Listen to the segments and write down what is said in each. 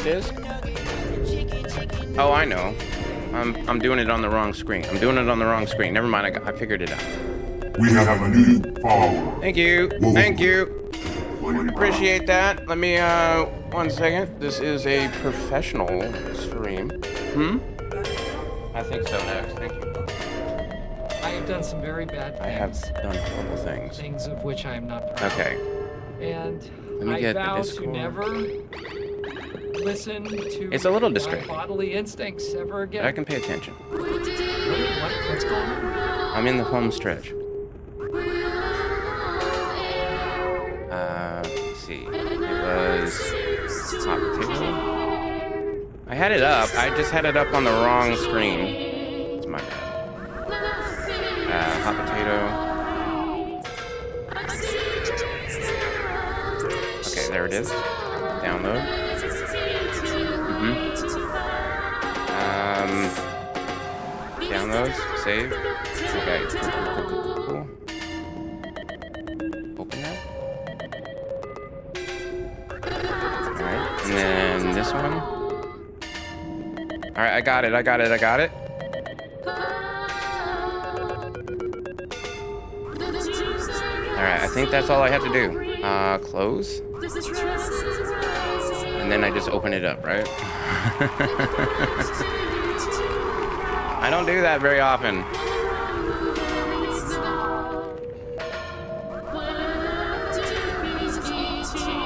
It is? Oh, I know. I'm doing it on the wrong screen. I'm doing it on the wrong screen. Never mind, I figured it out. We have a new follower. Thank you. Whoa. Thank you. Appreciate that. Let me, 1 second. This is a professional stream. I think so next. Thank you. I have done some very bad things. I have done horrible things. Things of which I am not proud. Okay. And Let me I get the vow to Discord. never listen to It's a little my distracting. bodily instincts ever again. I can pay attention. What's going on? I'm in the home stretch. Let's see. It was Hot Potato. I had it up. I just had it up on the wrong screen. It's my bad. Hot Potato. Okay, there it is. Download. Downloads. Save. Okay. Cool. Open that. Alright, and then this one. Alright, I got it. Alright, I think that's all I have to do. Close. And then I just open it up, right? I don't do that very often.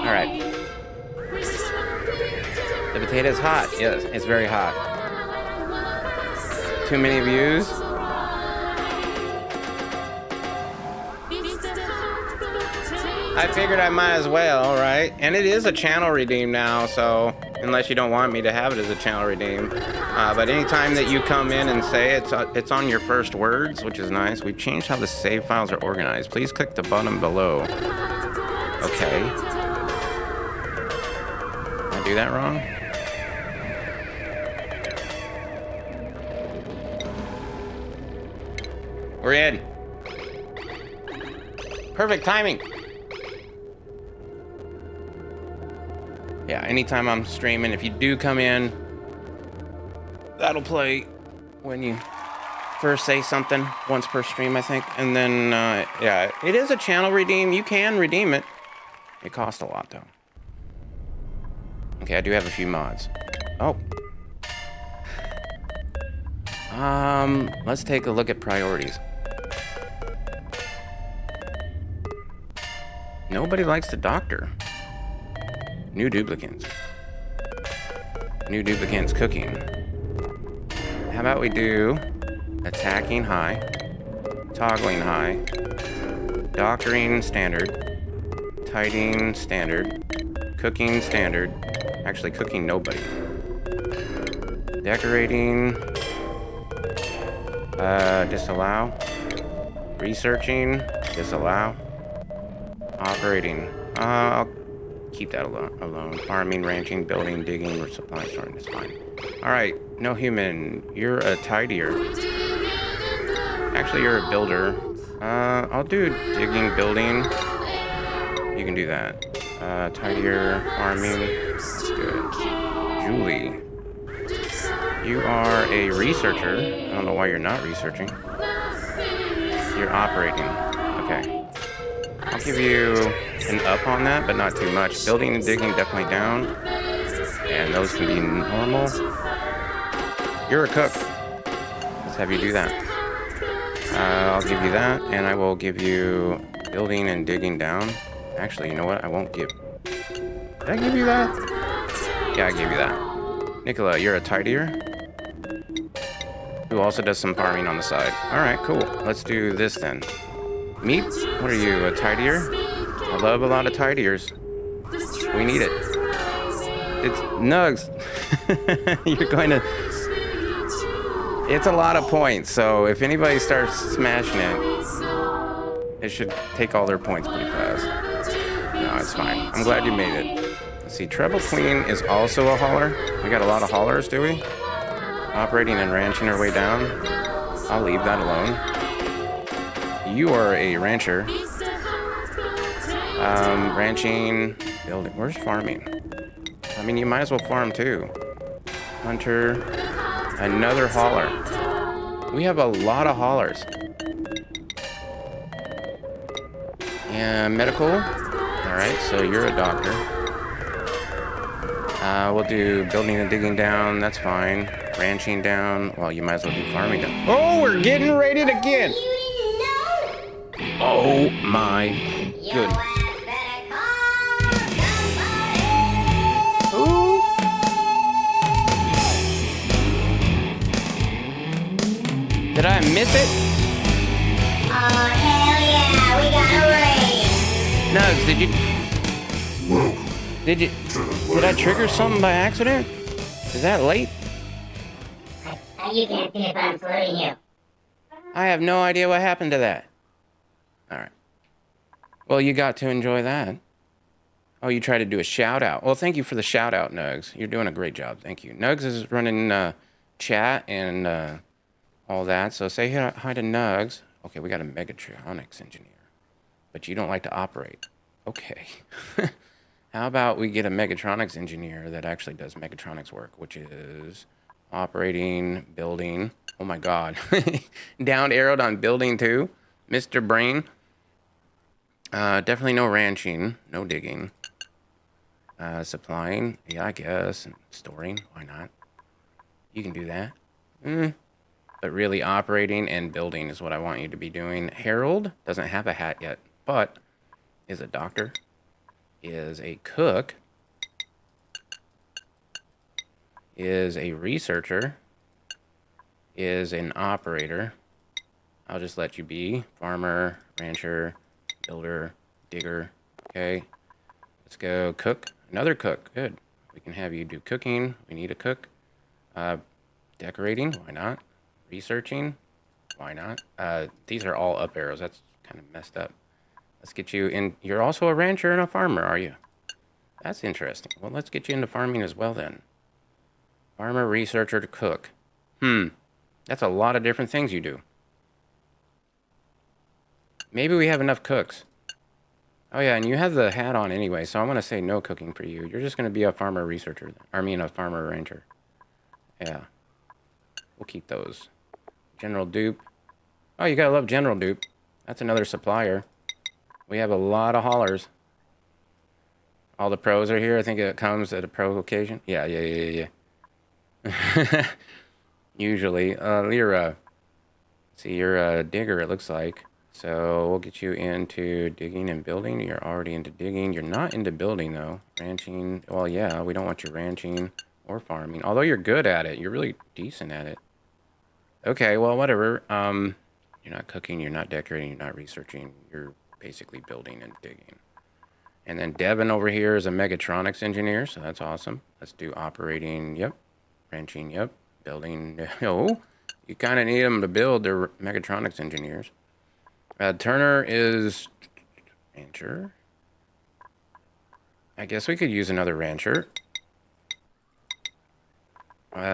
Alright. The potato's hot. Yes, it's very hot. Too many views. I figured I might as well, right? And it is a channel redeem now, so unless you don't want me to have it as a channel redeem. But anytime that you come in and say it's on your first words, which is nice. We've changed how the save files are organized. Please click the button below. Okay. Did I do that wrong? We're in. Perfect timing. Yeah, anytime I'm streaming, if you do come in, that'll play when you first say something, once per stream, I think. And then, yeah, it is a channel redeem. You can redeem it. It costs a lot, though. Okay, I do have a few mods. Oh. Let's take a look at priorities. Nobody likes the doctor. New duplicants. New duplicants cooking. How about we do attacking high, toggling high, doctoring standard, tidying standard, cooking standard. Actually, cooking nobody. Decorating. Disallow. Researching. Disallow. Operating. I'll keep that alone. Farming, ranching, building, digging, or supply storing is fine. Alright, no human. You're a tidier. Actually, you're a builder. I'll do digging, building. You can do that. Tidier, farming. That's good. Julie. You are a researcher. I don't know why you're not researching. You're operating. Okay. I'll give you an up on that, but not too much. Building and digging definitely down. And those can be normal. You're a cook. Let's have you do that. I'll give you that, and I will give you building and digging down. Actually, you know what? I won't give... Did I give you that? Yeah, I gave you that. Nicola, you're a tidier. Who also does some farming on the side. Alright, cool. Let's do this then. Meat? What are you, a tidier? I love a lot of tidiers. We need it. It's Nugs. You're going to... It's a lot of points, so if anybody starts smashing it should take all their points pretty fast. No, it's fine. I'm glad you made it. Let's see, Treble Queen is also a hauler. We got a lot of haulers, do we? Operating and ranching our way down. I'll leave that alone. You are a rancher. Ranching, building. Where's farming? I mean, you might as well farm too. Hunter, another hauler. We have a lot of haulers. And medical. All right, so you're a doctor. We'll do building and digging down. That's fine. Ranching down. Well, you might as well do farming down. Oh, we're getting raided again. Oh my goodness. Ooh. Did I miss it? Oh, hell yeah, we got a raid. Nugs, Welcome did I trigger something by accident? Is that late? You can't see it, but I'm floating you. I have no idea what happened to that. All right. Well, you got to enjoy that. Oh, you tried to do a shout out. Well, thank you for the shout out, Nugs. You're doing a great job. Thank you. Nugs is running chat and all that. So say hi to Nugs. Okay, we got a Megatronics engineer, but you don't like to operate. Okay. How about we get a Megatronics engineer that actually does Megatronics work, which is operating, building. Oh my God. Down arrowed on building too. Mr. Brain. Definitely no ranching, no digging. Supplying, yeah, I guess. And storing, why not? You can do that. But really operating and building is what I want you to be doing. Harold doesn't have a hat yet, but is a doctor, is a cook, is a researcher, is an operator. I'll just let you be. Farmer, rancher, builder, digger. Okay. Let's go cook. Another cook. Good. We can have you do cooking. We need a cook. Decorating. Why not? Researching. Why not? These are all up arrows. That's kind of messed up. Let's get you in. You're also a rancher and a farmer, are you? That's interesting. Well, let's get you into farming as well then. Farmer, researcher, to cook. That's a lot of different things you do. Maybe we have enough cooks. Oh yeah, and you have the hat on anyway, so I'm going to say no cooking for you. You're just going to be a farmer researcher. A farmer ranger. Yeah. We'll keep those. General dupe. Oh, you got to love General dupe. That's another supplier. We have a lot of haulers. All the pros are here. I think it comes at a pro occasion. Yeah. Usually. You're a digger, it looks like. So we'll get you into digging and building. You're already into digging. You're not into building, though. Ranching. Well, yeah, we don't want you ranching or farming. Although you're good at it. You're really decent at it. Okay, well, whatever. You're not cooking. You're not decorating. You're not researching. You're basically building and digging. And then Devin over here is a Megatronics engineer, so that's awesome. Let's do operating. Yep. Ranching. Yep. Building. No. You kind of need them to build. They're Megatronics engineers. Turner is rancher. I guess we could use another rancher.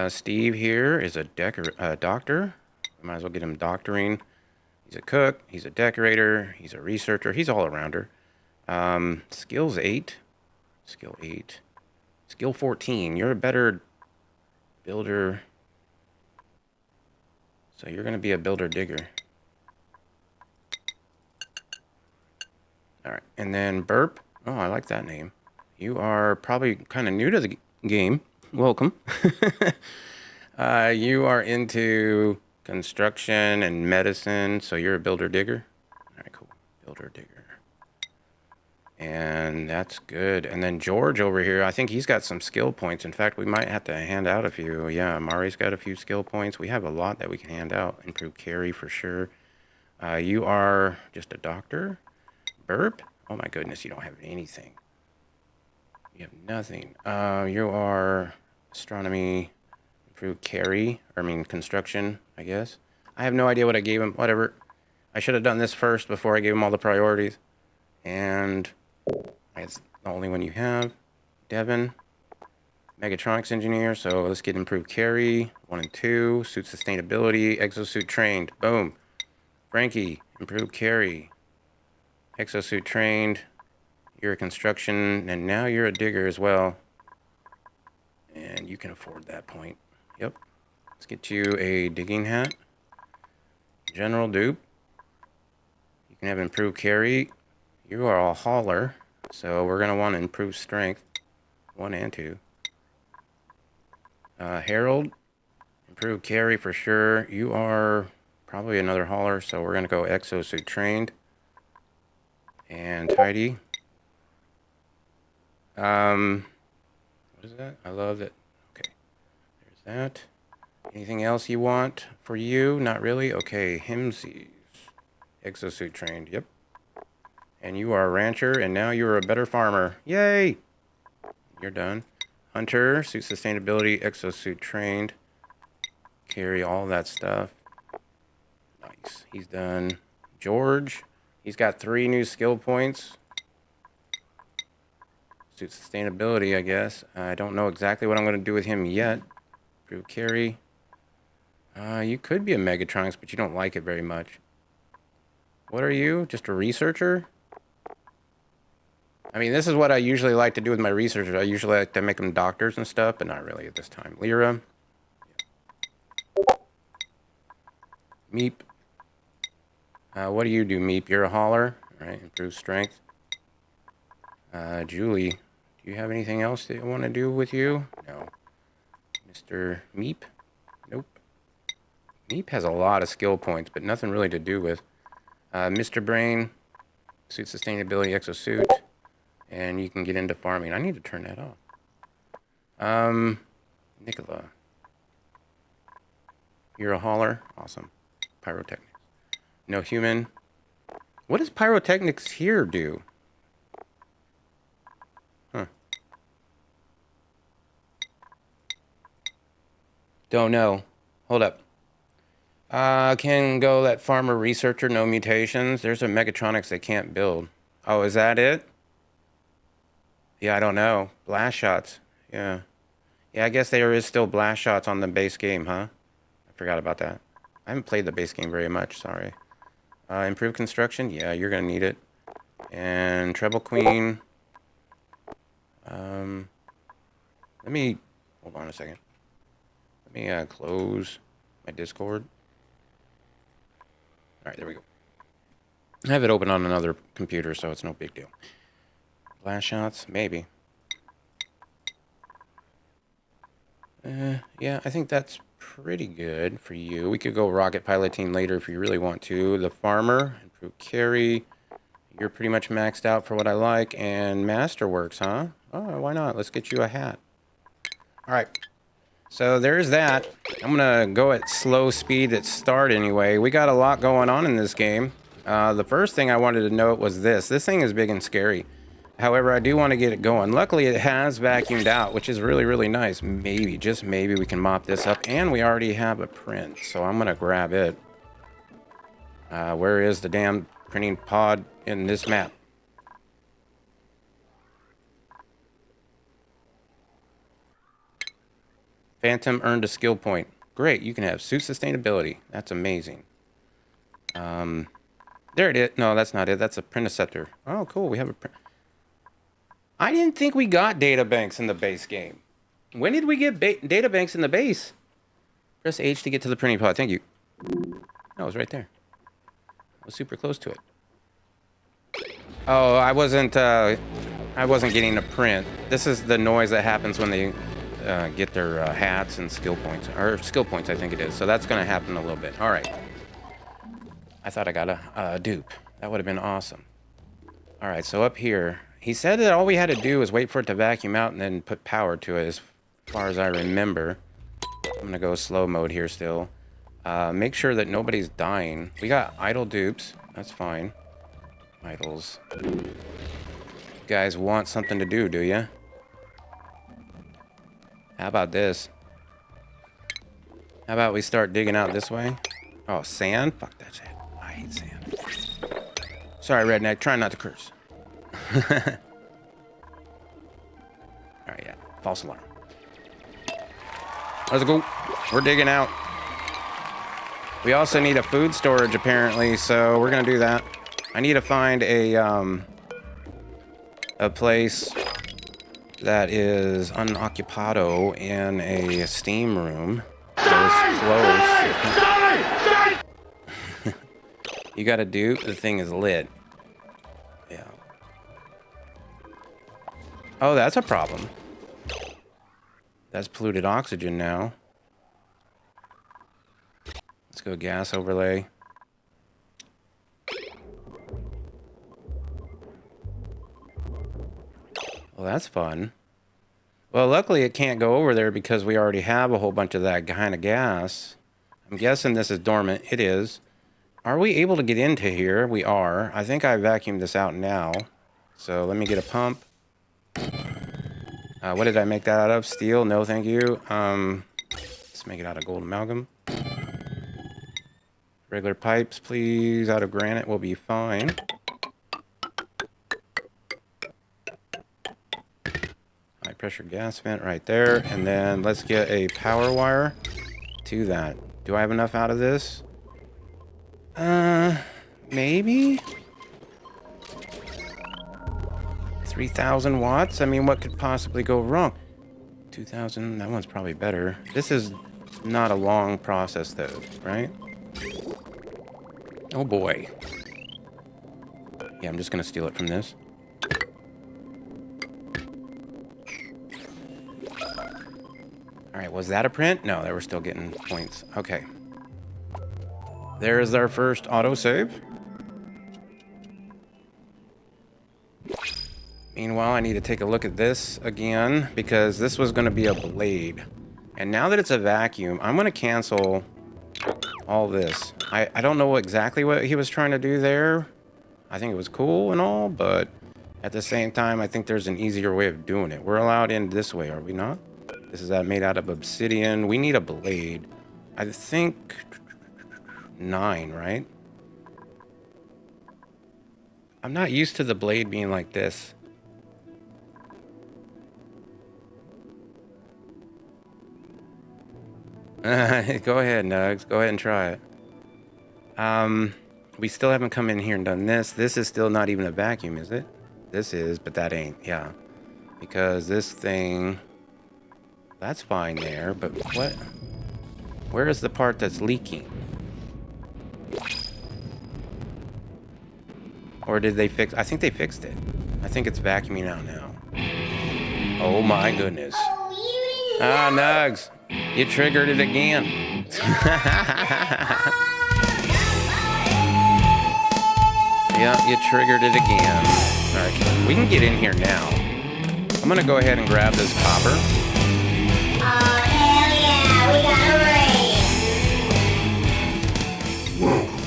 Steve here is a doctor. Might as well get him doctoring. He's a cook. He's a decorator. He's a researcher. He's all arounder. Skills 8. Skill 8. Skill 14. You're a better builder. So you're going to be a builder digger. All right, and then Burp. Oh, I like that name. You are probably kind of new to the game. Welcome. You are into construction and medicine, so you're a builder digger. All right, cool. Builder digger. And that's good. And then George over here, I think he's got some skill points. In fact, we might have to hand out a few. Yeah, Mari's got a few skill points. We have a lot that we can hand out. Improve carry for sure. You are just a doctor. Burp? Oh my goodness, you don't have anything. You have nothing. You are astronomy, improve carry, construction, I guess. I have no idea what I gave him, whatever. I should have done this first before I gave him all the priorities. And that's the only one you have. Devin, Megatronics engineer, so let's get improved carry, 1 and 2, suit sustainability, exosuit trained, boom. Frankie, improved carry. Exosuit trained, you're a construction, and now you're a digger as well. And you can afford that point. Yep. Let's get you a digging hat. General dupe. You can have improved carry. You are a hauler, so we're going to want to improve strength. 1 and 2. Herald. Improved carry for sure. You are probably another hauler, so we're going to go exosuit trained. And tidy. What is that? I love it. Okay. There's that. Anything else you want for you? Not really? Okay. Himsies. Exosuit trained. Yep. And you are a rancher, and now you're a better farmer. Yay! You're done. Hunter. Suit sustainability. Exosuit trained. Carry all that stuff. Nice. He's done. George. He's got 3 new skill points. Suit sustainability, I guess. I don't know exactly what I'm going to do with him yet. Improve carry. You could be a Megatronics, but you don't like it very much. What are you? Just a researcher? I mean, this is what I usually like to do with my researchers. I usually like to make them doctors and stuff, but not really at this time. Lyra. Meep. What do you do, Meep? You're a hauler. All right, improve strength. Julie. Do you have anything else that you want to do with you? No. Mr. Meep? Nope. Meep has a lot of skill points, but nothing really to do with. Mr. Brain, suit sustainability, exosuit, and you can get into farming. I need to turn that off. Nicola. You're a hauler? Awesome. Pyrotechnics. No human. What does pyrotechnics here do? Huh. Don't know. Hold up. Can go that farmer researcher, no mutations. There's a Megatronics they can't build. Oh, is that it? Yeah, I don't know. Blast shots. Yeah. Yeah, I guess there is still blast shots on the base game, huh? I forgot about that. I haven't played the base game very much, sorry. Improved construction? Yeah, you're gonna need it. And Treble Queen. Let me... Hold on a second. Let me close my Discord. Alright, there we go. I have it open on another computer, so it's no big deal. Blast shots? Maybe. Yeah, I think that's pretty good for you. We could go rocket piloting later if you really want to. The farmer, improve carry. You're pretty much maxed out for what I like. And Masterworks, huh? Oh, why not? Let's get you a hat. Alright. So there's that. I'm gonna go at slow speed at start anyway. We got a lot going on in this game. The first thing I wanted to note was this. This thing is big and scary. However, I do want to get it going. Luckily, it has vacuumed out, which is really, really nice. Maybe, just maybe, we can mop this up. And we already have a print, so I'm gonna grab it. Where is the damn printing pod in this map? Phantom earned a skill point. Great, you can have suit sustainability. That's amazing. There it is. No, that's not it. That's a printiceptor. Oh, cool. We have a print. I didn't think we got data banks in the base game. When did we get data banks in the base? Press H to get to the printing pod. Thank you. No, it was right there. I was super close to it. Oh, I wasn't getting a print. This is the noise that happens when they get their hats and skill points. Or skill points, I think it is. So that's going to happen a little bit. All right. I thought I got a dupe. That would have been awesome. All right, so up here. He said that all we had to do was wait for it to vacuum out and then put power to it, as far as I remember. I'm going to go slow mode here still. Make sure that nobody's dying. We got idle dupes. That's fine. Idols. You guys want something to do you? How about this? How about we start digging out this way? Oh, sand? Fuck that shit. I hate sand. Sorry, redneck. Try not to curse. Alright, yeah. False alarm. Let's go. We're digging out. We also need a food storage, apparently, so we're gonna do that. I need to find a place that is unoccupado in a steam room that is close. You gotta do, the thing is lit. Yeah. Oh, that's a problem. That's polluted oxygen now. Let's go gas overlay. Well, that's fun. Well, luckily it can't go over there because we already have a whole bunch of that kind of gas. I'm guessing this is dormant. It is. Are we able to get into here? We are. I think I vacuumed this out now. So let me get a pump. What did I make that out of? Steel? No, thank you. Let's make it out of gold amalgam. Regular pipes, please. Out of granite will be fine. High pressure gas vent right there. And then let's get a power wire to that. Do I have enough out of this? Maybe? 3,000 watts? I mean, what could possibly go wrong? 2,000, that one's probably better. This is not a long process though, right? Oh boy. Yeah, I'm just gonna steal it from this. Alright, was that a print? No, they were still getting points. Okay. There's our first autosave. Meanwhile, I need to take a look at this again because this was going to be a blade. And now that it's a vacuum, I'm going to cancel all this. I don't know exactly what he was trying to do there. I think it was cool and all, but at the same time, I think there's an easier way of doing it. We're allowed in this way, are we not? This is made out of obsidian. We need a blade. I think 9, right? I'm not used to the blade being like this. Go ahead, Nugs. Go ahead and try it. We still haven't come in here and done this. This is still not even a vacuum, is it? This is, but that ain't. Yeah. Because this thing... That's fine there, but what? Where is the part that's leaking? Or did they fix... I think they fixed it. I think it's vacuuming out now. Oh my goodness. Ah, Nugs. You triggered it again. Yeah, you triggered it again. Alright, we can get in here now. I'm gonna go ahead and grab this copper. Oh, hell yeah, we got a raid. Welcome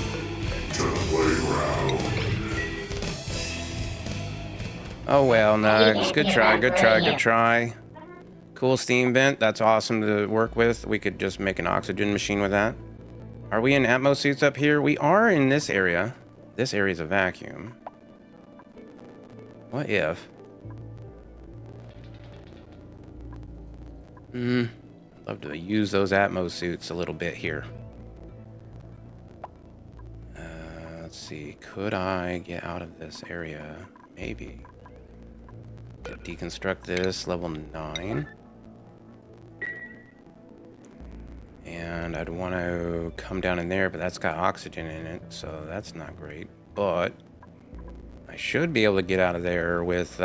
to the playground. Oh well, Nugs. Good try, good try, good try. Cool steam vent. That's awesome to work with. We could just make an oxygen machine with that. Are we in Atmos suits up here? We are in this area. This area is a vacuum. What if? I'd love to use those Atmos suits a little bit here. Let's see. Could I get out of this area? Maybe. Deconstruct this. Level 9. And I'd want to come down in there, but that's got oxygen in it, so that's not great. But I should be able to get out of there with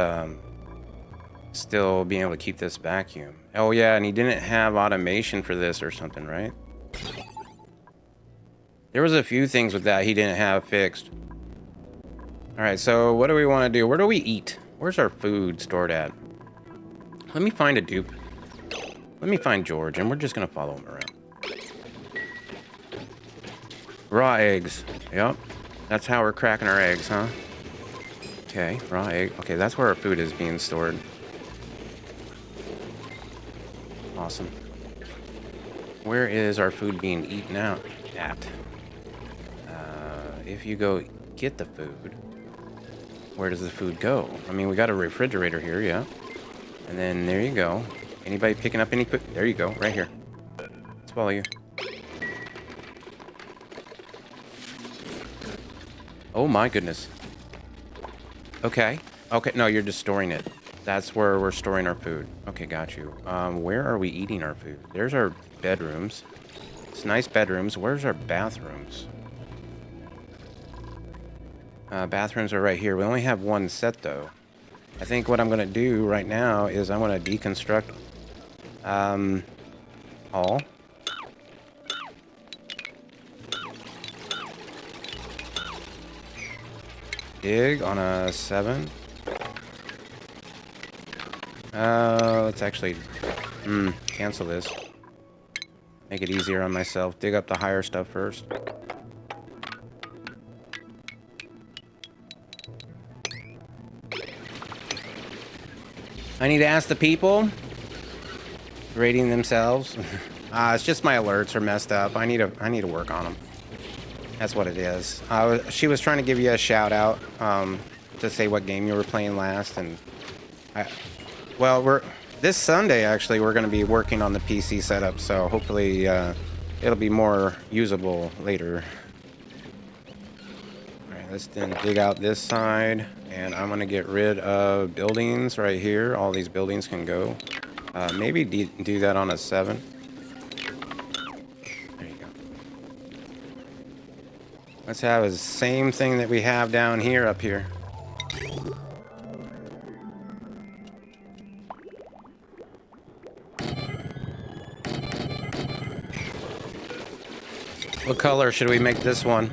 still being able to keep this vacuum. Oh yeah, and he didn't have automation for this or something, right? There was a few things with that he didn't have fixed. Alright, so what do we want to do? Where do we eat? Where's our food stored at? Let me find a dupe. Let me find George, and we're just going to follow him around. Raw eggs. Yep. That's how we're cracking our eggs, huh? Okay, raw egg. Okay, that's where our food is being stored. Awesome. Where is our food being eaten out at? If you go get the food, where does the food go? I mean, we got a refrigerator here, yeah. And then there you go. Anybody picking up any food? There you go, right here. Let's follow you. Oh my goodness. Okay. Okay, no, you're just storing it. That's where we're storing our food. Okay, got you. Where are we eating our food? There's our bedrooms. It's nice bedrooms. Where's our bathrooms? Bathrooms are right here. We only have one set, though. I think what I'm going to do right now is I'm going to deconstruct all. Dig on a 7. Let's actually cancel this. Make it easier on myself. Dig up the higher stuff first. I need to ask the people rating themselves. It's just my alerts are messed up. I need to work on them. That's what it is. She was trying to give you a shout out to say what game you were playing last, and well, this Sunday actually we're going to be working on the PC setup, so hopefully it'll be more usable later. All right, let's then dig out this side, and I'm going to get rid of buildings right here. All these buildings can go. Maybe do that on a 7. There you go. Let's have the same thing that we have down here up here. What color should we make this one?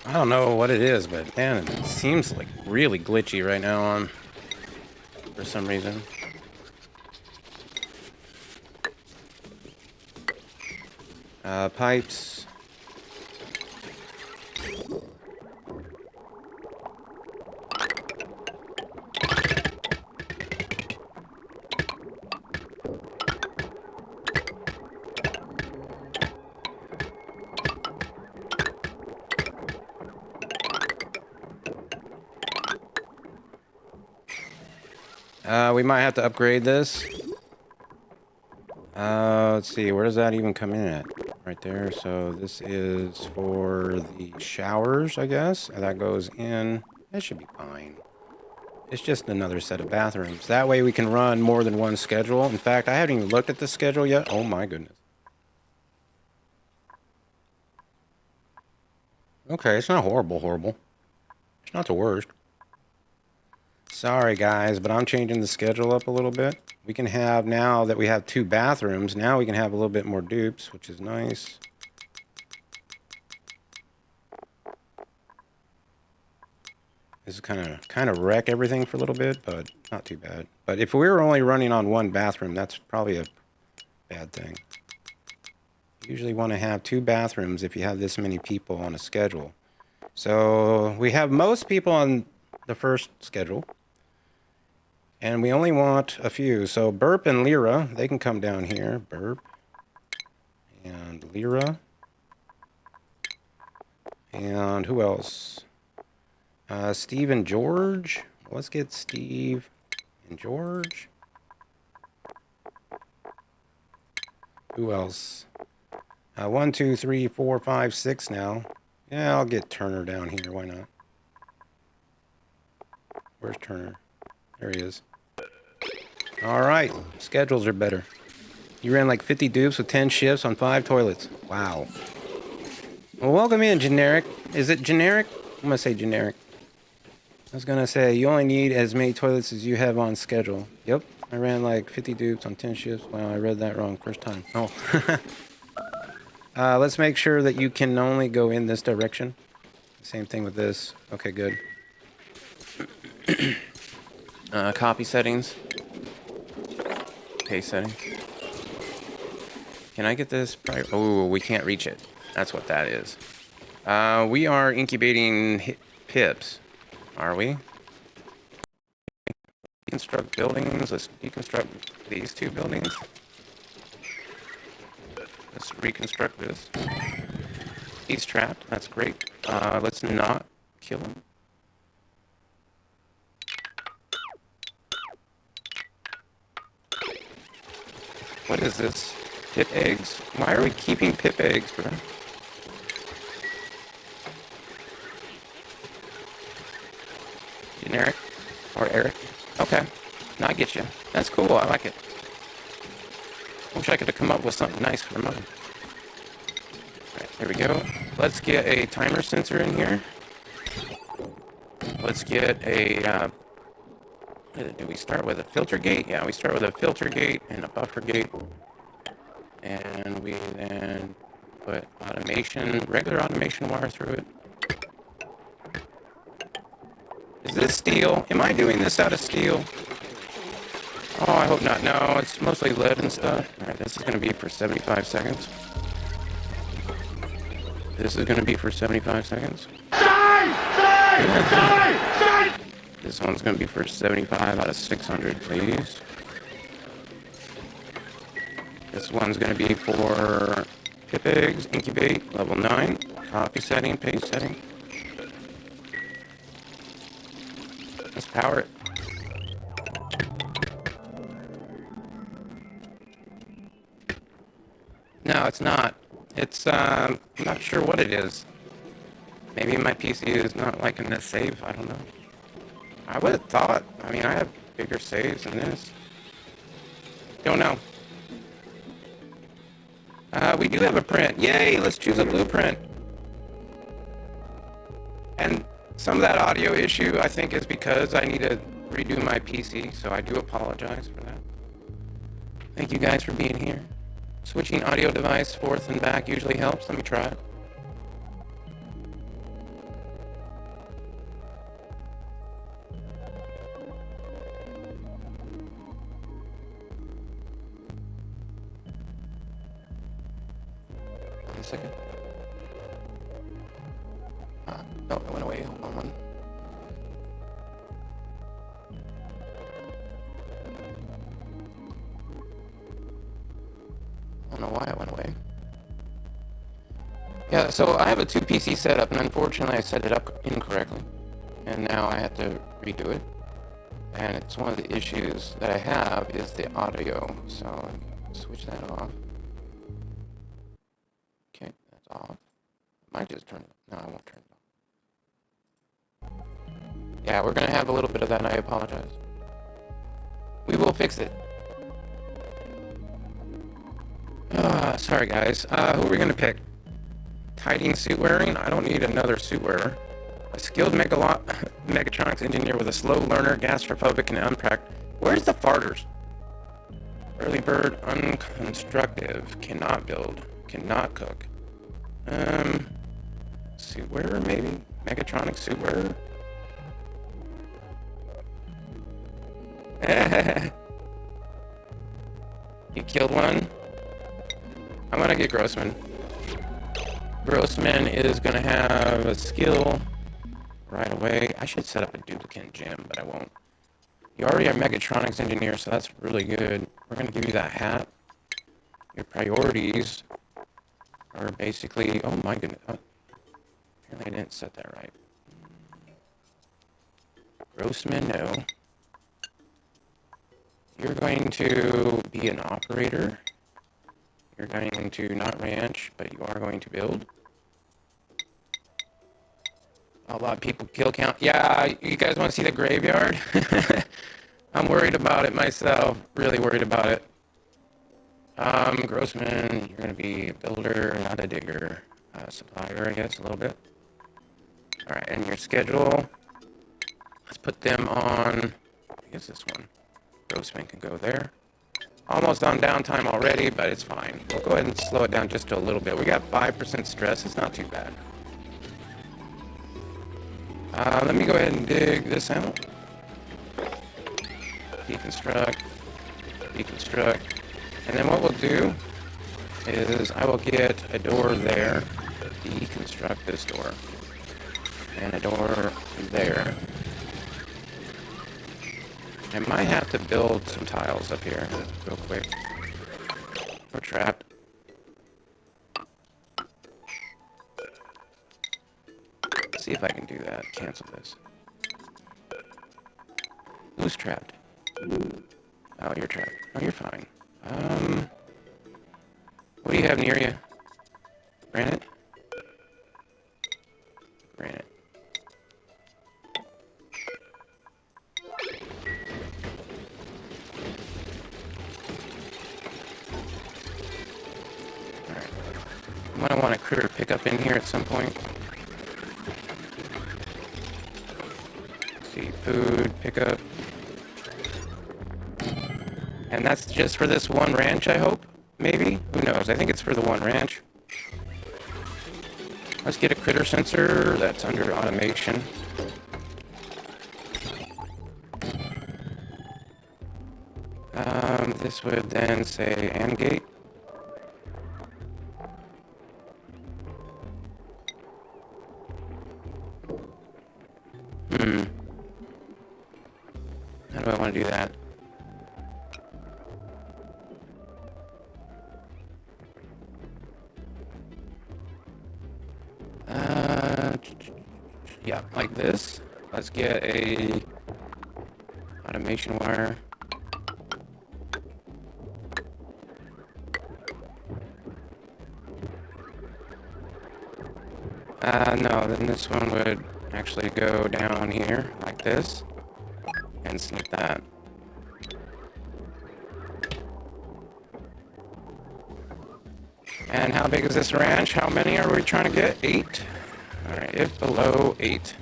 I don't know what it is, but man, it seems like really glitchy right now for some reason. Pipes. We might have to upgrade this. Let's see, where does that even come in at? Right there. So this is for the showers, I guess. And that goes in. That should be fine. It's just another set of bathrooms. That way we can run more than one schedule. In fact, I haven't even looked at the schedule yet. Oh my goodness. Okay, it's not horrible. It's not the worst. Sorry guys, but I'm changing the schedule up a little bit. We can have, now that we have 2 bathrooms, now we can have a little bit more dupes, which is nice. This is kind of wreck everything for a little bit, but not too bad. But if we were only running on 1 bathroom, that's probably a bad thing. You usually want to have 2 bathrooms if you have this many people on a schedule. So we have most people on the first schedule. And we only want a few. So Burp and Lyra, they can come down here. Burp and Lyra. And who else? Steve and George. Let's get Steve and George. Who else? 1, 2, 3, 4, 5, 6 now. Yeah, I'll get Turner down here. Why not? Where's Turner? There he is. All right, schedules are better. You ran like 50 dupes with 10 shifts on 5 toilets. Wow. Well, welcome in, Generic. Is it Generic? I'm going to say Generic. I was going to say, you only need as many toilets as you have on schedule. Yep, I ran like 50 dupes on 10 shifts. Wow, I read that wrong first time. Oh. Let's make sure that you can only go in this direction. Same thing with this. Okay, good. Copy settings. Paste settings. Can I get this? Oh, we can't reach it. That's what that is. We are incubating pips. Are we? Deconstruct buildings. Let's deconstruct these 2 buildings. Let's reconstruct this. He's trapped. That's great. Let's not kill him. What is this? Pip eggs? Why are we keeping pip eggs, bro? Generic? Or Eric? Okay. No, I get you. That's cool. I like it. Wish I could have come up with something nice for mine. Alright, there we go. Let's get a timer sensor in here. Let's get a, do we start with a filter gate? Yeah, we start with a filter gate and a buffer gate. And we then put automation, regular automation wire through it. Is this steel? Am I doing this out of steel? Oh, I hope not. No, it's mostly lead and stuff. Alright, this is going to be for 75 seconds. This is going to be for 75 seconds. This one's going to be for 75 out of 600, please. This one's going to be for pip eggs, incubate, level 9, copy setting, paste setting. Let's power it. No, it's not. It's, I'm not sure what it is. Maybe my PC is not liking this save, I don't know. I would have thought, I mean, I have bigger saves than this. Don't know. We do have a print. Yay, let's choose a blueprint. And some of that audio issue, I think, is because I need to redo my PC, so I do apologize for that. Thank you guys for being here. Switching audio device forth and back usually helps. Let me try it. Wait a second. No, it went away. Hold on one. I don't know why it went away. Yeah, so I have a 2 PC setup, and unfortunately I set it up incorrectly. And now I have to redo it. And it's one of the issues that I have is the audio. So I'll switch that off. Okay, that's off. I might just turn it. No, I won't turn it off. Yeah, we're gonna have a little bit of that, and I apologize. We will fix it. Sorry guys. Who are we gonna pick? Tidying suit wearing? I don't need another suit wearer. A skilled mechatronics engineer with a slow learner, gastrophobic, and unpractical. Where's the farters? Early bird, unconstructive, cannot build, cannot cook. Suit wearer maybe? Mechatronics suit wearer? You killed one? I'm gonna get Grossman. Grossman is gonna have a skill right away. I should set up a duplicate gym, but I won't. You already are Mechatronics engineer, so that's really good. We're gonna give you that hat. Your priorities are basically, oh my goodness. Oh, apparently I didn't set that right. Grossman, no. You're going to be an operator. You're going to not ranch, but you are going to build. A lot of people kill count. Yeah, you guys want to see the graveyard? I'm worried about it myself. Really worried about it. Grossman, you're going to be a builder, not a digger. Supplier, I guess, a little bit. Alright, and your schedule. Let's put them on, I guess this one. Grossman can go there. Almost on downtime already, but it's fine. We'll go ahead and slow it down just a little bit. We got 5% stress. It's not too bad. Let me go ahead and dig this out. Deconstruct. Deconstruct. And then what we'll do is I will get a door there. Deconstruct this door. And a door there. I might have to build some tiles up here real quick. We're trapped. Let's see if I can do that. Cancel this. Who's trapped? Oh, you're trapped. Oh, you're fine. What do you have near you? Granite? Granite. Alright. I might want a critter pickup in here at some point. See, food, pickup. And that's just for this one ranch, I hope? Maybe? Who knows? I think it's for the one ranch. Let's get a critter sensor that's under automation. This would then say AND gate. How do I want to do that? Yeah, like this. Let's get a automation wire. No, then this one would actually go down here like this and snip that. And how big is this ranch? How many are we trying to get? 8. All right, if below 8.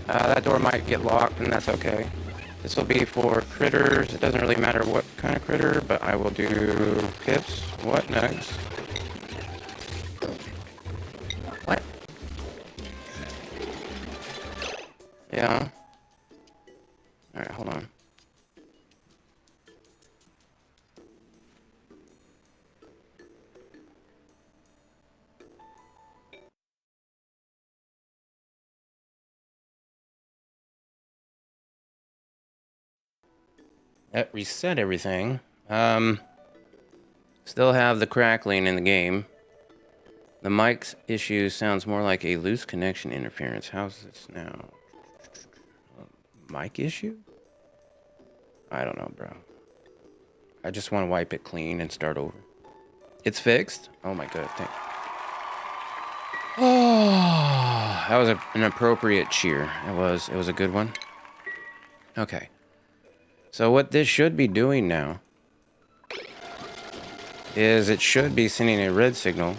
That door might get locked, and that's okay. This will be for critters. It doesn't really matter what kind of critter, but I will do pips. What next? What? Yeah. Alright, hold on. That reset everything. Still have the crackling in the game. The mic's issue sounds more like a loose connection interference. How's this now? Mic issue? I don't know, bro. I just want to wipe it clean and start over. It's fixed? Oh my god, thank. Oh, that was an appropriate cheer. It was a good one. Okay. So what this should be doing now is it should be sending a red signal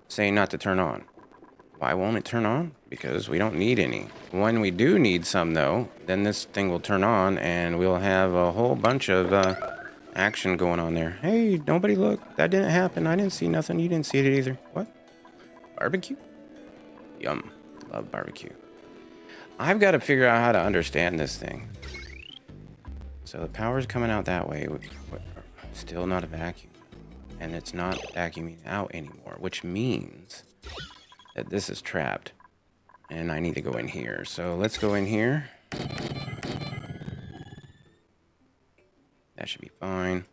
saying not to turn on. Why won't it turn on? Because we don't need any. When we do need some, though, then this thing will turn on and we'll have a whole bunch of action going on there. Hey, nobody look. That didn't happen. I didn't see nothing. You didn't see it either. What? Barbecue? Yum. Love barbecue. I've got to figure out how to understand this thing. So the power's coming out that way. Still not a vacuum. And it's not vacuuming out anymore, which means that this is trapped. And I need to go in here. So let's go in here. That should be fine.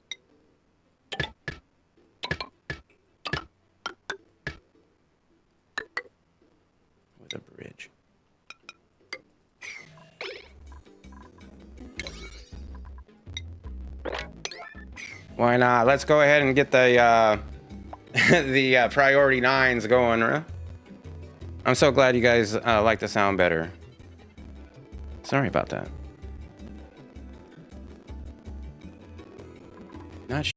With a bridge. Why not? Let's go ahead and get the the priority 9s going, huh? I'm so glad you guys like the sound better. Sorry about that. Not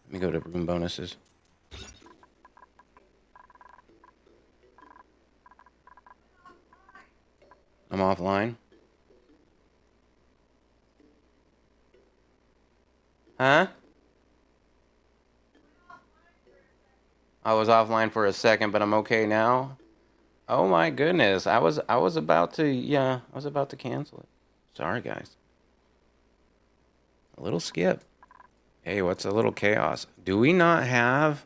Let me go to room bonuses. I'm offline. Huh? I was offline for a second, but I'm okay now. Oh my goodness. I was about to cancel it. Sorry guys. A little skip. Hey, what's a little chaos? Do we not have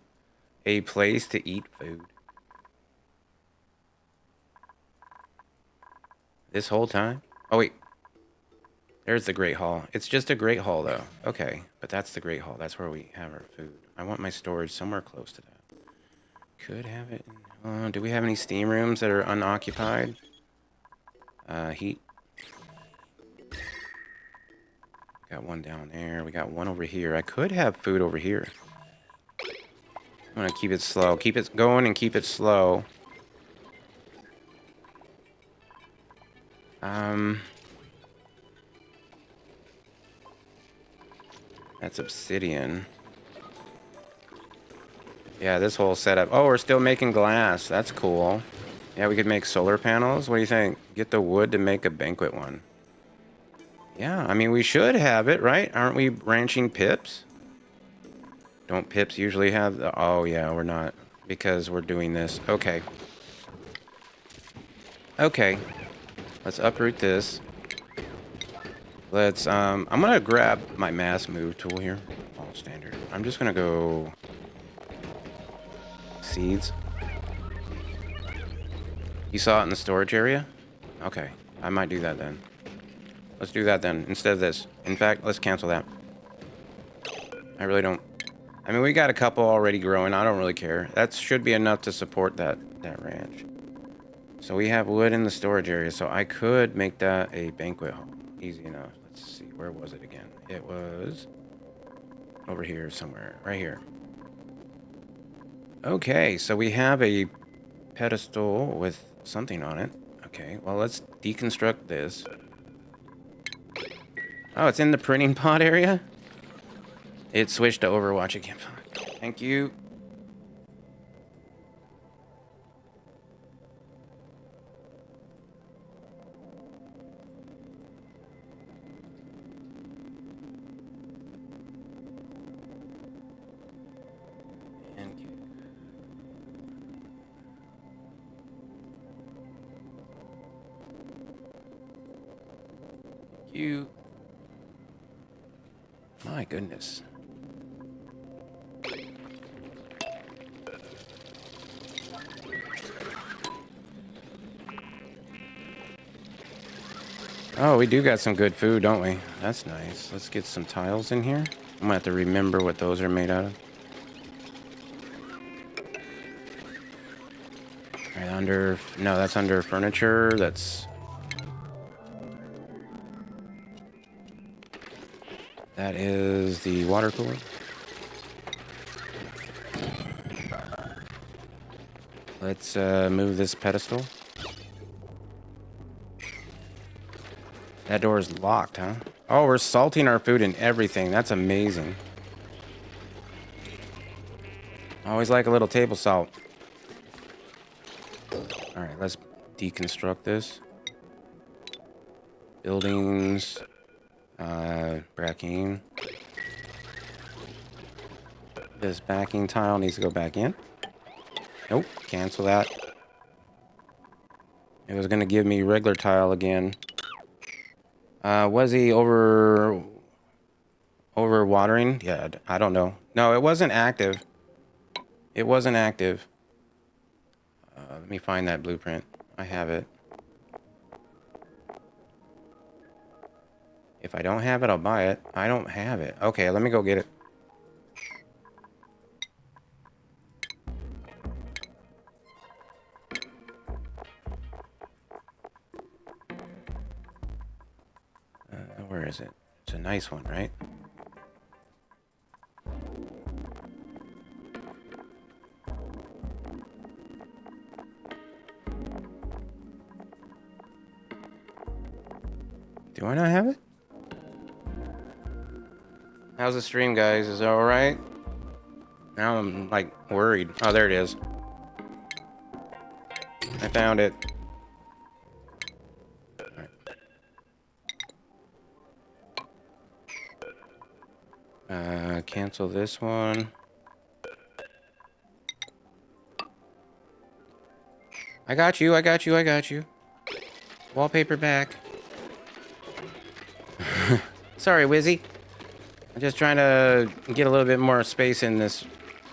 a place to eat food? This whole time? Oh wait. There's the Great Hall. It's just a Great Hall, though. Okay, but that's the Great Hall. That's where we have our food. I want my storage somewhere close to that. Could have it. Do we have any steam rooms that are unoccupied? Heat. Got one down there. We got one over here. I could have food over here. I'm gonna keep it slow. Keep it going and keep it slow. That's obsidian. Yeah, this whole setup. Oh, we're still making glass. That's cool. Yeah, we could make solar panels. What do you think? Get the wood to make a banquet one. Yeah, I mean, we should have it, right? Aren't we ranching pips? Don't pips usually have the... Oh, yeah, we're not. Because we're doing this. Okay. Okay. Let's uproot this. Let's, I'm gonna grab my mass move tool here. All standard. I'm just gonna go... Seeds. You saw it in the storage area? Okay. I might do that then. Let's do that then, instead of this. In fact, let's cancel that. I really don't... I mean, we got a couple already growing. I don't really care. That should be enough to support that ranch. So we have wood in the storage area, so I could make that a banquet hall. Easy enough. Let's see, where was it again? It was over here somewhere. Right here. Okay, so we have a pedestal with something on it. Okay, well, let's deconstruct this. Oh, it's in the printing pod area? It switched to Overwatch again. Thank you. You. My goodness. Oh, we do got some good food, don't we? That's nice. Let's get some tiles in here. I'm gonna have to remember what those are made out of. Right under... No, that's under furniture. That's... That is the water cooler. Let's move this pedestal. That door is locked, huh? Oh, we're salting our food and everything. That's amazing. Always like a little table salt. All right, let's deconstruct this. Buildings. Backing. This backing tile needs to go back in. Nope, cancel that. It was gonna give me regular tile again. Was he over watering? Yeah, I don't know. No, it wasn't active. It wasn't active. Let me find that blueprint. I have it. If I don't have it, I'll buy it. I don't have it. Okay, let me go get it. Where is it? It's a nice one, right? Do I not have it? How's the stream, guys? Is it alright? Now I'm, like, worried. Oh, there it is. I found it. Cancel this one. I got you, I got you, I got you. Wallpaper back. Sorry, Wizzy. I'm just trying to get a little bit more space in this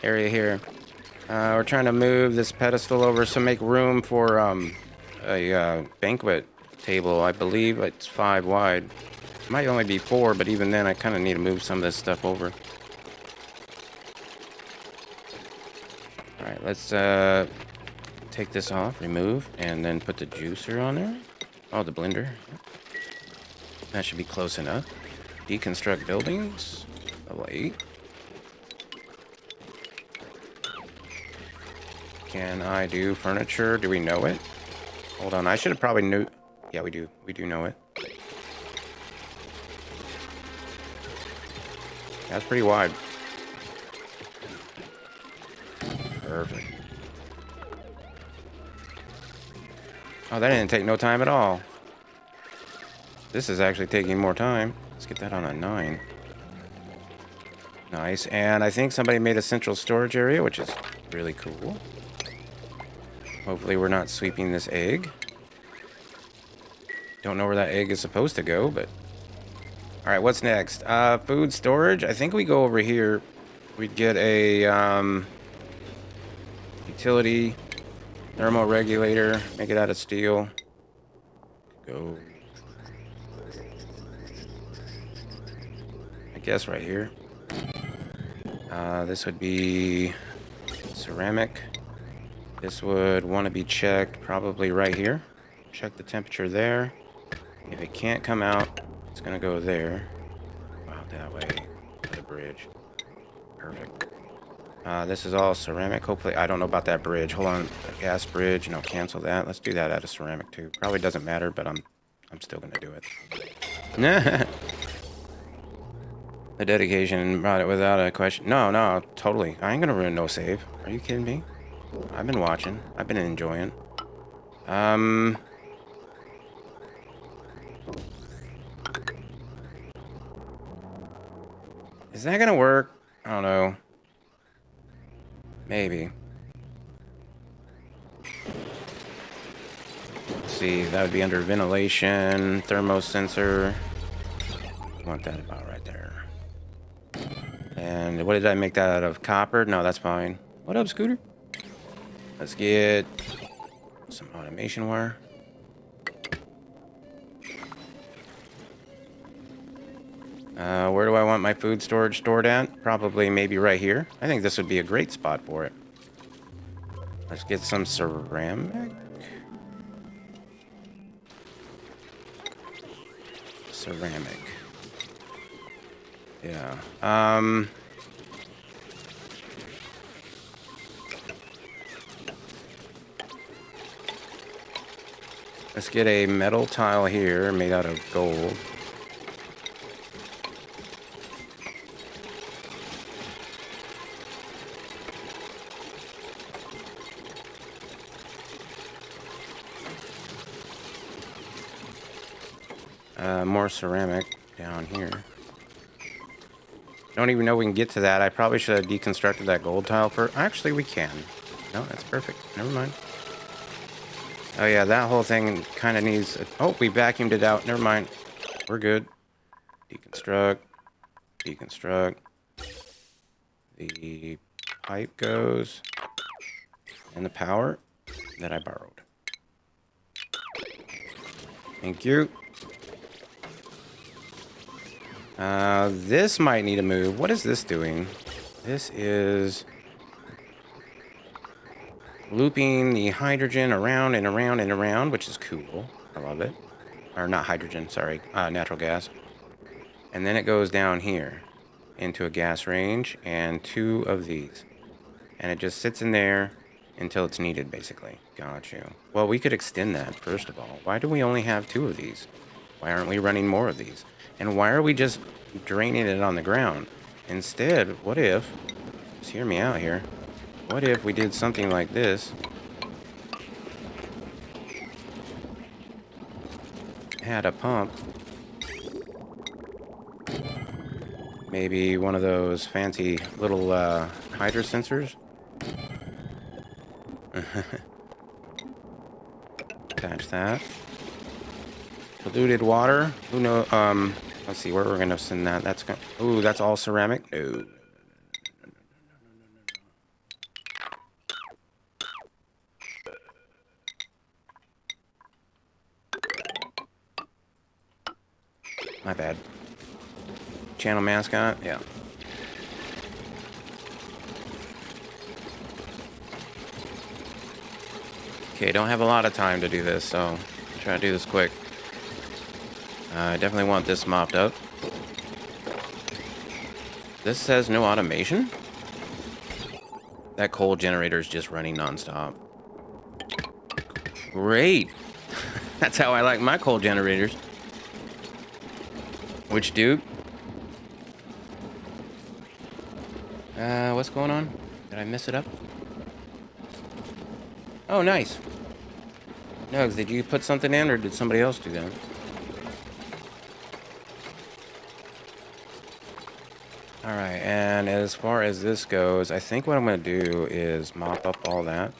area here. We're trying to move this pedestal over to make room for a banquet table. I believe it's 5 wide. Might only be 4, but even then I kind of need to move some of this stuff over. Alright, let's take this off, remove, and then put the juicer on there. Oh, the blender. That should be close enough. Deconstruct buildings. Level 8. Can I do furniture? Do we know it? Hold on, I should have probably knew. Yeah, we do. We do know it. That's pretty wide. Perfect. Oh, that didn't take no time at all. This is actually taking more time. Let's get that on a 9. Nice. And I think somebody made a central storage area, which is really cool. Hopefully we're not sweeping this egg. Don't know where that egg is supposed to go, but... Alright, what's next? Food storage. I think we go over here. We'd get a utility thermoregulator. Make it out of steel. Go. I guess right here. This would be ceramic. This would want to be checked probably right here. Check the temperature there. If it can't come out, it's going to go there. Wow, that way. To the bridge. Perfect. This is all ceramic. Hopefully, I don't know about that bridge. Hold on. A gas bridge. No, cancel that. Let's do that out of ceramic too. Probably doesn't matter, but I'm still going to do it. The dedication brought it without a question. No, totally. I ain't going to ruin no save. Are you kidding me? I've been watching. I've been enjoying. Is that gonna work? I don't know. Maybe. Let's see, that would be under ventilation, thermosensor. Want that about right there. And what did I make that out of? Copper? No, that's fine. What up, Scooter? Let's get some automation wire. Where do I want my food storage stored at? Probably maybe right here. I think this would be a great spot for it. Let's get some ceramic. Ceramic. Yeah. Let's get a metal tile here made out of gold. More ceramic down here. Don't even know we can get to that. I probably should have deconstructed that gold tile first. Actually, we can. No, that's perfect. Never mind. Oh yeah, that whole thing kind of needs... Oh, we vacuumed it out. Never mind. We're good. Deconstruct. Deconstruct. The pipe goes. And the power that I borrowed. Thank you. This might need a move. What is this doing? This is looping the hydrogen around and around and around, which is cool. I love it. Or not hydrogen, sorry. Natural gas. And then it goes down here into a gas range and 2 of these. And it just sits in there until it's needed, basically. Got you. Well, we could extend that, first of all. Why do we only have 2 of these? Why aren't we running more of these? And why are we just draining it on the ground? Instead, what if... Just hear me out here. What if we did something like this? Had a pump. Maybe one of those fancy little hydro sensors. Attach that. Diluted water. Who knows? Let's see where we're gonna send that. That's gonna. Ooh, that's all ceramic. No. My bad. Channel mascot? Yeah. Okay, don't have a lot of time to do this, so I'll try to do this quick. I definitely want this mopped up. This says no automation? That coal generator is just running nonstop. Great. That's how I like my coal generators. Which dude? What's going on? Did I mess it up? Oh, nice. Nugs, did you put something in or did somebody else do that? Alright, and as far as this goes, I think what I'm going to do is mop up all that.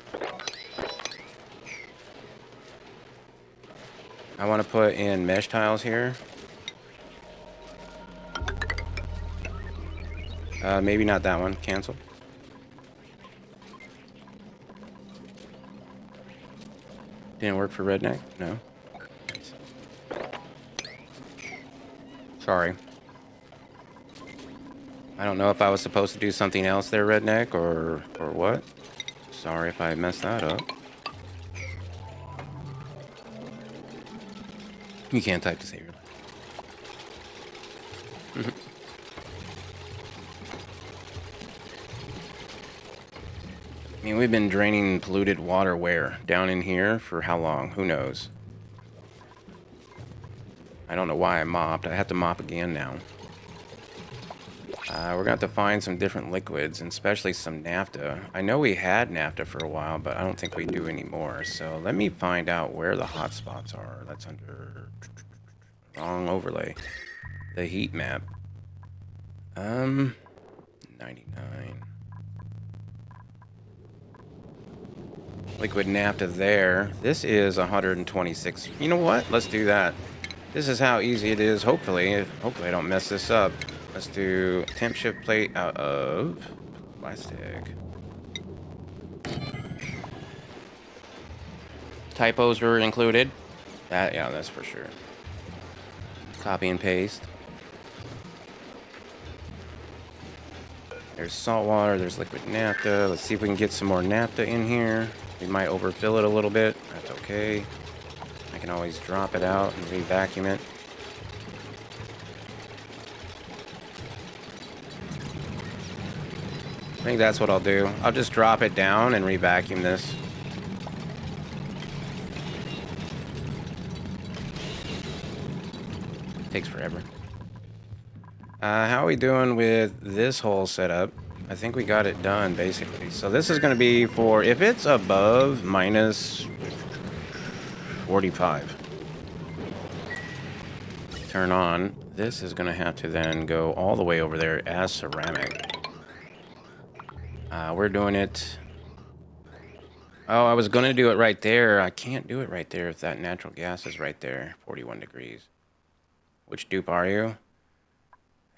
I want to put in mesh tiles here. Maybe not that one. Cancel. Didn't work for Redneck? No. Sorry. I don't know if I was supposed to do something else there, Redneck, or what. Sorry if I messed that up. You can't type to save your life. I mean, we've been draining polluted water where? Down in here for how long? Who knows? I don't know why I mopped. I have to mop again now. We're going to have to find some different liquids, and especially some naphtha. I know we had naphtha for a while, but I don't think we do anymore. So let me find out where the hot spots are. That's under... wrong overlay. The heat map. 99. Liquid naphtha there. This is 126. You know what? Let's do that. This is how easy it is, hopefully. Hopefully I don't mess this up. Let's do temp shift plate out of plastic. Typos were included. That, yeah, that's for sure. Copy and paste. There's salt water, there's liquid naphtha. Let's see if we can get some more naphtha in here. We might overfill it a little bit. That's okay. I can always drop it out and re-vacuum it. I think that's what I'll do. I'll just drop it down and re-vacuum this. Takes forever. How are we doing with this whole setup? I think we got it done, basically. So this is going to be for, if it's above minus 45. Turn on. This is going to have to then go all the way over there as ceramic. We're doing it... Oh, I was going to do it right there. I can't do it right there if that natural gas is right there. 41 degrees. Which dupe are you?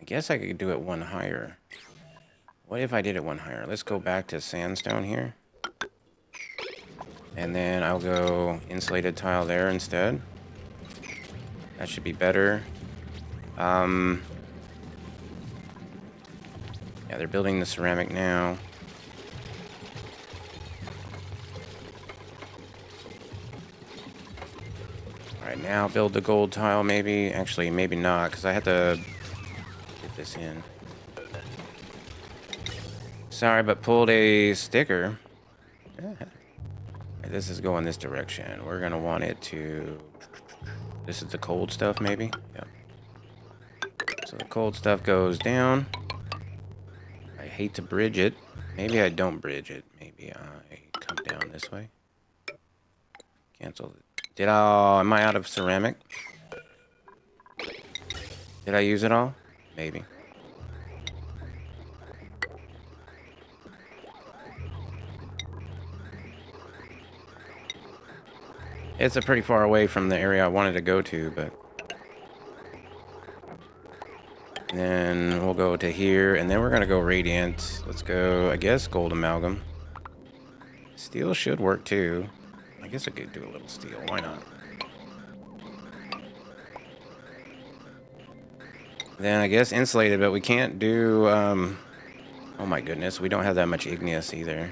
I guess I could do it one higher. What if I did it one higher? Let's go back to sandstone here. And then I'll go insulated tile there instead. That should be better. Yeah, they're building the ceramic now. Alright, now build the gold tile maybe. Actually, maybe not, because I have to get this in. Sorry, but pulled a sticker. Yeah. This is going this direction. We're going to want it to... This is the cold stuff, maybe? Yep. So the cold stuff goes down. I hate to bridge it. Maybe I don't bridge it. Maybe I come down this way. Cancel. Am I out of ceramic? Did I use it all? Maybe. It's a pretty far away from the area I wanted to go to, but... Then we'll go to here, and then we're going to go radiant. Let's go, I guess, gold amalgam. Steel should work, too. I guess I could do a little steel. Why not? Then I guess insulated, but we can't do, oh my goodness, we don't have that much igneous either.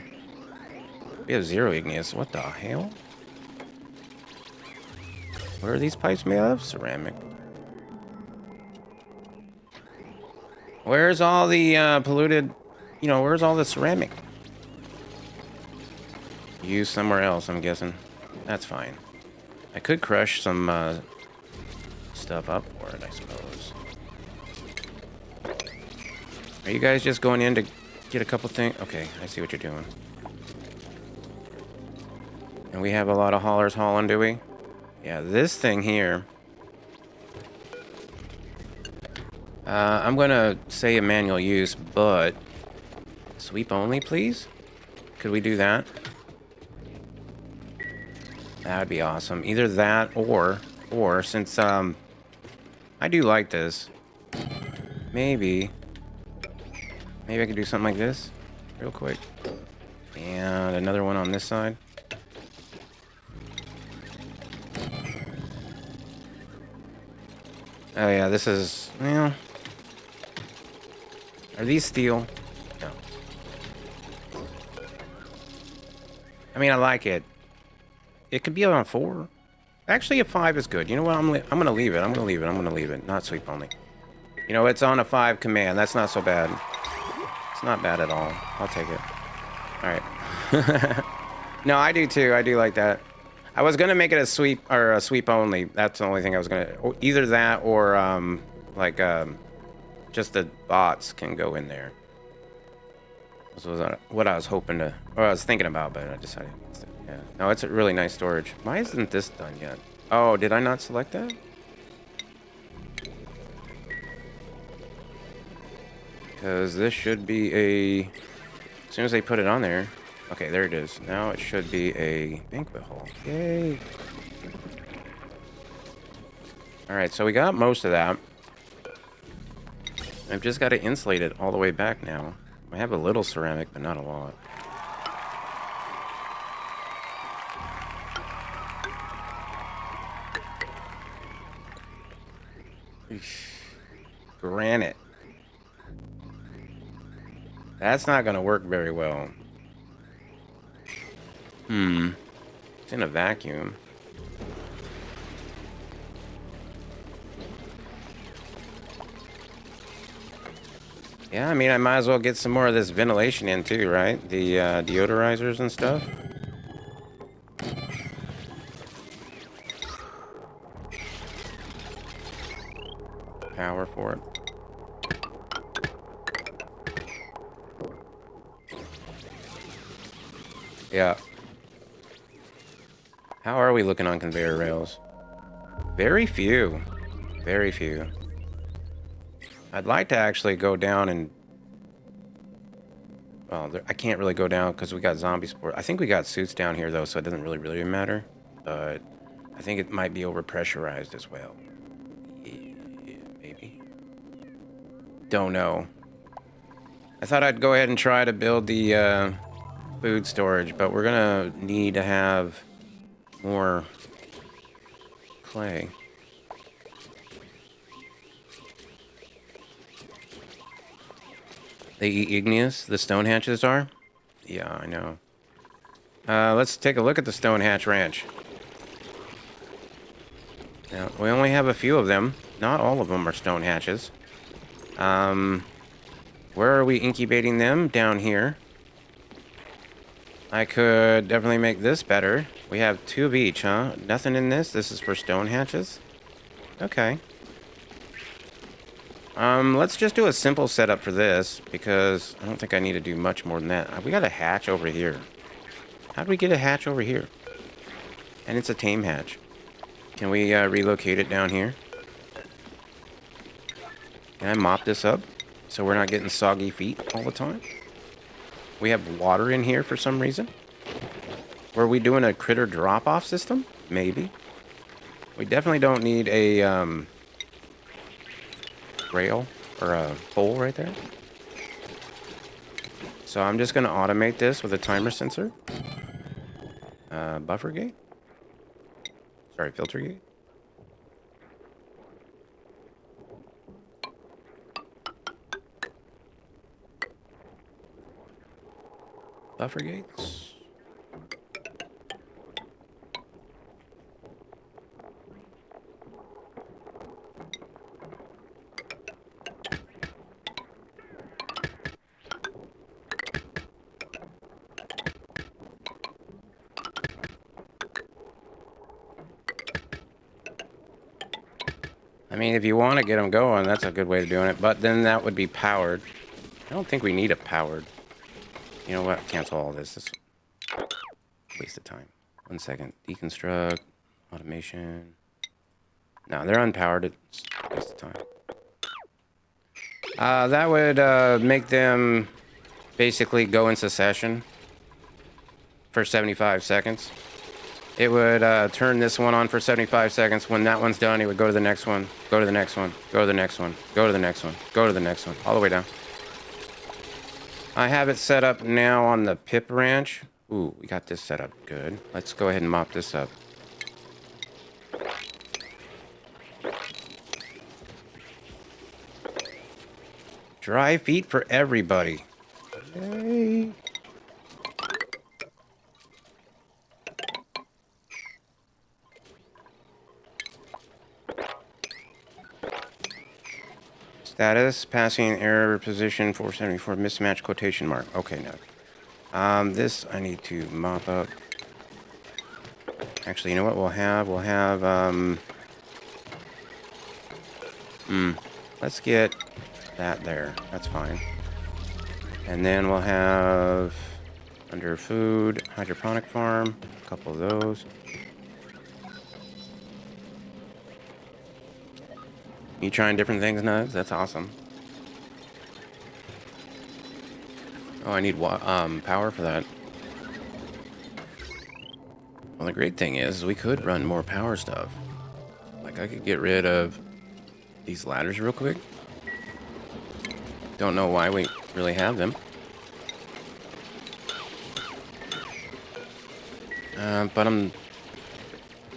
We have 0 igneous. What the hell? What are these pipes made of? Ceramic. Where's all the polluted, you know, where's all the ceramic? Used somewhere else, I'm guessing. That's fine. I could crush some stuff up for it, I suppose. Are you guys just going in to get a couple things? Okay, I see what you're doing. And we have a lot of haulers hauling, do we? Yeah, this thing here. I'm gonna say a manual use, but sweep only, please? Could we do that? That would be awesome. Either that or since I do like this, maybe I could do something like this real quick. And another one on this side. Oh yeah, this is, well, are these steel? No. I mean, I like it. It could be on 4. Actually, a 5 is good. You know what? I'm gonna leave it. I'm gonna leave it. Not sweep only. You know, it's on a 5 command. That's not so bad. It's not bad at all. I'll take it. All right. No, I do too. I do like that. I was gonna make it a sweep or a sweep only. That's the only thing I was gonna. Either that or just the bots can go in there. This was what I was hoping to, or I was thinking about, but I decided against it. Yeah. No, it's a really nice storage. Why isn't this done yet? Oh, did I not select that? Because this should be a. As soon as they put it on there. Okay, there it is. Now it should be a banquet hall. Yay. Alright, so we got most of that. I've just got to insulate it all the way back now. I have a little ceramic, but not a lot. Eesh. Granite. That's not going to work very well. It's in a vacuum. Yeah, I mean, I might as well get some more of this ventilation in too, right? The deodorizers and stuff. Power for it. Yeah. How are we looking on conveyor rails? Very few. Very few. I'd like to actually go down and... Well, I can't really go down because we got zombie sport. I think we got suits down here, though, so it doesn't really matter. But I think it might be overpressurized as well. Yeah, maybe. Don't know. I thought I'd go ahead and try to build the food storage, but we're going to need to have more clay. They eat igneous, the stone hatches are? Yeah, I know. Let's take a look at the stone hatch ranch. Now, we only have a few of them. Not all of them are stone hatches. Where are we incubating them? Down here. I could definitely make this better. We have 2 of each, huh? Nothing in this? This is for stone hatches? Okay. Let's just do a simple setup for this, because I don't think I need to do much more than that. We got a hatch over here. How do we get a hatch over here? And it's a tame hatch. Can we relocate it down here? Can I mop this up so we're not getting soggy feet all the time? We have water in here for some reason. Were we doing a critter drop-off system? Maybe. We definitely don't need a rail or a pole right there. So I'm just going to automate this with a timer sensor. Buffer gate? Sorry, filter gate. Buffer gates. I mean, if you want to get them going, that's a good way of doing it. But then that would be powered. I don't think we need it powered. You know what? Cancel all this. This waste of time. 1 second. Deconstruct. Automation. No, they're unpowered. It's a waste of time. That would make them basically go into session for 75 seconds. It would turn this one on for 75 seconds. When that one's done, it would go to the next one, go to the next one, go to the next one, go to the next one, go to the next one, all the way down. I have it set up now on the Pip Ranch. Ooh, we got this set up good. Let's go ahead and mop this up. Dry feet for everybody. Yay. Status, passing error position 474, mismatch quotation mark. Okay, now. This I need to mop up. Actually, you know what we'll have? We'll have, let's get that there. That's fine. And then we'll have, under food, hydroponic farm, a couple of those. You trying different things, Nugs? That's awesome. Oh, I need power for that. Well, the great thing is we could run more power stuff. Like, I could get rid of these ladders real quick. Don't know why we really have them. But I'm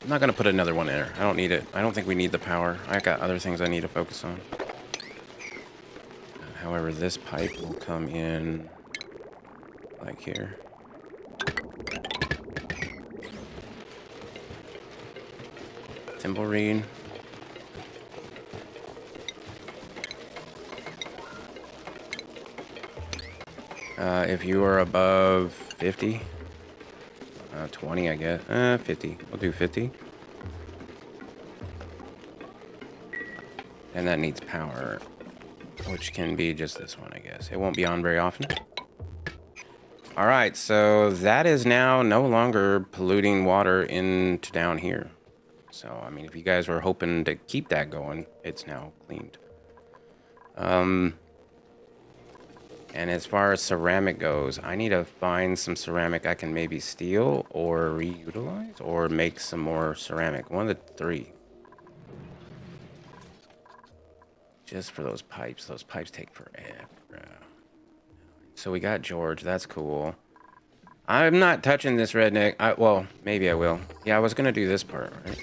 not going to put another one in there. I don't need it. I don't think we need the power. I got other things I need to focus on. However, this pipe will come in like here. Thimbleweed. If you are above 50, 20, I guess. 50. We'll do 50. And that needs power, which can be just this one, I guess. It won't be on very often. All right, so that is now no longer polluting water into down here. So, I mean, if you guys were hoping to keep that going, it's now cleaned. And as far as ceramic goes, I need to find some ceramic I can maybe steal or reutilize or make some more ceramic. One of the three. Just for those pipes. Those pipes take forever. So we got George. That's cool. I'm not touching this redneck. Well, maybe I will. Yeah, I was going to do this part, right?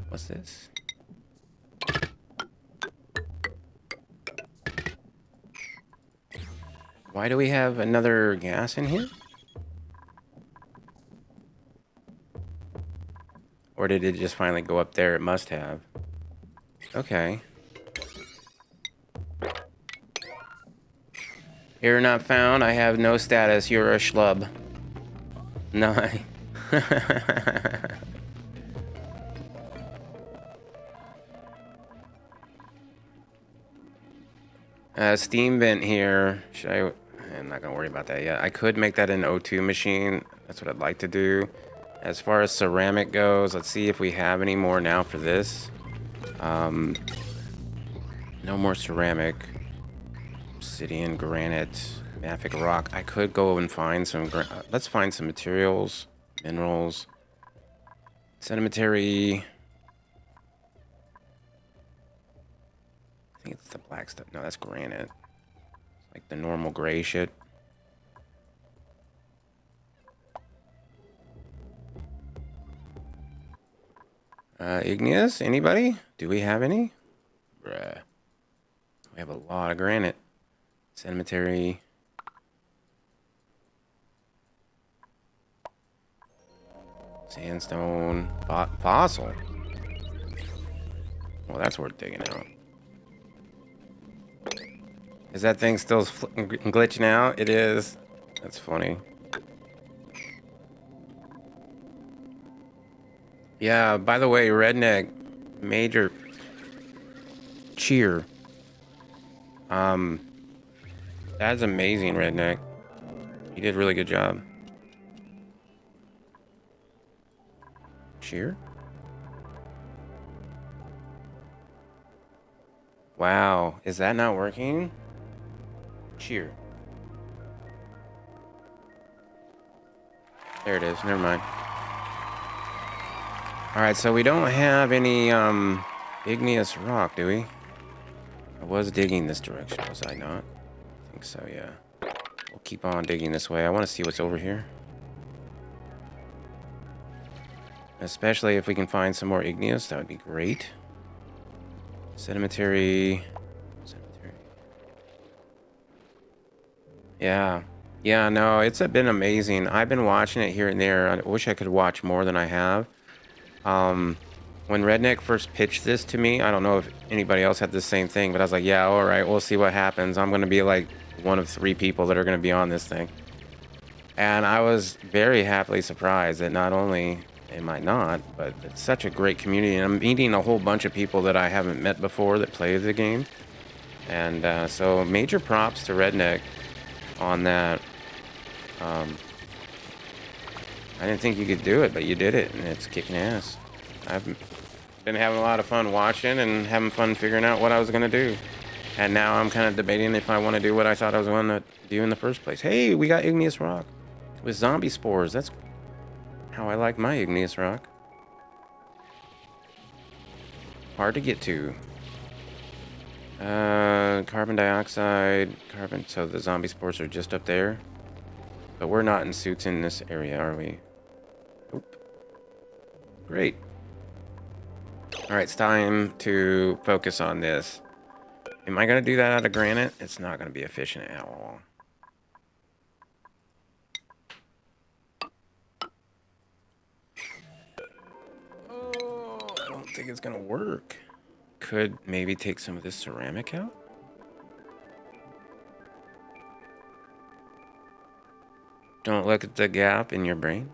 What's this? Why do we have another gas in here? Or did it just finally go up there? It must have. Okay. You're not found. I have no status. You're a schlub. No. Steam vent here. I'm not gonna worry about that yet. I could make that an O2 machine. That's what I'd like to do. As far as ceramic goes, let's see if we have any more now for this. No more ceramic. Obsidian, granite, mafic rock. I could go and find some. Let's find some materials, minerals, sedimentary. I think it's the black stuff. No, that's granite. It's like the normal gray shit. Igneous? Anybody? Do we have any? Bruh. We have a lot of granite. Sedimentary. Sandstone. Fossil. Well, that's worth digging out. Is that thing still glitching out? It is. That's funny. Yeah, by the way, Redneck, major cheer. That's amazing, Redneck. You did a really good job. Cheer? Wow, is that not working? Cheer. There it is, never mind. Alright, so we don't have any, igneous rock, do we? I was digging this direction, was I not? I think so, yeah. We'll keep on digging this way. I want to see what's over here. Especially if we can find some more igneous, that would be great. Sedimentary. Yeah. Yeah, no, it's been amazing. I've been watching it here and there. I wish I could watch more than I have. When Redneck first pitched this to me, I don't know if anybody else had the same thing, but I was like, yeah, all right, we'll see what happens. I'm going to be like one of 3 people that are going to be on this thing. And I was very happily surprised that not only am I not, but it's such a great community. And I'm meeting a whole bunch of people that I haven't met before that play the game. And so major props to Redneck on that. I didn't think you could do it, but you did it, and it's kicking ass. I've been having a lot of fun watching and having fun figuring out what I was going to do. And now I'm kind of debating if I want to do what I thought I was going to do in the first place. Hey, we got igneous rock with zombie spores. That's how I like my igneous rock. Hard to get to. Carbon dioxide, carbon. So the zombie spores are just up there. But we're not in suits in this area, are we? Nope. Great. Alright, it's time to focus on this. Am I going to do that out of granite? It's not going to be efficient at all. Oh, I don't think it's going to work. Could maybe take some of this ceramic out? Don't look at the gap in your brain.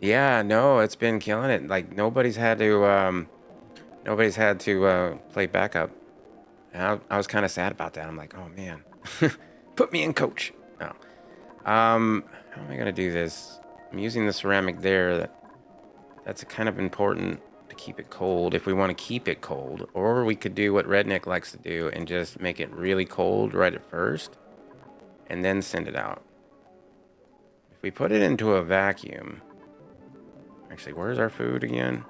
Yeah, no, it's been killing it. Like nobody's had to play backup. And I was kind of sad about that. I'm like, oh man, put me in coach. No. How am I gonna do this? I'm using the ceramic there. That's kind of important to keep it cold if we want to keep it cold. Or we could do what Redneck likes to do and just make it really cold right at first, and then send it out. If we put it into a vacuum. Actually, where's our food again?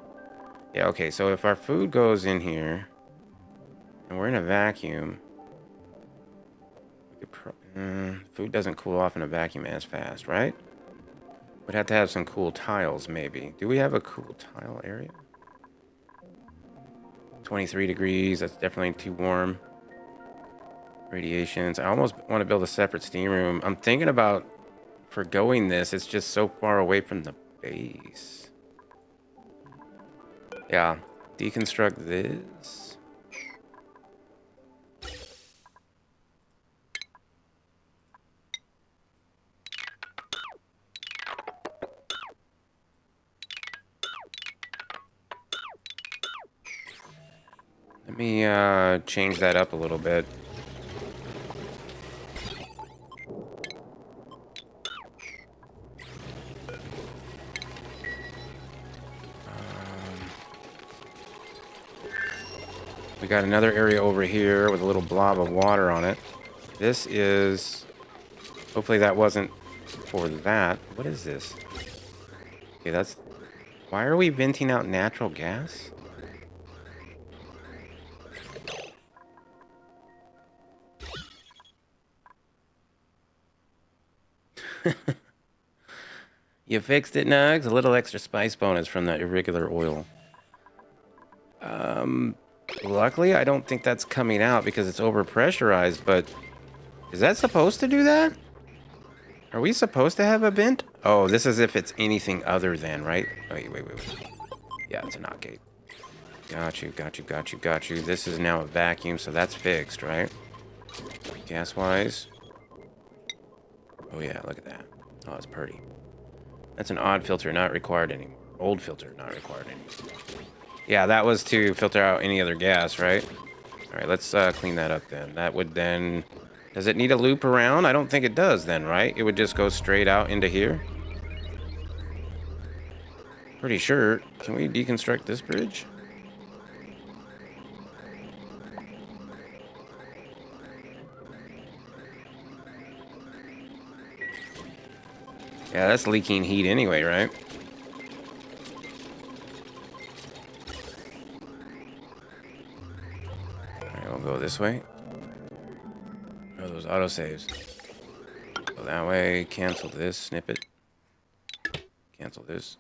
Yeah, okay, so if our food goes in here, and we're in a vacuum, we could food doesn't cool off in a vacuum as fast, right? We'd have to have some cool tiles, maybe. Do we have a cool tile area? 23 degrees, that's definitely too warm. Radiations, I almost want to build a separate steam room. I'm thinking about forgoing this, it's just so far away from the base. Yeah, deconstruct this. Let me change that up a little bit. We got another area over here with a little blob of water on it. This is... Hopefully that wasn't for that. What is this? Okay, that's... Why are we venting out natural gas? You fixed it, Nugs? A little extra spice bonus from that irregular oil. Luckily, I don't think that's coming out because it's overpressurized, but... Is that supposed to do that? Are we supposed to have a vent? Oh, this is if it's anything other than, right? Wait. Yeah, it's a not gate. Got you. This is now a vacuum, so that's fixed, right? Gas-wise. Oh yeah, look at that. Oh, it's pretty. That's an odd filter, not required anymore. Old filter, not required anymore. Yeah, that was to filter out any other gas, right? All right, let's clean that up then. That would then... Does it need a loop around? I don't think it does then, right? It would just go straight out into here. Pretty sure. Can we deconstruct this bridge? Yeah, that's leaking heat anyway, right? Alright, we'll go this way. Oh, those autosaves. Go that way. Cancel this. Snip it. Cancel this.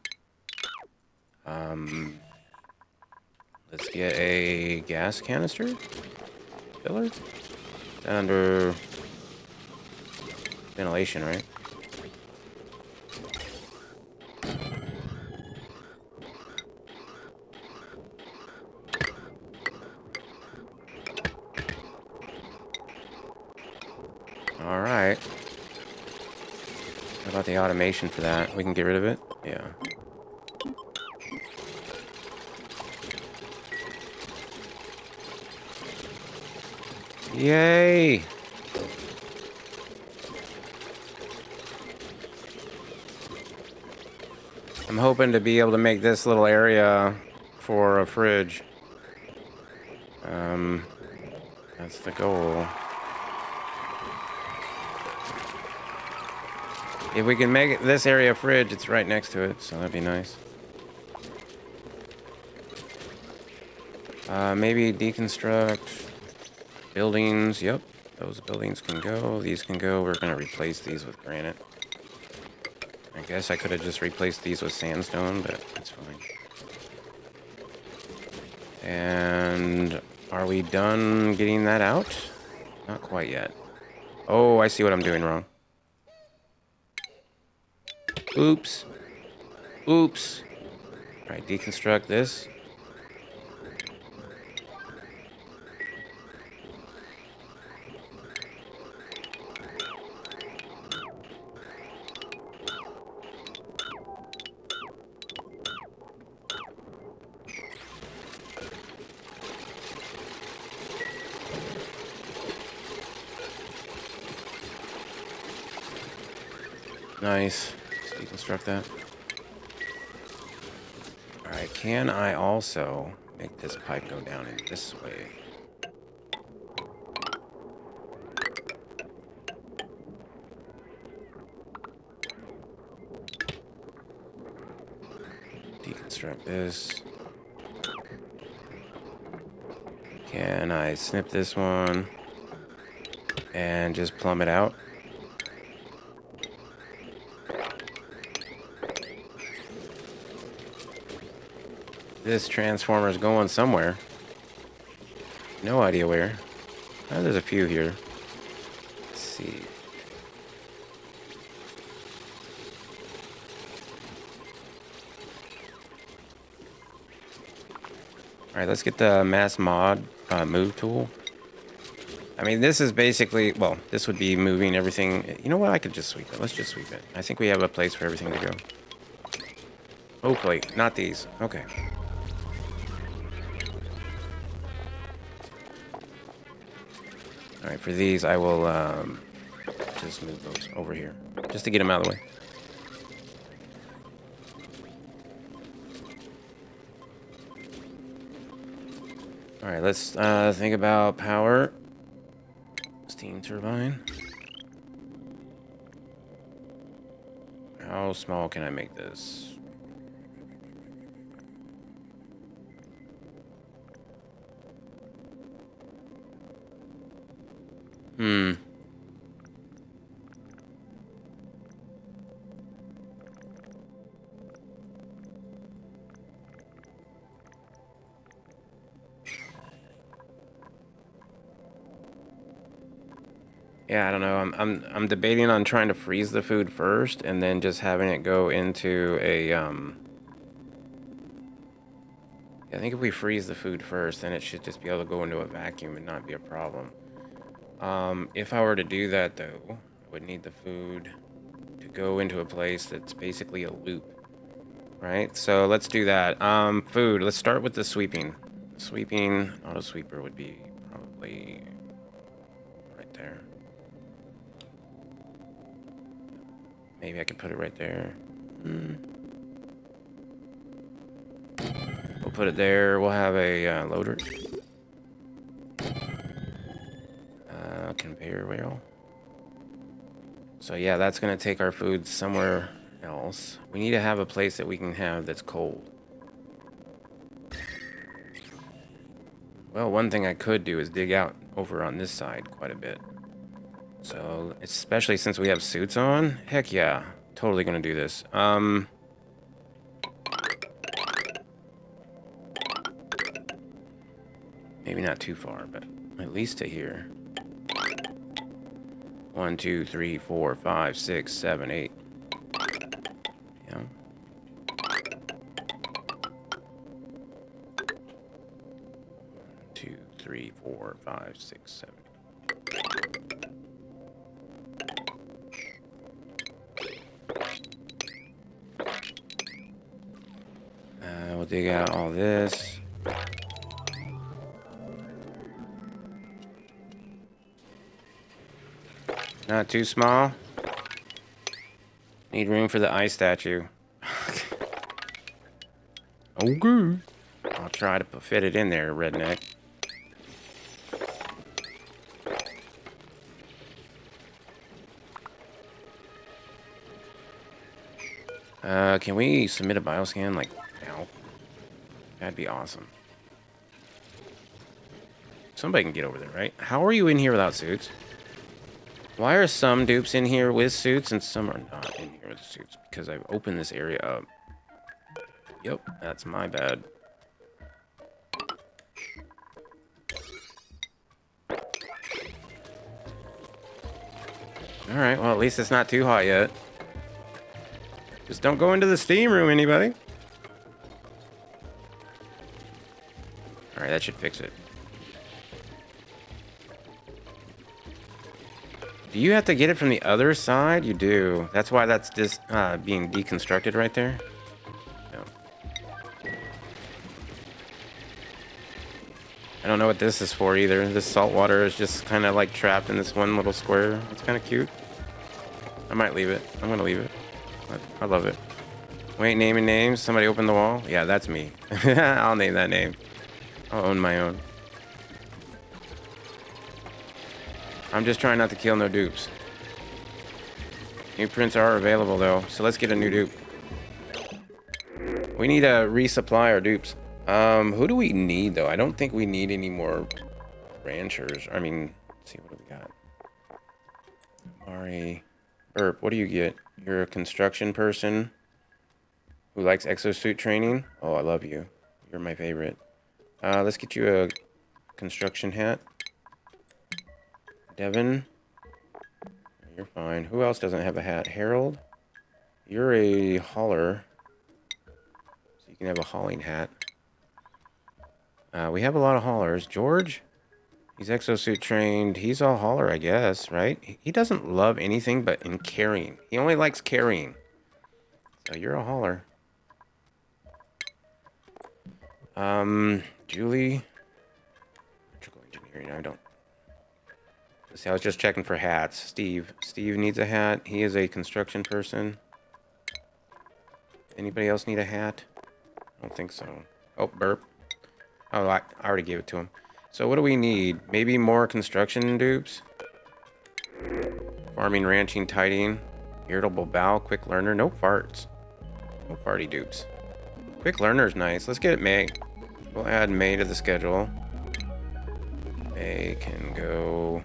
Let's get a gas canister. Filler? Under ventilation, right? All right. What about the automation for that? We can get rid of it? Yeah. Yay! I'm hoping to be able to make this little area for a fridge. That's the goal. If we can make this area a fridge, it's right next to it, so that'd be nice. Maybe deconstruct buildings. Yep, those buildings can go. These can go. We're gonna replace these with granite. I guess I could have just replaced these with sandstone, but it's fine. And are we done getting that out? Not quite yet. Oh, I see what I'm doing wrong. Oops. Oops. All right, deconstruct this. Nice. Let's deconstruct that. Alright, can I also make this pipe go down in this way? Deconstruct this. Can I snip this one and just plumb it out? This transformer is going somewhere. No idea where. Oh, there's a few here. Let's see. Alright, let's get the mass mod move tool. I mean, this is basically, well, this would be moving everything. You know what? I could just sweep it. Let's just sweep it. I think we have a place for everything to go. Hopefully, not these. Okay. Alright, for these, I will just move those over here. Just to get them out of the way. Alright, let's think about power. Steam turbine. How small can I make this? Yeah, I don't know. I'm debating on trying to freeze the food first and then just having it go into a I think if we freeze the food first, then it should just be able to go into a vacuum and not be a problem. If I were to do that though, I would need the food to go into a place that's basically a loop. Right? So let's do that. Food. Let's start with the sweeping. Sweeping auto sweeper would be probably right there. Maybe I could put it right there. We'll put it there. We'll have a loader. Conveyor wheel. So yeah, that's gonna take our food somewhere else. We need to have a place that we can have that's cold. Well, one thing I could do is dig out over on this side quite a bit. So, especially since we have suits on, heck yeah, totally gonna do this. Maybe not too far, but at least to here. 1, 2, 3, 4, 5, 6, 7, 8. Yeah. 2, 3, 4, 5, 6, 7. We'll dig out all this. Not too small. Need room for the ice statue. Okay. I'll try to fit it in there, redneck. Can we submit a bioscan, like, now? That'd be awesome. Somebody can get over there, right? How are you in here without suits? Why are some dupes in here with suits and some are not in here with suits? Because I've opened this area up. Yep, that's my bad. Alright, well, at least it's not too hot yet. Just don't go into the steam room, anybody. Alright, that should fix it. Do you have to get it from the other side? You do. That's why that's just being deconstructed right there. No. I don't know what this is for either. This salt water is just kind of like trapped in this one little square. It's kind of cute. I might leave it. I'm gonna leave it. I love it. Wait, naming names. Somebody open the wall. Yeah, that's me. I'll name that name. I'll own my own. I'm just trying not to kill no dupes. New prints are available though, so let's get a new dupe. We need to resupply our dupes. Who do we need though? I don't think we need any more ranchers. I mean, let's see, what do we got? Mari. Burp, what do you get? You're a construction person who likes exosuit training. Oh, I love you. You're my favorite. Let's get you a construction hat. Devin. You're fine. Who else doesn't have a hat? Harold. You're a hauler. So you can have a hauling hat. We have a lot of haulers. George? He's exosuit trained. He's a hauler, I guess, right? He doesn't love anything but in carrying. He only likes carrying. So you're a hauler. Julie. Electrical engineering. I don't. Let's see, I was just checking for hats. Steve. Steve needs a hat. He is a construction person. Anybody else need a hat? I don't think so. Oh, burp. Oh, I already gave it to him. So what do we need? Maybe more construction dupes? Farming, ranching, tidying. Irritable bowel, quick learner. No farts. No farty dupes. Quick learner's nice. Let's get May. We'll add May to the schedule. May can go...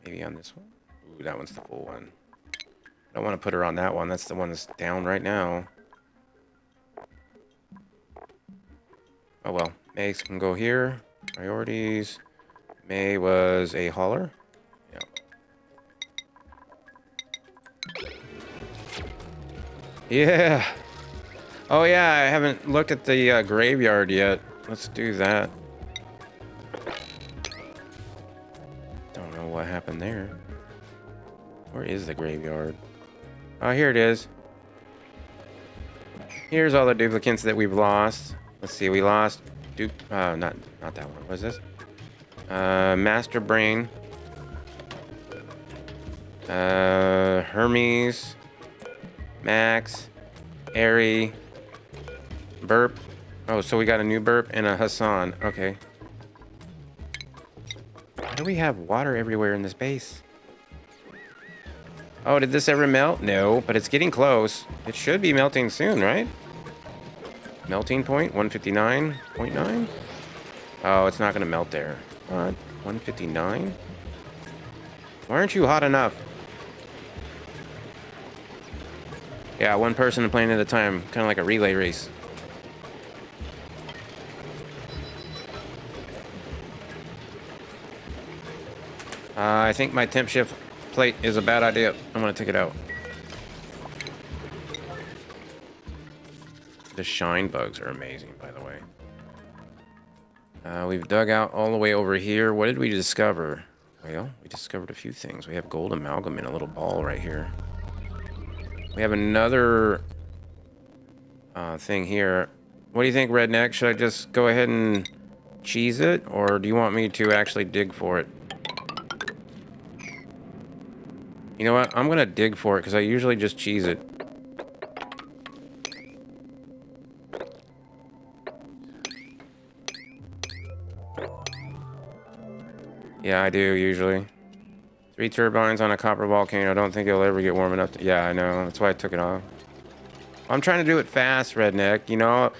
maybe on this one. Ooh, that one's the full one. I don't want to put her on that one. That's the one that's down right now. Oh well, Megs can go here. Priorities. May was a hauler. Yeah. Yeah. Oh yeah, I haven't looked at the graveyard yet. Let's do that. Don't know what happened there. Where is the graveyard? Oh, here it is. Here's all the duplicates that we've lost. Let's see, we lost not that one. What is this? Master Brain. Hermes. Max. Airy. Burp. Oh, so we got a new Burp and a Hassan. Okay. Why do we have water everywhere in this base? Oh, did this ever melt? No, but it's getting close. It should be melting soon, right? Melting point, 159.9? Oh, it's not gonna melt there. What? 159? Why aren't you hot enough? Yeah, one person playing at a time. Kind of like a relay race. I think my temp shift plate is a bad idea. I'm gonna take it out. The shine bugs are amazing, by the way. We've dug out all the way over here. What did we discover? Well, we discovered a few things. We have gold amalgam in a little ball right here. We have another thing here. What do you think, Redneck? Should I just go ahead and cheese it? Or do you want me to actually dig for it? You know what? I'm gonna dig for it because I usually just cheese it. Yeah, I do usually. 3 turbines on a copper volcano. I don't think it'll ever get warm enough to... Yeah, I know. That's why I took it off. I'm trying to do it fast, Redneck. You know,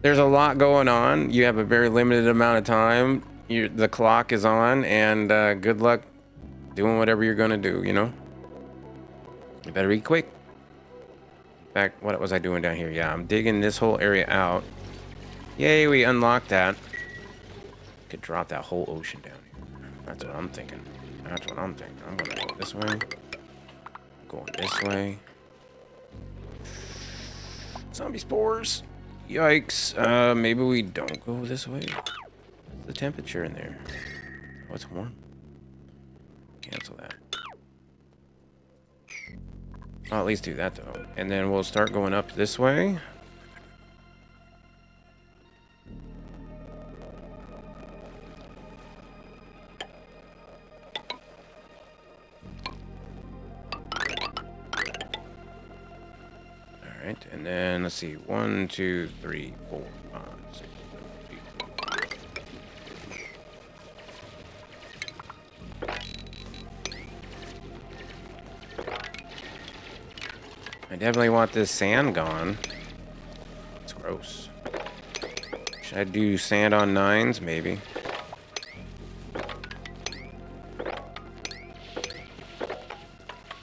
there's a lot going on. You have a very limited amount of time. The clock is on, and good luck doing whatever you're gonna do, you know? You better be quick. In fact, what was I doing down here? Yeah, I'm digging this whole area out. Yay, we unlocked that. Could drop that whole ocean down here. That's what I'm thinking. That's what I'm thinking. I'm gonna go this way. Going this way. Zombie spores. Yikes. Maybe we don't go this way. What's the temperature in there? Oh, it's warm. Cancel that. I'll at least do that though. And then we'll start going up this way. Alright, and then let's see. 1, 2, 3, 4, 5, 6, 7, 8. I definitely want this sand gone. It's gross. Should I do sand on 9s? Maybe.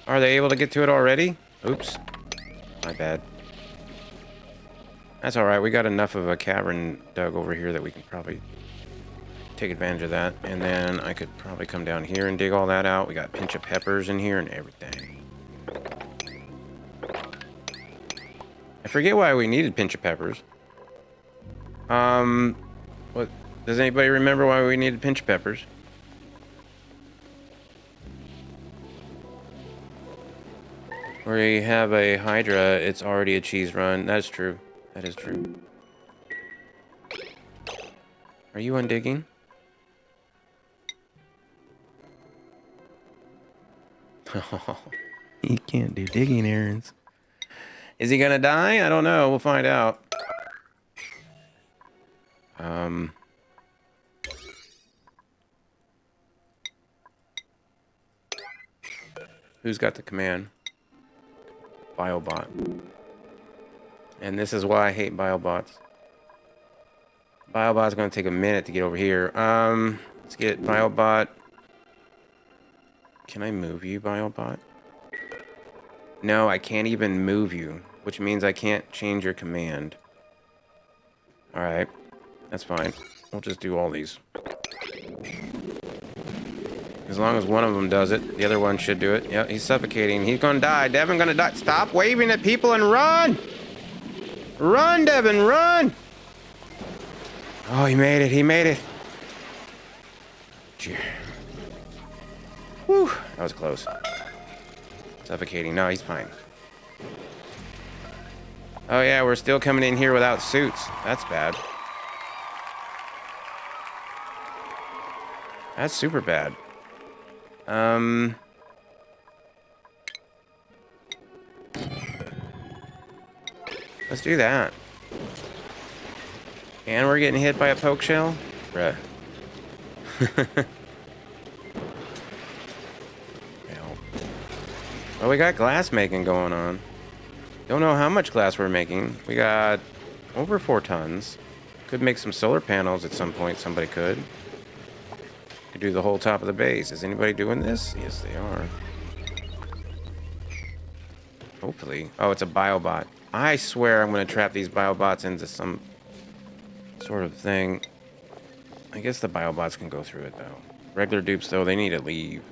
Are they able to get to it already? Oops. My bad. That's alright. We got enough of a cavern dug over here that we can probably take advantage of that. And then I could probably come down here and dig all that out. We got a pinch of peppers in here and everything. I forget why we needed pinch of peppers. What? Does anybody remember why we needed pinch of peppers? Where you have a Hydra, it's already a cheese run. That's true. That is true. Are you undigging? He can't do digging errands. Is he gonna die? I don't know. We'll find out. Who's got the command? Biobot. And this is why I hate Biobots. Biobot's gonna take a minute to get over here. Let's get Biobot. Can I move you, Biobot? No, I can't even move you, which means I can't change your command. Alright, that's fine. We'll just do all these. As long as one of them does it, the other one should do it. Yeah, he's suffocating. He's gonna die. Devin gonna die. Stop waving at people and run! Run, Devin, run! Oh, he made it. He made it. Cheer. Whew, that was close. Suffocating. No, he's fine. Oh yeah, we're still coming in here without suits. That's bad. That's super bad. Let's do that. And we're getting hit by a poke shell? Bruh. Well, we got glass making going on. Don't know how much glass we're making. We got over 4 tons. Could make some solar panels at some point, somebody could. Could do the whole top of the base. Is anybody doing this? Yes, they are. Hopefully. Oh, it's a biobot. I swear I'm going to trap these biobots into some sort of thing. I guess the biobots can go through it, though. Regular dupes, though, they need to leave.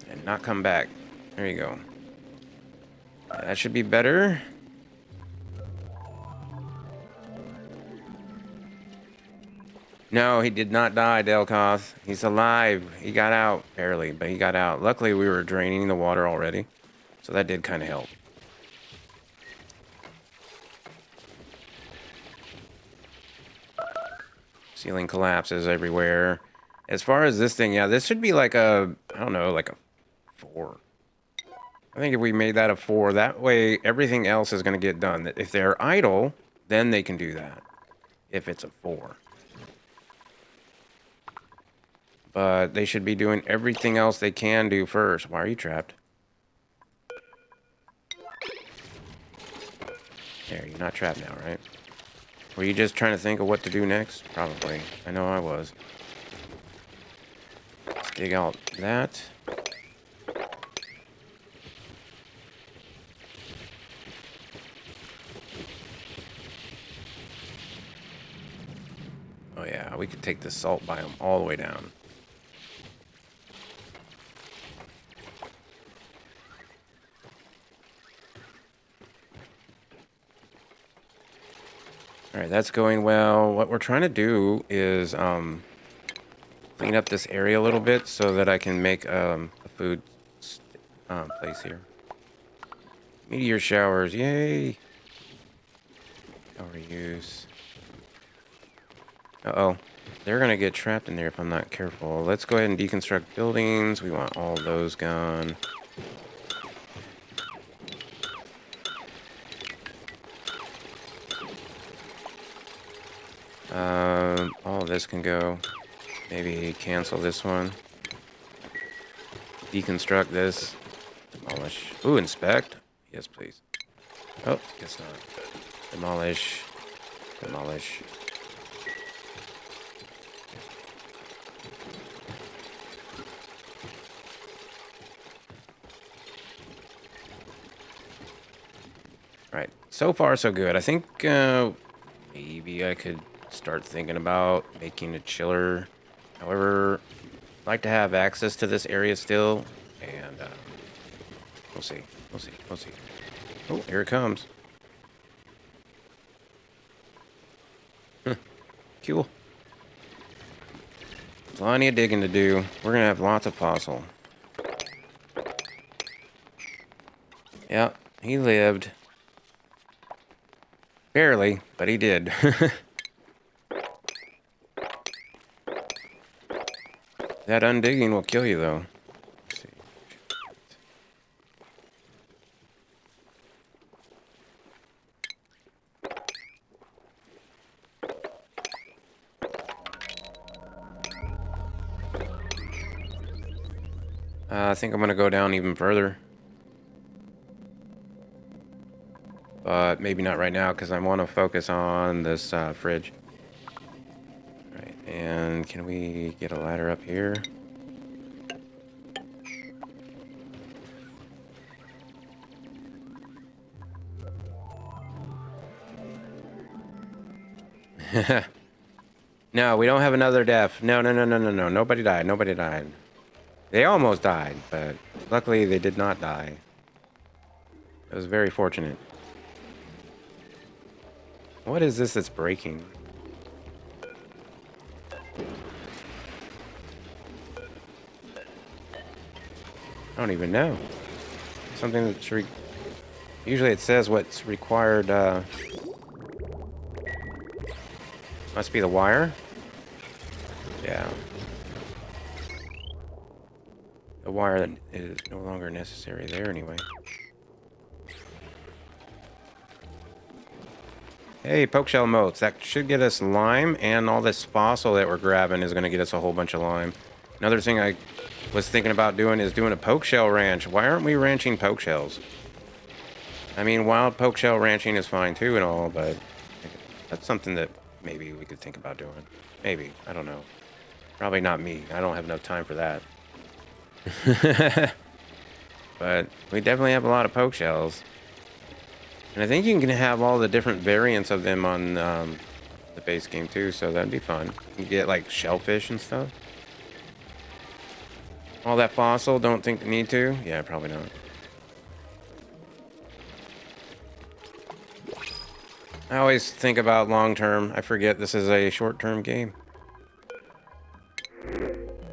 And not come back. There you go. That should be better. No, he did not die, Delkoth. He's alive. He got out. Barely, but he got out. Luckily, we were draining the water already. So that did kind of help. Ceiling collapses everywhere. As far as this thing, yeah, this should be like a, I don't know, like a 4. I think if we made that a 4, that way everything else is going to get done. If they're idle, then they can do that. If it's a 4. But they should be doing everything else they can do first. Why are you trapped? There, you're not trapped now, right? Were you just trying to think of what to do next? Probably. I know I was. Let's dig out that. Oh yeah, we could take the salt biome all the way down. Alright, that's going well. What we're trying to do is clean up this area a little bit so that I can make a food place here. Meteor showers, yay! Shower use. Uh-oh. They're gonna get trapped in there if I'm not careful. Let's go ahead and deconstruct buildings. We want all those gone. All of this can go. Maybe cancel this one. Deconstruct this. Demolish. Ooh, inspect. Yes, please. Oh, guess not. Demolish. Demolish. Right. So far, so good. I think maybe I could start thinking about making a chiller. However, I'd like to have access to this area still, and we'll see. We'll see. We'll see. Oh, here it comes. Huh. Cool. Plenty of digging to do. We're gonna have lots of fossil. Yeah, he lived. Barely, but he did. That undigging will kill you, though. Let's see. I think I'm going to go down even further. But maybe not right now, because I want to focus on this fridge. Right, and can we get a ladder up here? No, we don't have another death. No, no, no, no, no, no. Nobody died. Nobody died. They almost died, but luckily they did not die. It was very fortunate. What is this that's breaking? I don't even know. Something that's usually it says what's required. Must be the wire. Yeah. The wire that is no longer necessary there anyway. Hey, poke shell motes. That should get us lime, and all this fossil that we're grabbing is going to get us a whole bunch of lime. Another thing I was thinking about doing is doing a poke shell ranch. Why aren't we ranching poke shells? I mean, wild poke shell ranching is fine too and all, but that's something that maybe we could think about doing. Maybe. I don't know. Probably not me. I don't have enough time for that. But we definitely have a lot of poke shells. And I think you can have all the different variants of them on the base game too, so that'd be fun. You get like shellfish and stuff. All that fossil, don't think need to? Yeah, probably not. I always think about long term. I forget this is a short term game.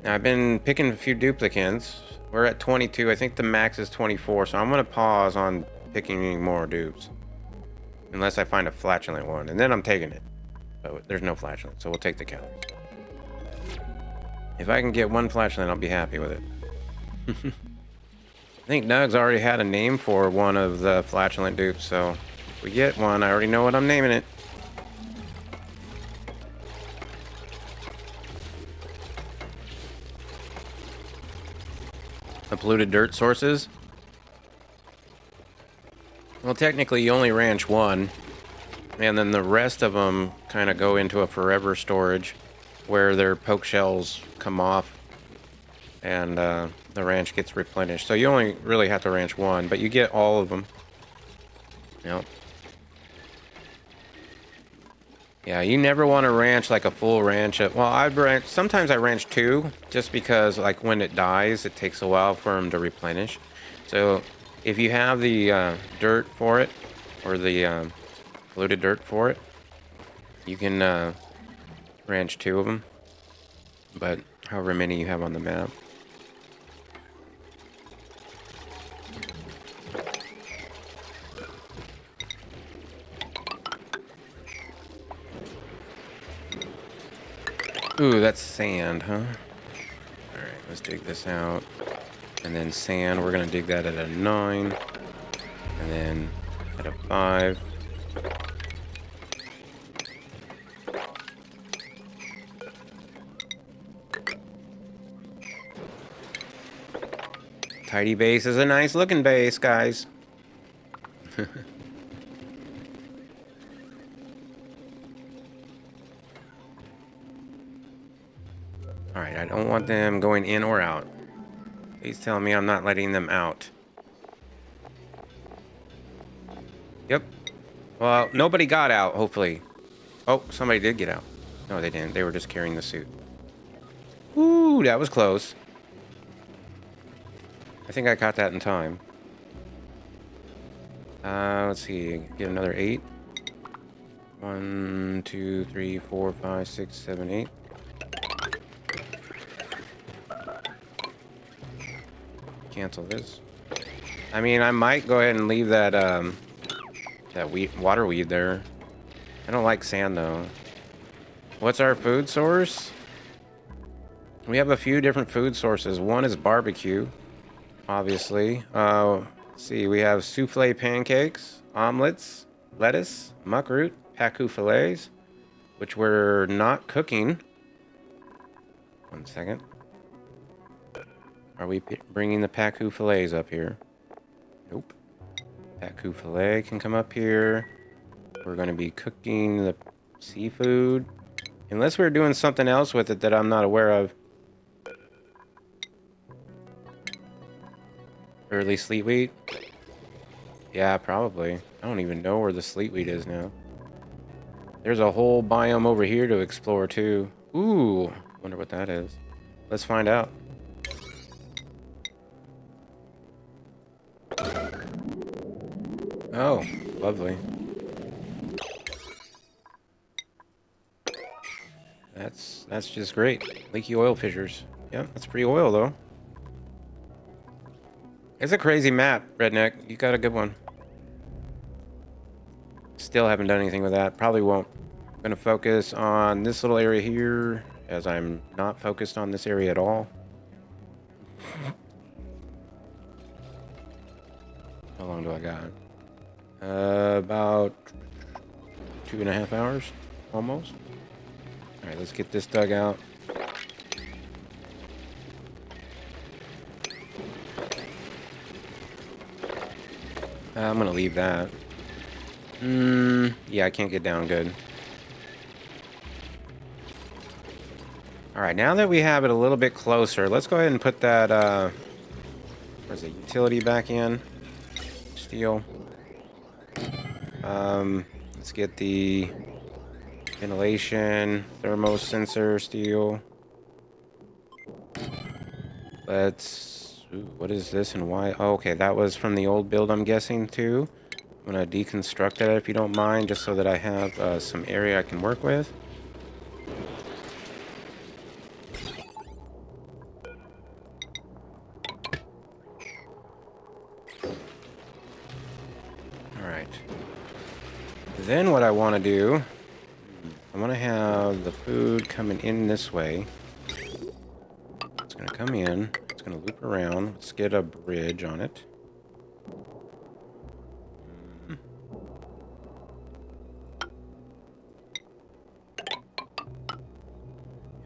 Now, I've been picking a few duplicants. We're at 22. I think the max is 24, so I'm going to pause on picking any more dupes. Unless I find a flatulent one, and then I'm taking it. But there's no flatulent, so we'll take the calories. If I can get one flatulent, I'll be happy with it. I think Doug's already had a name for one of the flatulent dupes, so if we get one, I already know what I'm naming it. The polluted dirt sources. Well, technically, you only ranch one, and then the rest of them kind of go into a forever storage where their poke shells come off and the ranch gets replenished. So you only really have to ranch one, but you get all of them. Yep. Yeah, you never want to ranch like a full ranch. Well, sometimes I ranch two, just because like when it dies, it takes a while for them to replenish. So if you have the dirt for it, or the polluted dirt for it, you can ranch two of them. But however many you have on the map. Ooh, that's sand, huh? Alright, let's dig this out. And then sand, we're gonna dig that at a 9. And then at a 5. Tidy base is a nice looking base, guys. Alright, I don't want them going in or out. Please tell me I'm not letting them out. Yep. Well, nobody got out, hopefully. Oh, somebody did get out. No, they didn't. They were just carrying the suit. Ooh, that was close. I think I caught that in time. Let's see. Get another 8. 1, 2, 3, 4, 5, 6, 7, 8. Cancel this. I mean, I might go ahead and leave that water weed there. I don't like sand though. What's our food source? We have a few different food sources. One is barbecue, obviously. Let's see, we have souffle pancakes, omelets, lettuce, muckroot, pacu fillets, which we're not cooking. 1 second. Are we bringing the pacu fillets up here? Nope. Pacu fillet can come up here. We're going to be cooking the seafood. Unless we're doing something else with it that I'm not aware of. Early sleet wheat? Yeah, probably. I don't even know where the sleet wheat is now. There's a whole biome over here to explore too. Ooh, wonder what that is. Let's find out. Oh, lovely. That's just great. Leaky oil fissures. Yep, that's pretty oil though. It's a crazy map, Redneck. You got a good one. Still haven't done anything with that. Probably won't. I'm gonna focus on this little area here, as I'm not focused on this area at all. How long do I got? About 2.5 hours, almost. All right, let's get this dug out. I'm gonna leave that. Yeah, I can't get down good. All right, now that we have it a little bit closer, let's go ahead and put that, where's the utility back in? Steel. Let's get the ventilation, thermo sensor, steel. Let's, ooh, what is this and why? Oh, okay, that was from the old build, I'm guessing, too. I'm gonna deconstruct that if you don't mind, just so that I have some area I can work with. Alright. Then what I want to do, I want to have the food coming in this way. It's going to come in. It's going to loop around. Let's get a bridge on it.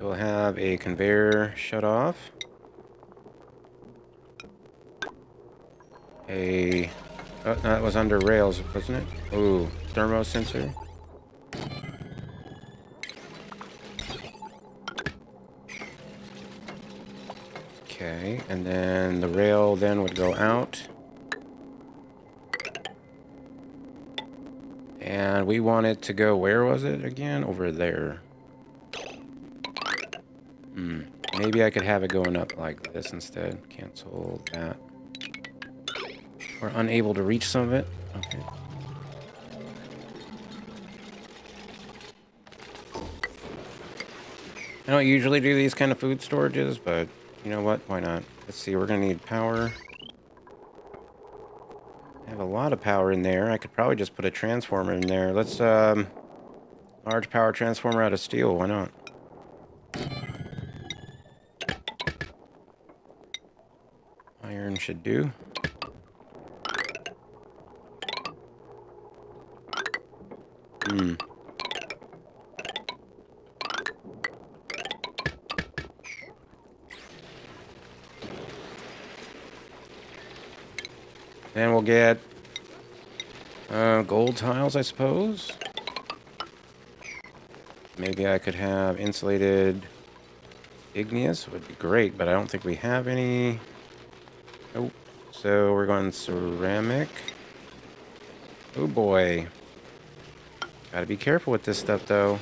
You'll have a conveyor shut off. Oh, that was under rails, wasn't it? Ooh, thermo sensor. Okay, and then the rail then would go out. And we want it to go, where was it again? Over there. Maybe I could have it going up like this instead. Cancel that. We're unable to reach some of it. Okay. I don't usually do these kind of food storages, but you know what? Why not? Let's see, we're gonna need power. I have a lot of power in there. I could probably just put a transformer in there. Let's, large power transformer out of steel. Why not? Iron should do. Then we'll get gold tiles, I suppose. Maybe I could have insulated igneous. Would be great, but I don't think we have any. Nope. So we're going ceramic. Oh boy. Gotta be careful with this stuff, though.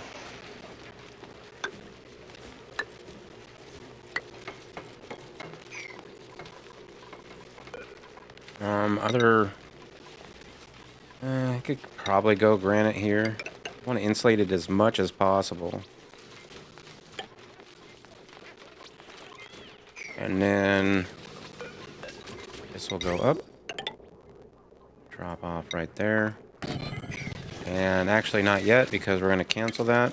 I could probably go granite here. I want to insulate it as much as possible. And then this will go up. Drop off right there. And actually not yet, because we're going to cancel that.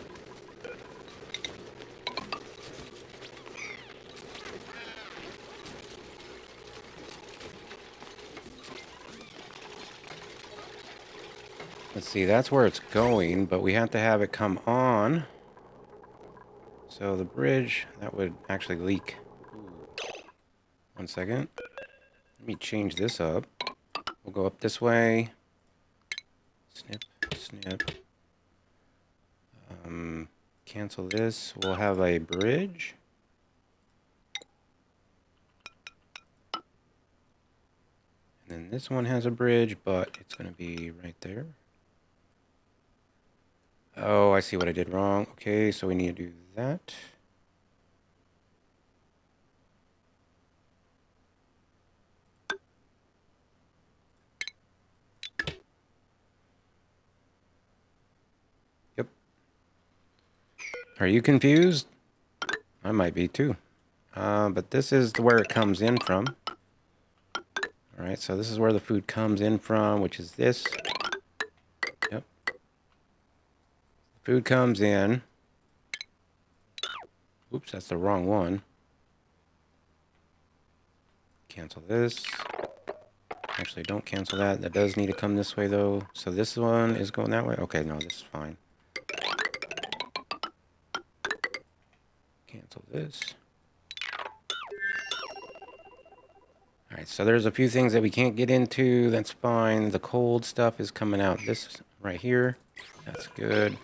Let's see, that's where it's going, but we have to have it come on. So the bridge, that would actually leak. One second. Let me change this up. We'll go up this way. Snip, snip. Cancel this. We'll have a bridge. And then this one has a bridge, but it's going to be right there. Oh, I see what I did wrong. Okay, so we need to do that. Yep. Are you confused? I might be too. But this is where it comes in from. All right, so this is where the food comes in from, which is this. Yep. Food comes in. Oops, that's the wrong one. Cancel this. Actually, don't cancel that. That does need to come this way, though. So this one is going that way? Okay, no, this is fine. Cancel this. Alright, so there's a few things that we can't get into. That's fine. The cold stuff is coming out this right here. That's good.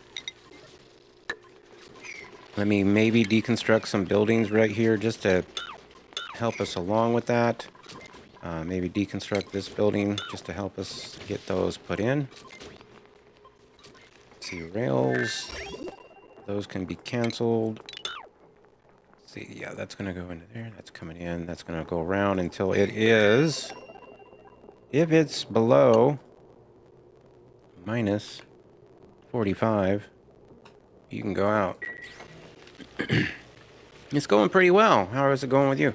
Let me maybe deconstruct some buildings right here just to help us along with that. Maybe deconstruct this building just to help us get those put in. See, rails. Those can be canceled. See, yeah, that's going to go into there. That's coming in. That's going to go around until it is... If it's below minus 45, you can go out. It's going pretty well. How is it going with you?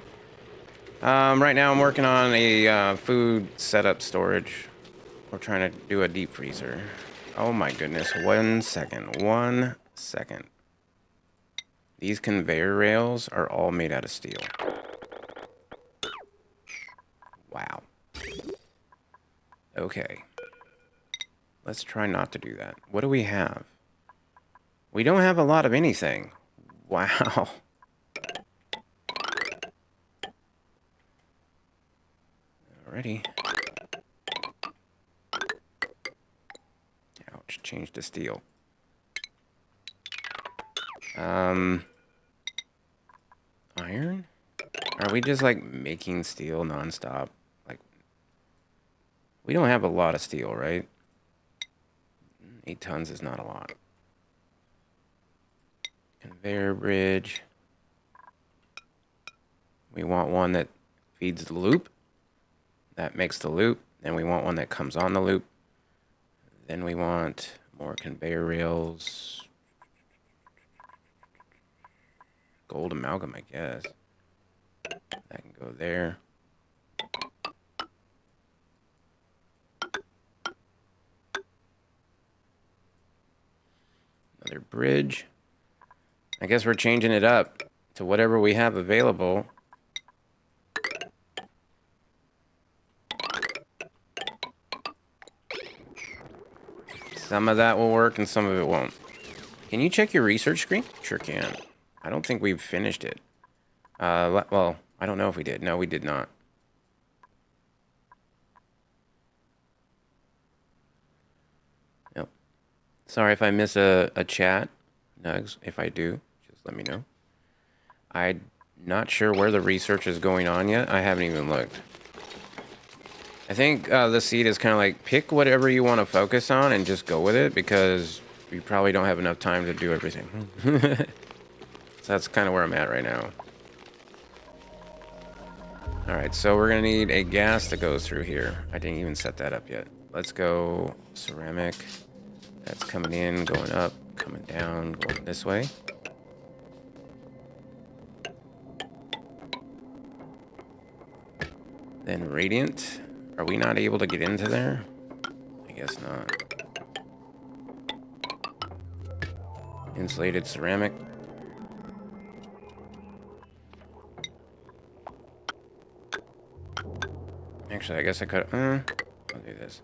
Right now I'm working on a food setup storage. We're trying to do a deep freezer. Oh my goodness. 1 second. 1 second. These conveyor rails are all made out of steel. Wow. Okay. Let's try not to do that. What do we have? We don't have a lot of anything. Wow. Alrighty. Ouch, change to steel. Iron? Are we just like making steel nonstop? Like, we don't have a lot of steel, right? 8 tons is not a lot. Conveyor bridge. We want one that feeds the loop. That makes the loop. Then we want one that comes on the loop. Then we want more conveyor rails. Gold amalgam, I guess. That can go there. Another bridge. I guess we're changing it up to whatever we have available. Some of that will work and some of it won't. Can you check your research screen? Sure can. I don't think we've finished it. Well, I don't know if we did. No, we did not. Yep. Sorry if I miss a chat, Nugs. If I do, just let me know. I'm not sure where the research is going on yet. I haven't even looked. I think the seed is kind of like, pick whatever you want to focus on and just go with it, because we probably don't have enough time to do everything. So that's kind of where I'm at right now. Alright, so we're going to need a gas that goes through here. I didn't even set that up yet. Let's go ceramic. That's coming in, going up, coming down, going this way. Then radiant. Are we not able to get into there? I guess not. Insulated ceramic. Actually, I guess I could... I'll do this.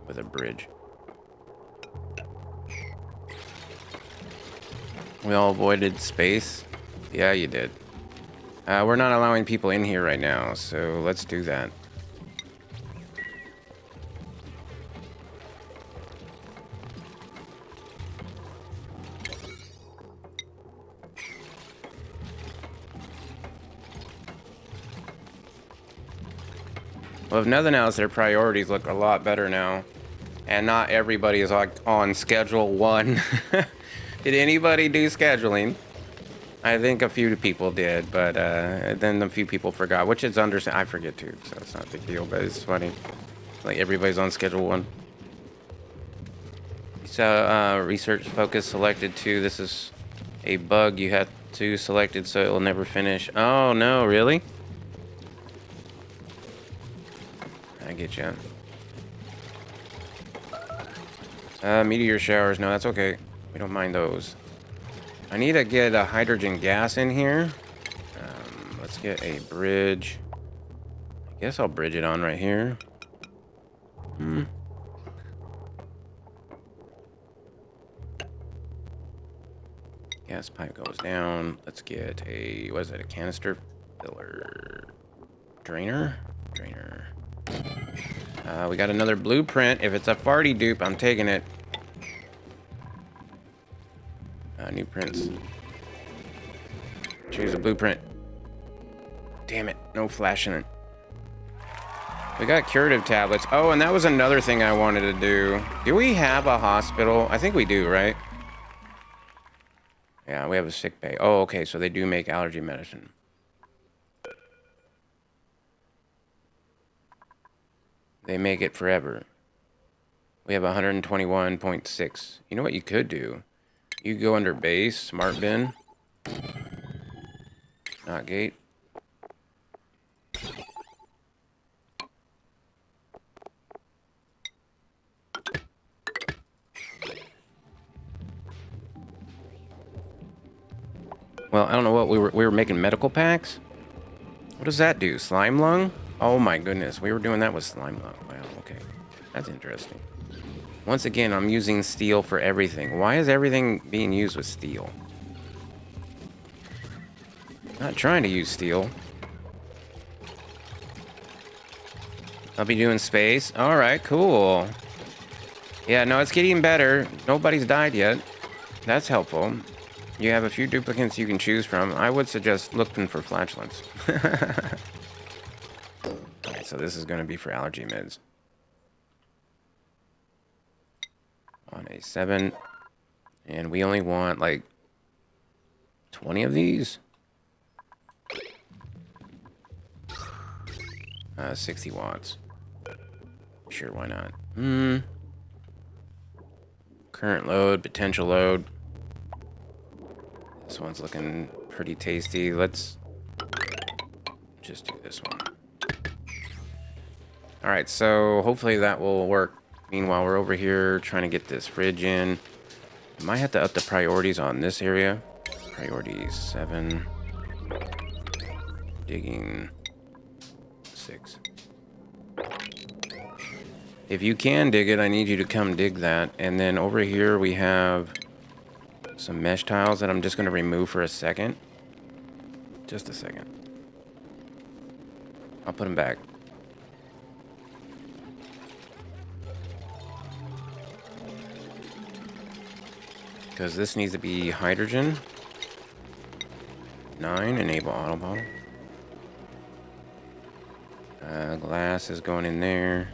With a bridge. We all avoided space? Yeah, you did. We're not allowing people in here right now, so let's do that. Well, if nothing else, their priorities look a lot better now. And not everybody is like on schedule 1. Did anybody do scheduling? I think a few people did, but then a few people forgot, which is understand. I forget too, so it's not a big deal, but it's funny. Like everybody's on schedule 1. So research focus selected 2. This is a bug you have to selected, so it will never finish. Oh no, really? I get you. Meteor showers. No, that's okay. We don't mind those. I need to get a hydrogen gas in here. Let's get a bridge. I guess I'll bridge it on right here. Gas pipe goes down. Let's get a, what is it, a canister filler? Drainer? Drainer. We got another blueprint. If it's a farty dupe, I'm taking it. New prints. Choose a blueprint. Damn it, no flash in it. We got curative tablets. Oh, and that was another thing I wanted to do. Do we have a hospital? I think we do, right? Yeah, we have a sick bay. Oh, okay, so they do make allergy medicine. They make it forever. We have 121.6. You know what you could do? You go under base, smart bin. Not gate. Well, I don't know what we were making medical packs. What does that do? Slime lung? Oh my goodness, we were doing that with slime lung. Wow, okay. That's interesting. Once again, I'm using steel for everything. Why is everything being used with steel? Not trying to use steel. I'll be doing space. All right, cool. Yeah, no, it's getting better. Nobody's died yet. That's helpful. You have a few duplicates you can choose from. I would suggest looking for flatulence. Alright, so this is going to be for allergy meds. On a 7. And we only want like 20 of these. 60 watts. Sure, why not? Current load, potential load. This one's looking pretty tasty. Let's just do this one. Alright, so hopefully that will work. Meanwhile, we're over here trying to get this fridge in. I might have to up the priorities on this area. Priority 7. Digging 6. If you can dig it, I need you to come dig that. And then over here we have some mesh tiles that I'm just going to remove for a second. Just a second. I'll put them back. Because this needs to be hydrogen. 9, enable auto bottle. Glass is going in there.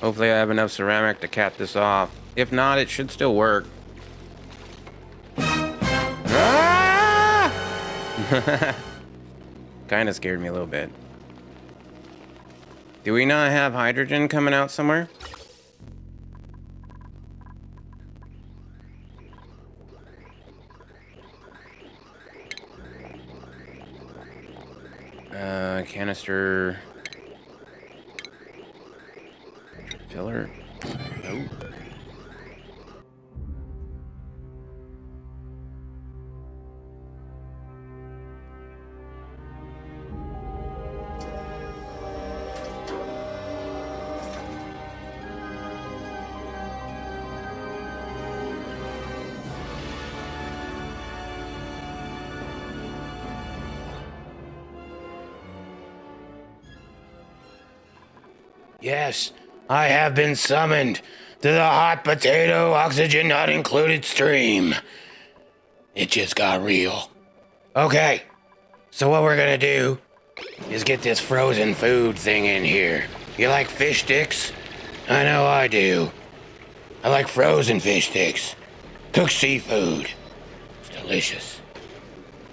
Hopefully I have enough ceramic to cap this off. If not, it should still work. Ah! Kind of scared me a little bit. Do we not have hydrogen coming out somewhere? Canister filler. Nope. Yes, I have been summoned to the Hot Potato Oxygen Not Included stream. It just got real. Okay, so what we're gonna do is get this frozen food thing in here. You like fish sticks? I know I do. I like frozen fish sticks. Cooked seafood. It's delicious.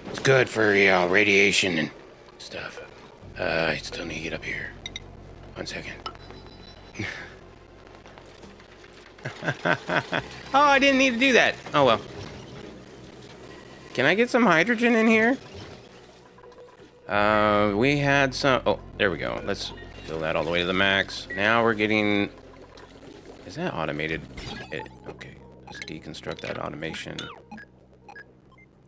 It's good for, radiation and stuff. I still need to get up here. 1 second. Oh, I didn't need to do that. Oh, well. Can I get some hydrogen in here? We had some... Oh, there we go. Let's fill that all the way to the max. Now we're getting... Is that automated? Okay. Let's deconstruct that automation.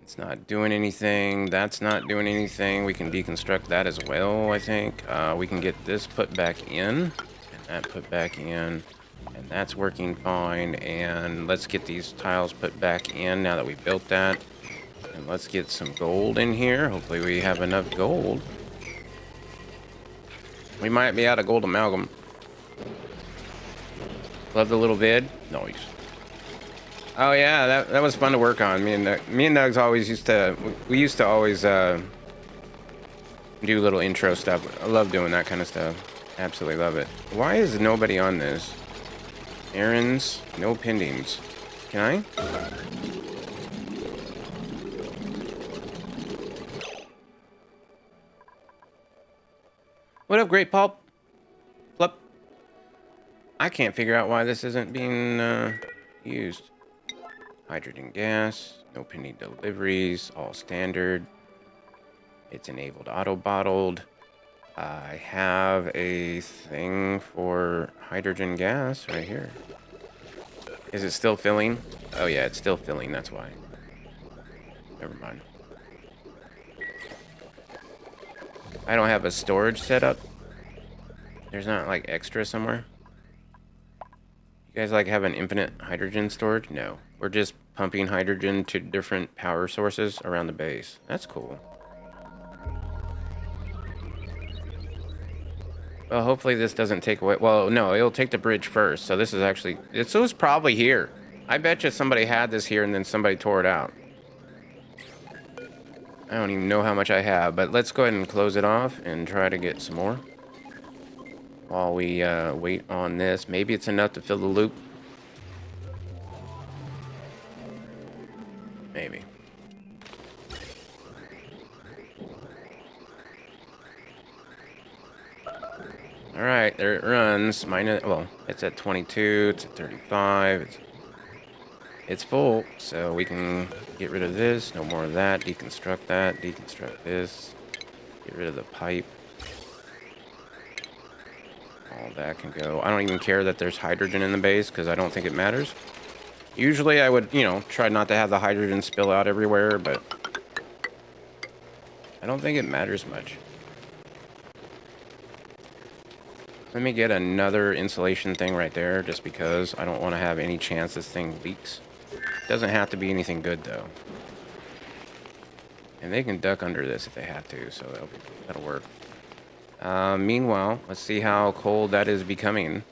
It's not doing anything. That's not doing anything. We can deconstruct that as well, I think. We can get this put back in. And that put back in. And that's working fine. And let's get these tiles put back in now that we built that. And let's get some gold in here. Hopefully we have enough gold. We might be out of gold amalgam. Love the little vid. Nice. Oh yeah, that was fun to work on. Me and Nugs always used to. We used to always do little intro stuff. I love doing that kind of stuff. Absolutely love it. Why is nobody on this? Errands, no pendings. Can I? What up, Great Pulp? Flip. I can't figure out why this isn't being used. Hydrogen gas, no pending deliveries, all standard. It's enabled auto-bottled. I have a thing for hydrogen gas right here. Is it still filling? Oh yeah, it's still filling, that's why. Never mind. I don't have a storage set up. There's not like extra somewhere. You guys like have an infinite hydrogen storage? No. We're just pumping hydrogen to different power sources around the base. That's cool. Well, hopefully this doesn't take away... Well, no, it'll take the bridge first. So this is actually... It was probably here. I bet you somebody had this here and then somebody tore it out. I don't even know how much I have, but let's go ahead and close it off and try to get some more. While we wait on this. Maybe it's enough to fill the loop. Maybe. Alright, there it runs. Well, it's at 22, it's at 35. It's full, so we can get rid of this. No more of that. Deconstruct that. Deconstruct this. Get rid of the pipe. All that can go. I don't even care that there's hydrogen in the base because I don't think it matters. Usually I would, try not to have the hydrogen spill out everywhere, but I don't think it matters much. Let me get another insulation thing right there just because I don't want to have any chance this thing leaks. Doesn't have to be anything good though. And they can duck under this if they have to, so that'll work. Meanwhile, let's see how cold that is becoming.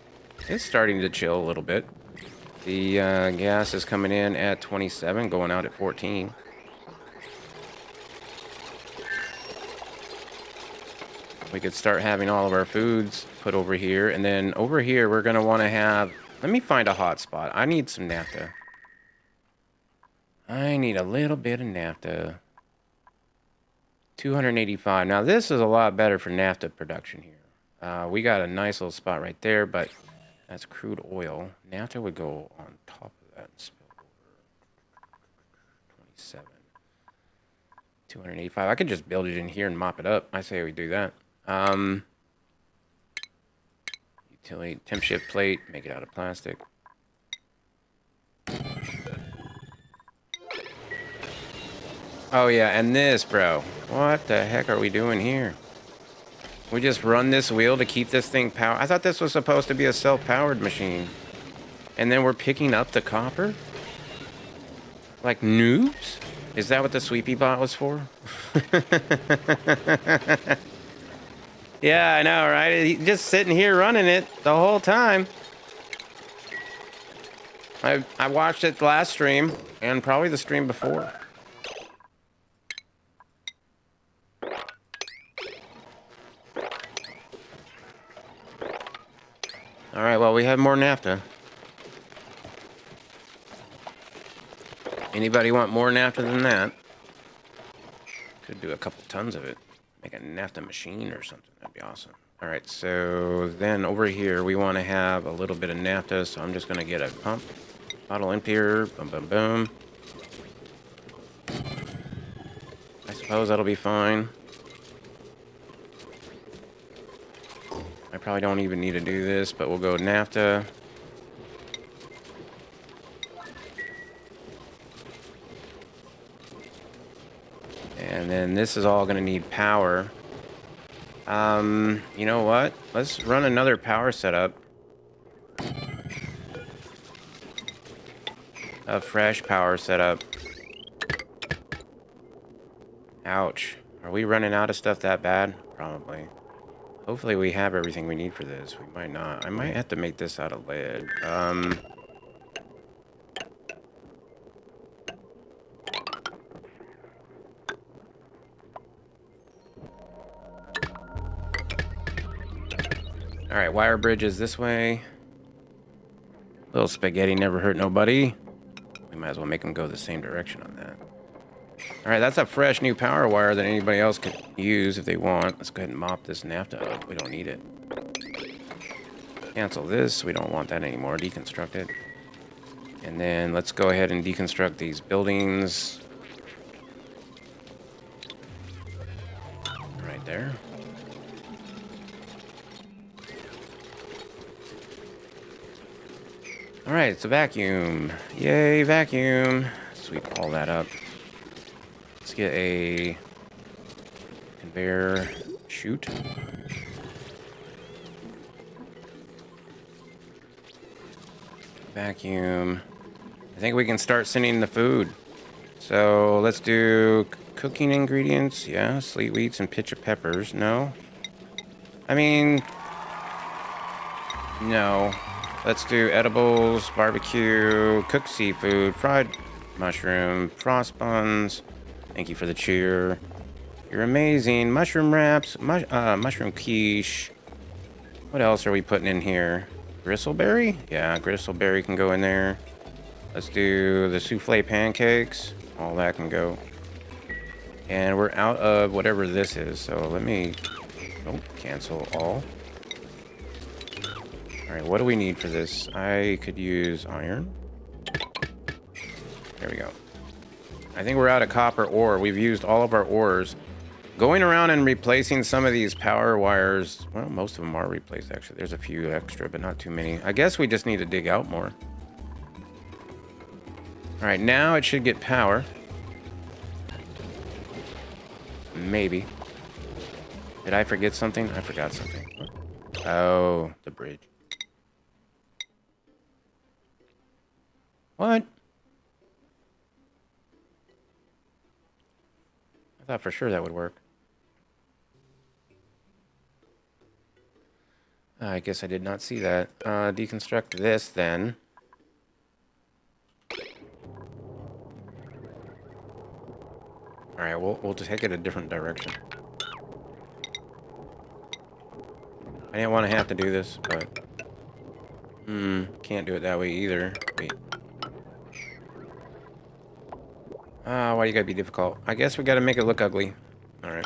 It's starting to chill a little bit. The gas is coming in at 27, going out at 14. We could start having all of our foods put over here, and then over here we're gonna want to have... Let me find a hot spot. I need some naphtha. I need a little bit of naphtha. 285. Now this is a lot better for naphtha production here. We got a nice little spot right there, but that's crude oil. Naphtha would go on top of that and spill over. 27. 285. I could just build it in here and mop it up. I say we do that. Utility temp shift plate. Make it out of plastic. Oh yeah, and this, bro. What the heck are we doing here? We just run this wheel to keep this thing powered. I thought this was supposed to be a self-powered machine. And then we're picking up the copper? Like noobs? Is that what the sweepy bot was for? Yeah, I know, right? He's just sitting here running it the whole time. I watched it last stream, and probably the stream before. Alright, well, we have more naphtha. Anybody want more naphtha than that? Could do a couple tons of it. Make a naphtha machine or something. That'd be awesome. Alright, so then over here we want to have a little bit of naphtha, so I'm just going to get a pump. Bottle emptier. Boom, boom, boom. I suppose that'll be fine. I probably don't even need to do this, but we'll go naphtha. And then this is all going to need power. You know what? Let's run another power setup. A fresh power setup. Ouch. Are we running out of stuff that bad? Probably. Hopefully we have everything we need for this. We might not. I might have to make this out of lead. Alright, wire bridges this way. Little spaghetti never hurt nobody. We might as well make them go the same direction on that. Alright, that's a fresh new power wire that anybody else could use if they want. Let's go ahead and mop this naphtha up. We don't need it. Cancel this. We don't want that anymore. Deconstruct it. And then let's go ahead and deconstruct these buildings. Right there. Alright, it's a vacuum. Yay, vacuum. Sweep all that up. Let's get a conveyor chute. Vacuum. I think we can start sending the food. So let's do cooking ingredients. Yeah, sweet wheats and pitch of peppers. No. I mean, no. Let's do edibles, barbecue, cooked seafood, fried mushroom, frost buns. Thank you for the cheer. You're amazing. Mushroom wraps, mushroom quiche. What else are we putting in here? Gristleberry? Yeah, gristleberry can go in there. Let's do the souffle pancakes. All that can go. And we're out of whatever this is. So let me cancel all. Alright, what do we need for this? I could use iron. There we go. I think we're out of copper ore. We've used all of our ores. Going around and replacing some of these power wires. Well, most of them are replaced, actually. There's a few extra, but not too many. I guess we just need to dig out more. Alright, now it should get power. Maybe. Did I forget something? I forgot something. Oh, the bridge. What? I thought for sure that would work. I guess I did not see that. Deconstruct this then. Alright, we'll take it a different direction. I didn't want to have to do this, but... can't do it that way either. Wait. Why you gotta be difficult? I guess we gotta make it look ugly. Alright.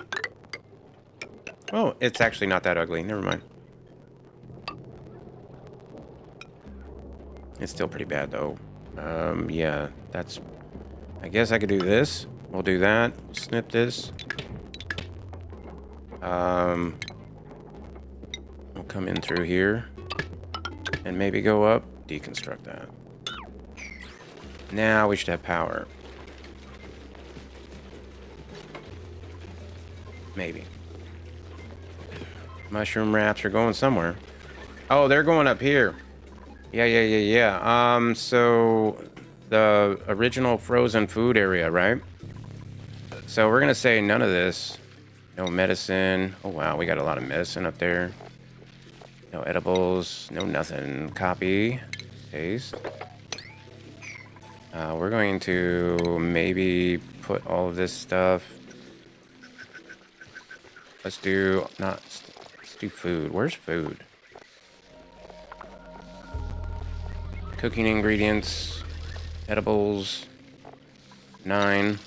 Well, it's actually not that ugly. Never mind. It's still pretty bad, though. Yeah, that's... I guess I could do this. We'll do that. Snip this. We'll come in through here. And maybe go up. Deconstruct that. Now we should have power. Maybe. Mushroom wraps are going somewhere. Oh, they're going up here. Yeah. So the original frozen food area, right? So we're gonna say none of this. No medicine. Oh wow, we got a lot of medicine up there. No edibles. No nothing. Copy. Paste. We're going to maybe put all of this stuff. Let's do food. Where's food? Cooking ingredients. Edibles. 9.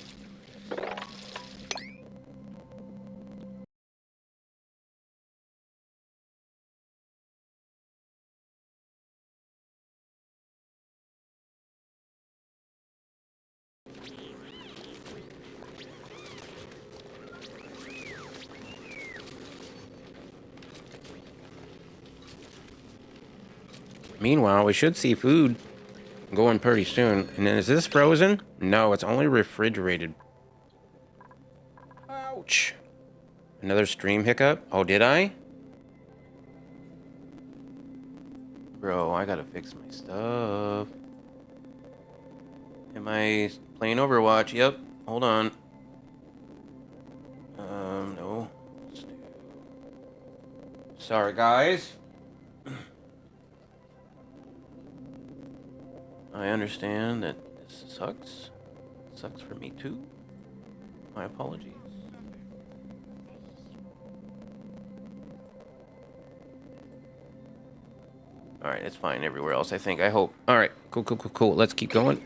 Meanwhile, we should see food going pretty soon. And then, is this frozen? No, it's only refrigerated. Ouch. Another stream hiccup? Oh, did I? Bro, I gotta fix my stuff. Am I playing Overwatch? Yep. Hold on. No. Sorry, guys. I understand that this sucks. It sucks for me too. My apologies. Alright, it's fine everywhere else, I think. I hope. Alright, cool. Let's keep going.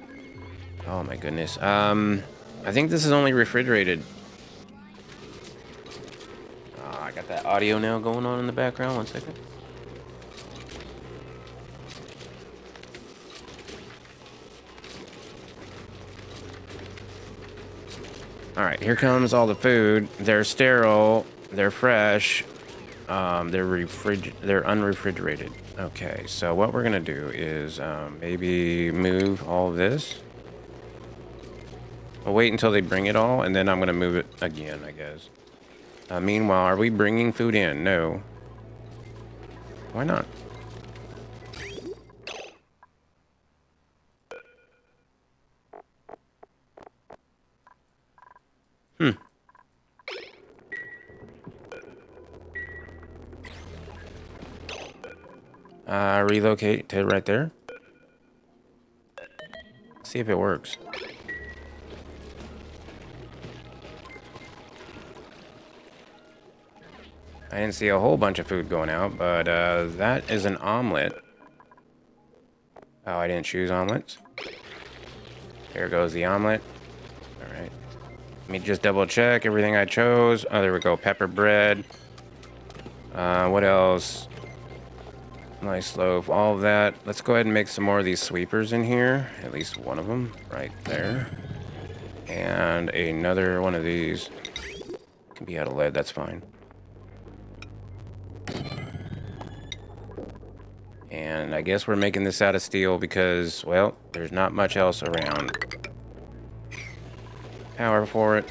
Oh my goodness. I think this is only refrigerated. Oh, I got that audio now going on in the background. 1 second. Alright, here comes all the food. They're sterile. They're fresh. They're unrefrigerated. Okay, so what we're gonna do is maybe move all of this. We'll wait until they bring it all, and then I'm gonna move it again, I guess. Meanwhile, are we bringing food in? No. Why not? Relocate to right there. See if it works. I didn't see a whole bunch of food going out, but that is an omelet. Oh, I didn't choose omelets. There goes the omelet. All right. Let me just double check everything I chose. Oh, there we go. Pepper bread. What else? Nice loaf. All of that. Let's go ahead and make some more of these sweepers in here. At least one of them right there. And another one of these. Can be out of lead. That's fine. And I guess we're making this out of steel because, well, there's not much else around. Power for it.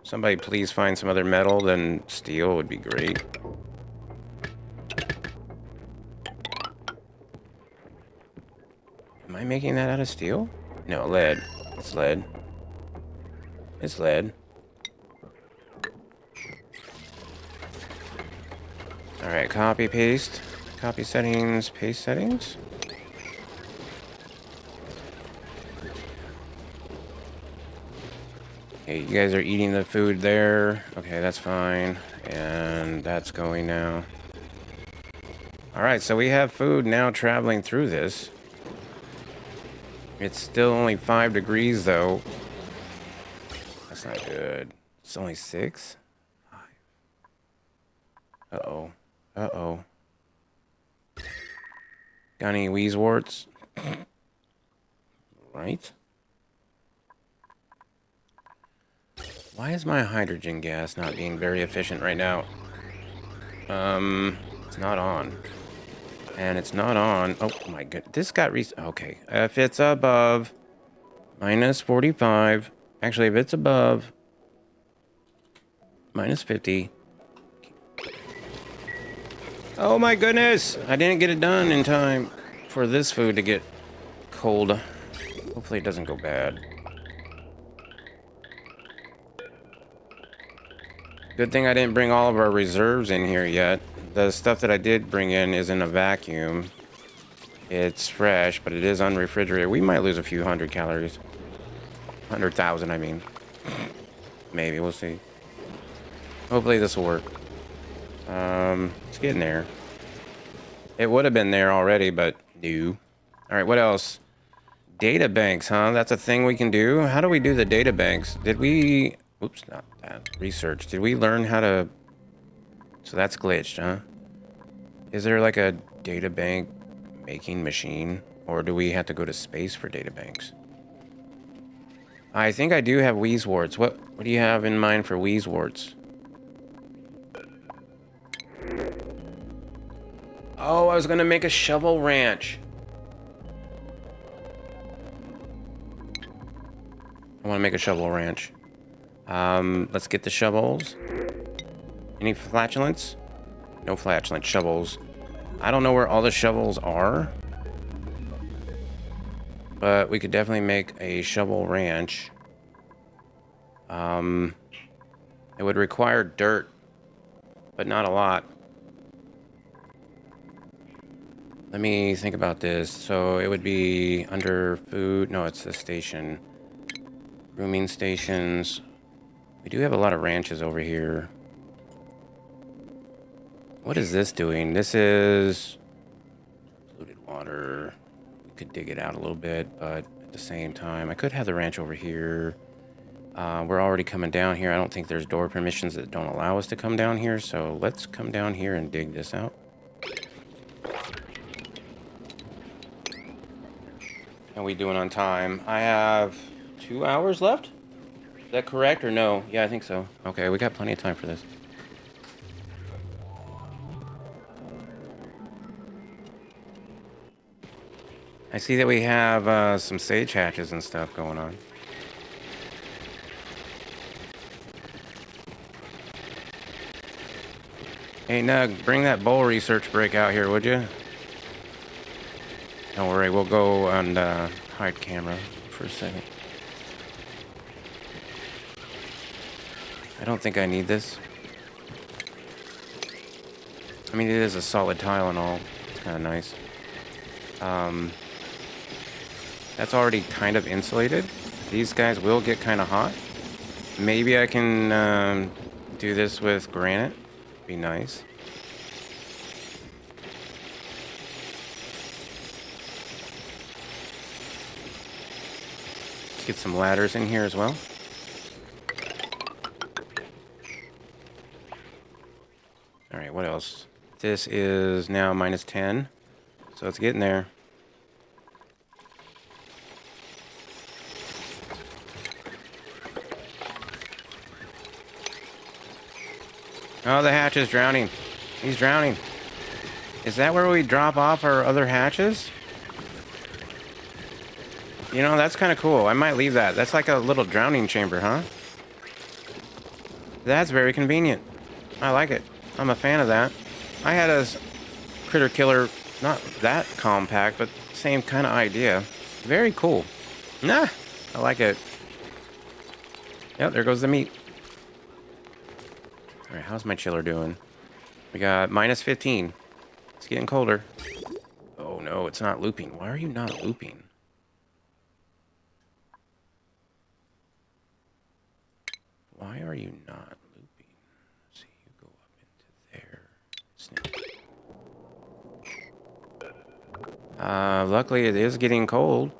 Somebody please find some other metal than steel would be great. Am I making that out of steel? No, lead. It's lead. It's lead. Alright, copy, paste. Copy settings, paste settings. Okay, you guys are eating the food there. Okay, that's fine. And that's going now. Alright, so we have food now traveling through this. It's still only 5 degrees, though. That's not good. It's only 6? 5. Uh-oh. Uh-oh. Got any wheeze-warts? Right? Why is my hydrogen gas not being very efficient right now? It's not on. And it's not on. Oh my god. This got okay. If it's above minus 45. Actually, if it's above minus 50. Oh my goodness. I didn't get it done in time for this food to get cold. Hopefully it doesn't go bad. Good thing I didn't bring all of our reserves in here yet. The stuff that I did bring in is in a vacuum. It's fresh, but it is unrefrigerated. We might lose a few hundred calories. 100,000, I mean. Maybe, we'll see. Hopefully this will work. It's getting there. It would have been there already, but no. All right, what else? Data banks, huh? That's a thing we can do. How do we do the data banks? Did we... Oops, not that. Research. Did we learn how to... So that's glitched, huh? Is there like a data bank making machine? Or do we have to go to space for data banks? I think I do have Wheezeworts. What do you have in mind for Wheezeworts? Oh, I was gonna make a shovel ranch. I want to make a shovel ranch. Let's get the shovels. Any flatulence? No flatulence. Shovels. I don't know where all the shovels are. But we could definitely make a shovel ranch. It would require dirt. But not a lot. Let me think about this. So it would be under food. No, it's the station. Grooming stations. We do have a lot of ranches over here. What is this doing? This is polluted water. We could dig it out a little bit, but at the same time, I could have the ranch over here. We're already coming down here. I don't think there's door permissions that don't allow us to come down here, so let's come down here and dig this out. How are we doing on time? I have 2 hours left? Is that correct or no? Yeah, I think so. Okay, we got plenty of time for this. I see that we have some sage hatches and stuff going on. Hey, Nug, bring that bowl research break out here, would you? Don't worry, we'll go and hide camera for a second. I don't think I need this. I mean, it is a solid tile and all. It's kind of nice. That's already kind of insulated. These guys will get kind of hot. Maybe I can do this with granite. Be nice. Let's get some ladders in here as well. All right, what else? This is now -10, so it's getting there. Oh, the hatch is drowning. He's drowning. Is that where we drop off our other hatches? You know, that's kind of cool. I might leave that. That's like a little drowning chamber, huh? That's very convenient. I like it. I'm a fan of that. I had a critter killer, not that compact, but same kind of idea. Very cool. Nah, I like it. Yep, there goes the meat. All right, how's my chiller doing? We got -15. It's getting colder. Oh no, it's not looping. Why are you not looping? Why are you not looping? See, you go up into there. Snip. Luckily it is getting cold,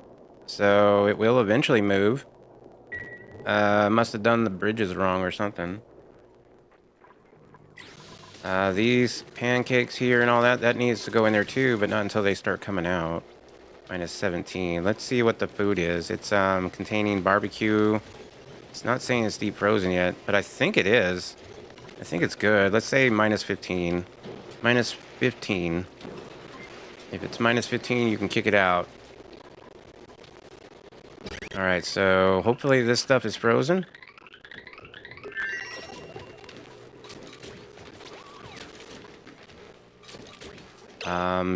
so it will eventually move. Must have done the bridges wrong or something. These pancakes here and all that needs to go in there too, but not until they start coming out. -17. Let's see what the food is. It's containing barbecue. It's not saying it's deep frozen yet, but I think it is. I think it's good. Let's say -15. -15. If it's -15, you can kick it out. All right, so hopefully this stuff is frozen.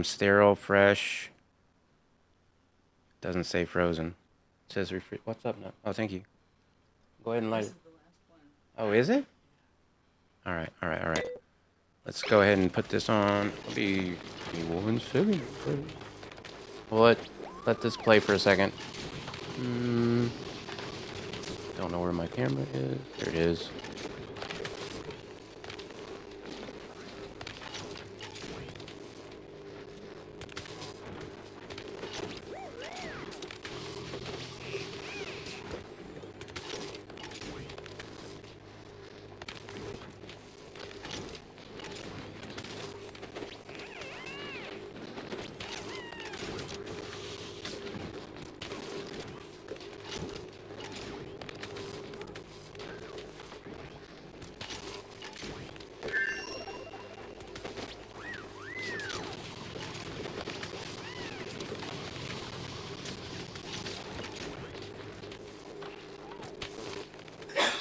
Sterile, fresh. Doesn't say frozen. It says what's up now? Oh, thank you. Go ahead and light it. Oh, is it? All right. Let's go ahead and put this on. It'll be 1 second. We'll let this play for a second. Don't know where my camera is. There it is.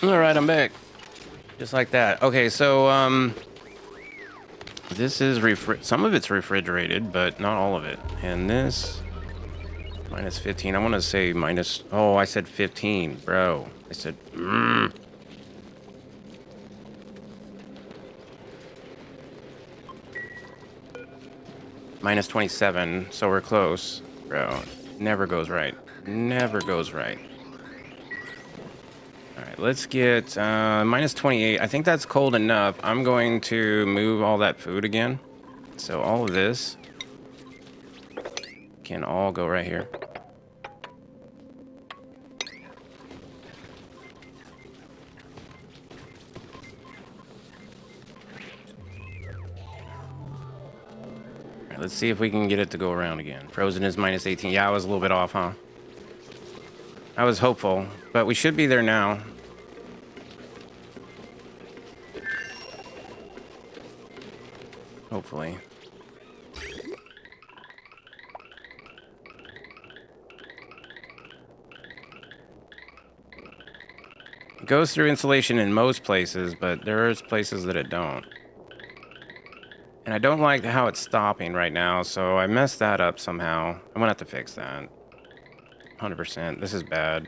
All right, I'm back. Just like that. Okay, so this is some of it's refrigerated, but not all of it. And this minus 15. I want to say minus. Oh, I said 15, bro. I said. Minus 27, so we're close. Bro, never goes right. Never goes right. All right, let's get minus 28. I think that's cold enough. I'm going to move all that food again. So all of this can all go right here. All right, let's see if we can get it to go around again. Frozen is minus 18. Yeah, I was a little bit off, huh? I was hopeful, but we should be there now. Hopefully. It goes through insulation in most places, but there's places that it don't. And I don't like how it's stopping right now, so I messed that up somehow. I'm gonna have to fix that. 100%. This is bad.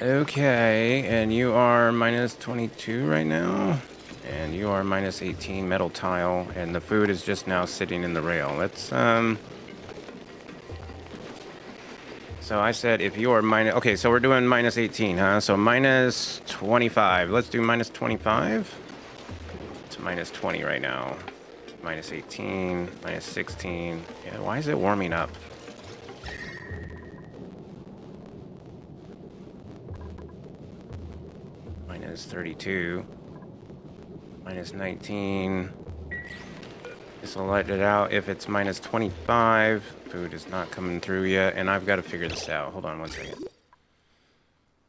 Okay, and you are minus 22 right now. And you are minus 18 metal tile, and the food is just now sitting in the rail. Let's, So I said if you are minus... Okay, so we're doing minus 18, huh? So minus 25. Let's do minus 25. It's minus 20 right now. Minus 18, minus 16. Yeah, why is it warming up? Minus 32. Minus 19. This will let it out if it's minus 25. Food is not coming through yet, and I've got to figure this out. Hold on one second.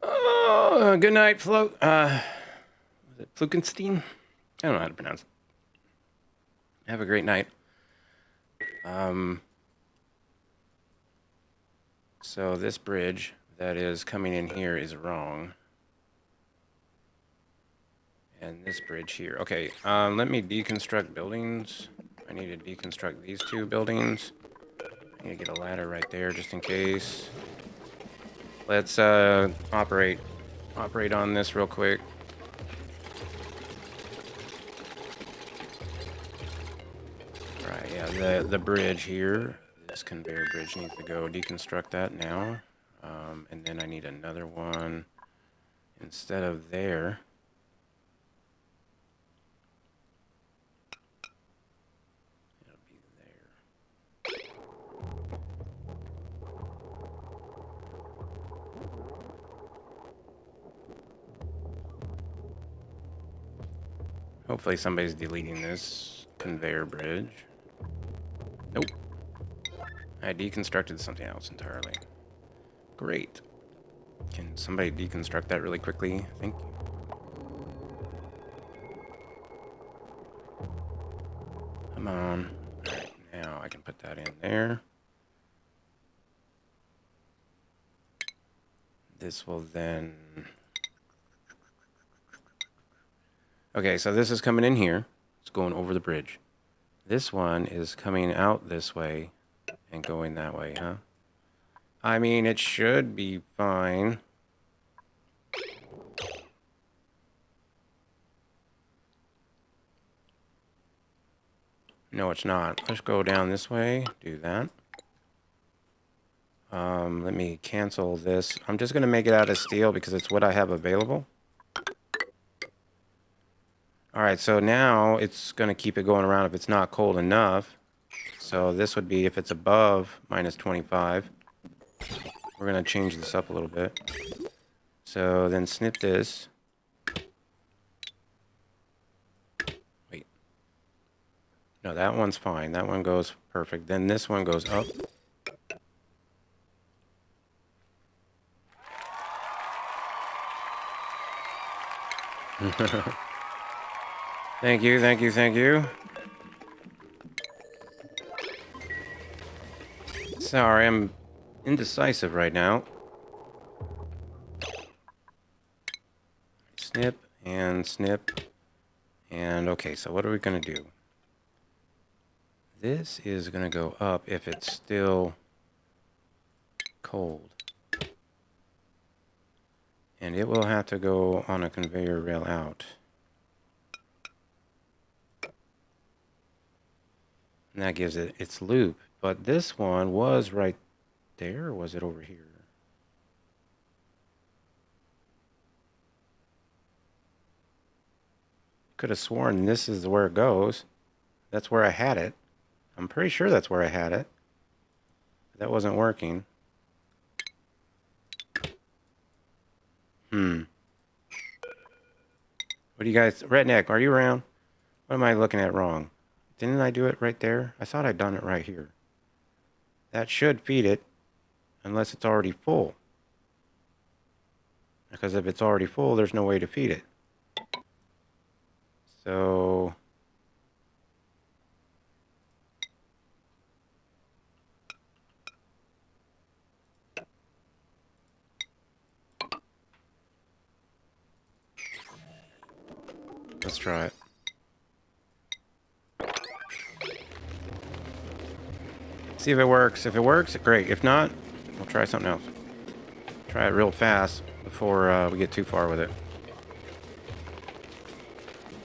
Oh, good night, was it Flukenstein? I don't know how to pronounce it. Have a great night. So this bridge that is coming in here is wrong. And this bridge here. Okay, let me deconstruct buildings. I need to deconstruct these two buildings. I need to get a ladder right there just in case. Let's operate on this real quick. Right, yeah, the bridge here, this conveyor bridge needs to go. Deconstruct that now. And then I need another one instead of there. Hopefully somebody's deleting this conveyor bridge. Nope. I deconstructed something else entirely. Great. Can somebody deconstruct that really quickly? Thank you. Come on. Alright, now I can put that in there. This will then... Okay, so this is coming in here. It's going over the bridge. This one is coming out this way and going that way, huh? I mean, it should be fine. No, it's not. Let's go down this way. Do that. Let me cancel this. I'm just going to make it out of steel because it's what I have available. All right, so now it's going to keep it going around if it's not cold enough. So this would be if it's above minus 25. We're going to change this up a little bit. So then snip this. Wait. No, that one's fine. That one goes perfect. Then this one goes up. Thank you, thank you, thank you. Sorry, I'm indecisive right now. snip and snip. And okay, so what are we going to do? This is going to go up if it's still cold. And it will have to go on a conveyor rail out. And that gives it its loop. But this one was right there, or was it over here? Could have sworn this is where it goes. That's where I had it. I'm pretty sure that's where I had it. That wasn't working. What do you guys... Redneck, are you around? What am I looking at wrong? Didn't I do it right there? I thought I'd done it right here. That should feed it. Unless it's already full. Because if it's already full, there's no way to feed it. So... let's try it. See if it works. If it works, great. If not, we'll try something else. Try it real fast before we get too far with it.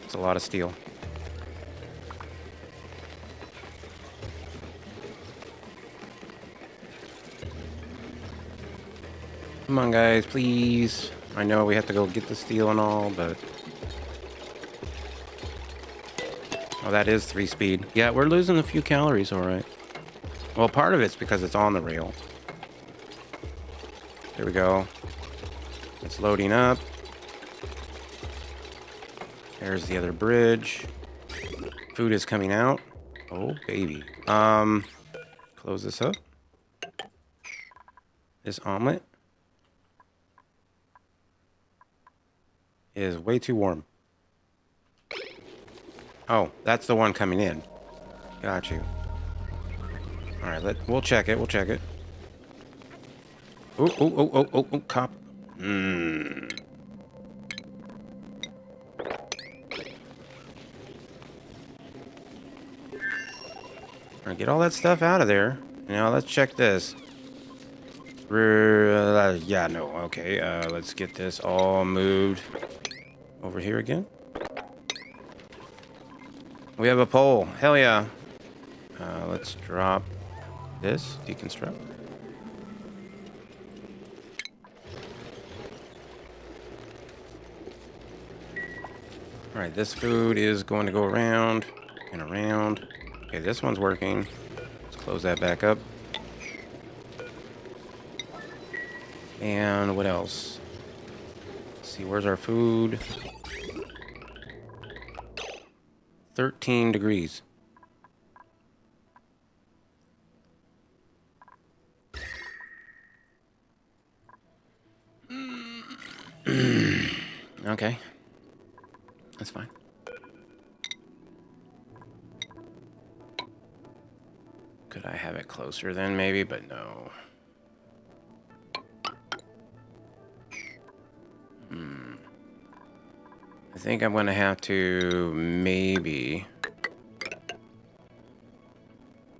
It's a lot of steel. Come on, guys, please. I know we have to go get the steel and all, but... oh, that is 3 speed. Yeah, we're losing a few calories, all right. Well, part of it's because it's on the rail. There we go. It's loading up. There's the other bridge. Food is coming out. Oh, baby. Close this up. This omelet is way too warm. Oh, that's the one coming in. Got you. All right, we'll check it. We'll check it. Oh, cop. All right, get all that stuff out of there. Now let's check this. Yeah, no, okay. Let's get this all moved over here again. We have a pole. Hell yeah. Let's drop this. Deconstruct. All right, this food is going to go around and around. Okay, this one's working. Let's close that back up. And what else? Let's see, where's our food? 13 degrees. Okay. That's fine. Could I have it closer then maybe, but no. I think I'm gonna have to maybe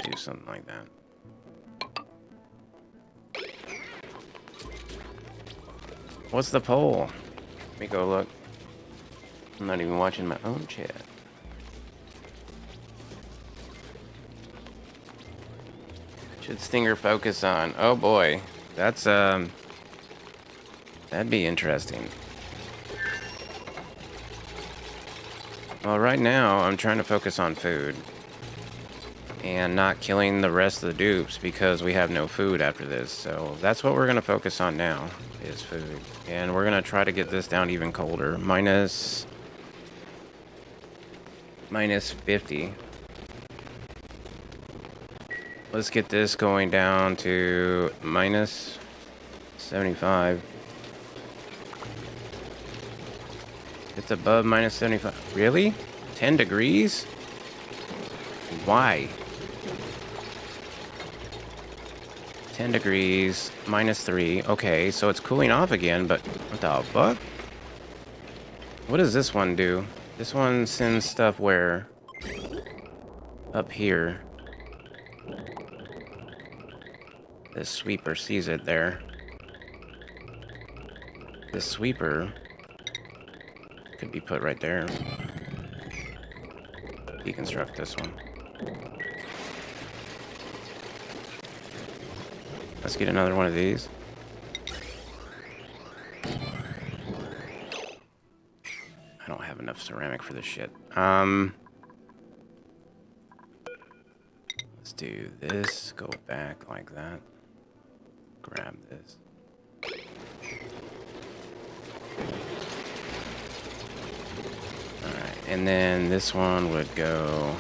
do something like that. What's the poll? Let me go look. I'm not even watching my own chat. Should Stinger focus on? Oh boy, that's that'd be interesting. Well, right now I'm trying to focus on food and not killing the rest of the dupes because we have no food after this. So that's what we're gonna focus on now is food, and we're gonna try to get this down even colder. Minus 50. Let's get this going down to minus 75. It's above minus 75. Really? 10 degrees? Why? 10 degrees, minus 3. Okay, so it's cooling off again, but what the fuck? What does this one do? This one sends stuff where? Up here. This sweeper sees it there. This sweeper could be put right there. Deconstruct this one. Let's get another one of these. I don't have enough ceramic for this shit. Let's do this. Go back like that. Grab this. Alright, and then this one would go...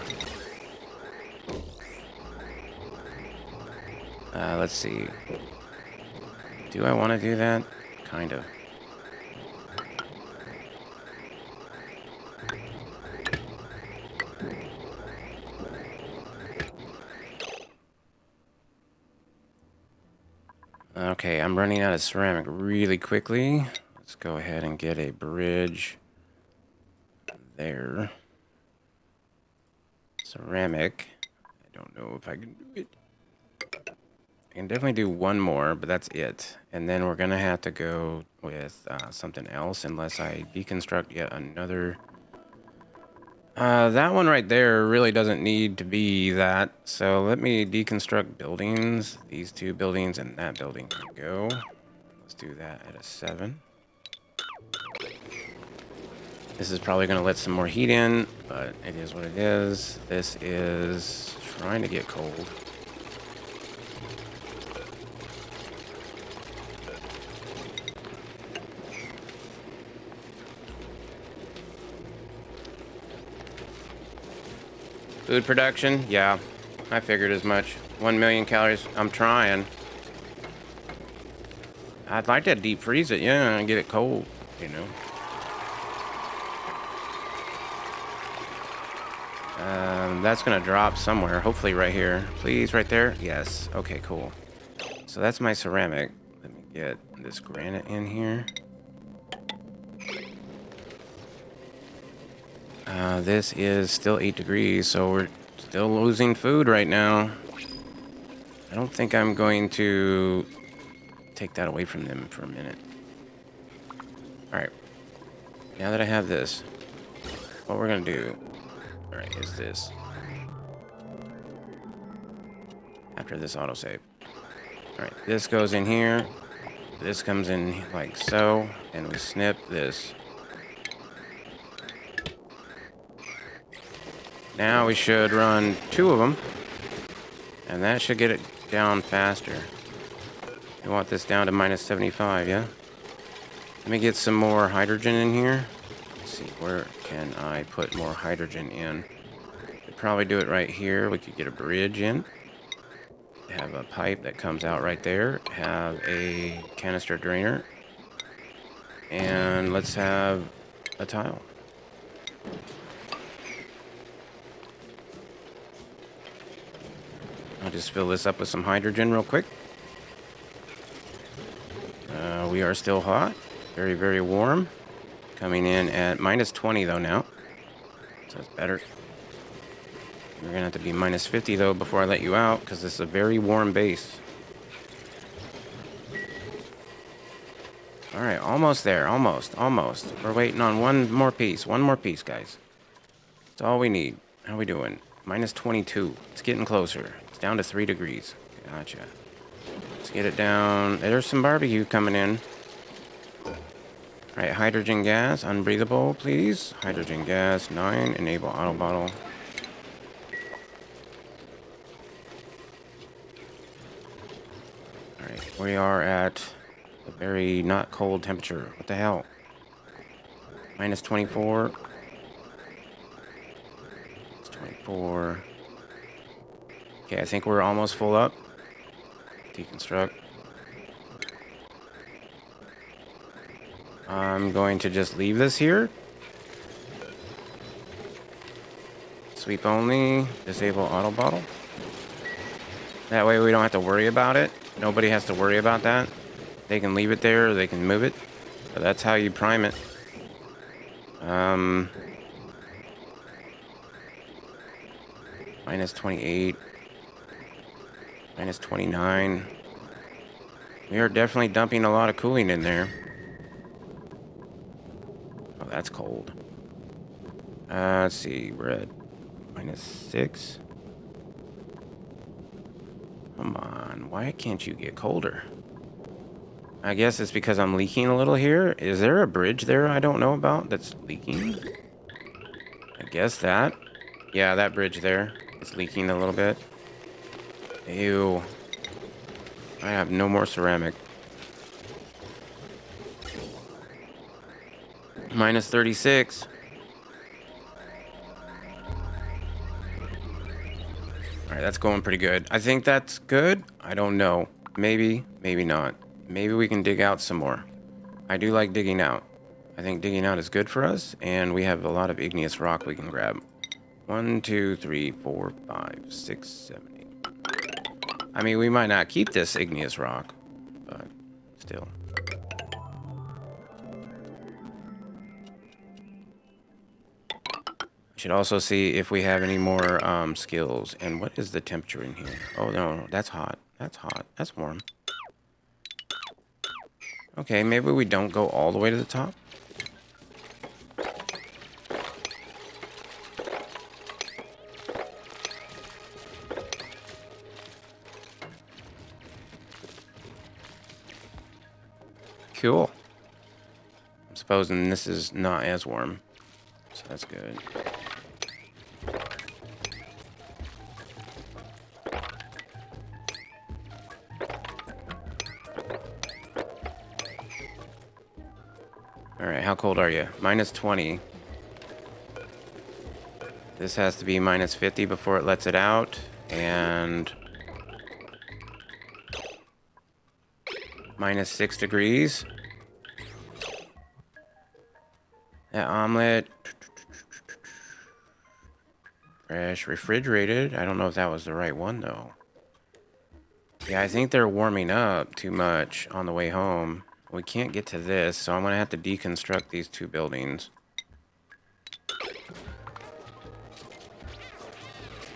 let's see. Do I want to do that? Kind of. Okay, I'm running out of ceramic really quickly. Let's go ahead and get a bridge there. Ceramic. I don't know if I can do it. I can definitely do one more, but that's it. And then we're gonna have to go with something else unless I deconstruct yet another. That one right there really doesn't need to be that. So let me deconstruct buildings. These two buildings and that building. There we go. Let's do that at a 7. This is probably gonna let some more heat in, but it is what it is. This is trying to get cold. Food production? Yeah, I figured as much. 1 million calories. I'm trying. I'd like to deep freeze it, yeah, and get it cold, you know. That's gonna drop somewhere. Hopefully right here. Please, right there. Yes. Okay, cool. So that's my ceramic. Let me get this granite in here. This is still 8 degrees, so we're still losing food right now. I don't think I'm going to take that away from them for a minute. Alright. Now that I have this, what we're going to do, alright, is this. After this autosave. Alright, this goes in here. This comes in like so, and we snip this. Now we should run 2 of them, and that should get it down faster. We want this down to minus 75, yeah? Let me get some more hydrogen in here. Let's see, where can I put more hydrogen in? Could probably do it right here. We could get a bridge in. Have a pipe that comes out right there. Have a canister drainer. And let's have a tile. I'll just fill this up with some hydrogen real quick. We are still hot. Very, very warm. Coming in at minus 20 though now. So it's better. We're gonna have to be minus 50 though before I let you out, because this is a very warm base. Alright, almost there. Almost. We're waiting on one more piece, guys. That's all we need. How we doing? Minus 22. It's getting closer. It's down to 3 degrees. Gotcha. Let's get it down. There's some barbecue coming in. Alright, hydrogen gas. Unbreathable, please. Hydrogen gas. 9. Enable auto bottle. Alright, we are at a very not cold temperature. What the hell? Minus 24. It's 24. Okay, I think we're almost full up. Deconstruct. I'm going to just leave this here. Sweep only. Disable auto bottle. That way we don't have to worry about it. Nobody has to worry about that. They can leave it there or they can move it. But that's how you prime it. Minus 28. Minus 29. We are definitely dumping a lot of cooling in there. Oh, that's cold. Let's see. We're at minus 6. Come on. Why can't you get colder? I guess it's because I'm leaking a little here. Is there a bridge there I don't know about that's leaking? I guess that. Yeah, that bridge there is leaking a little bit. Ew. I have no more ceramic. Minus 36. Alright, that's going pretty good. I think that's good. I don't know. Maybe, maybe not. Maybe we can dig out some more. I do like digging out. I think digging out is good for us, and we have a lot of igneous rock we can grab. 1, 2, 3, 4, 5, 6, 7, 8. I mean, we might not keep this igneous rock, but still. Should also see if we have any more skills. And what is the temperature in here? Oh, no, that's hot. That's hot. That's warm. Okay, maybe we don't go all the way to the top. Cool. I'm supposing this is not as warm, so that's good. Alright, how cold are you? Minus 20. This has to be minus 50 before it lets it out, and minus 6 degrees. That omelet. Fresh, refrigerated. I don't know if that was the right one, though. Yeah, I think they're warming up too much on the way home. We can't get to this, so I'm going to have to deconstruct these 2 buildings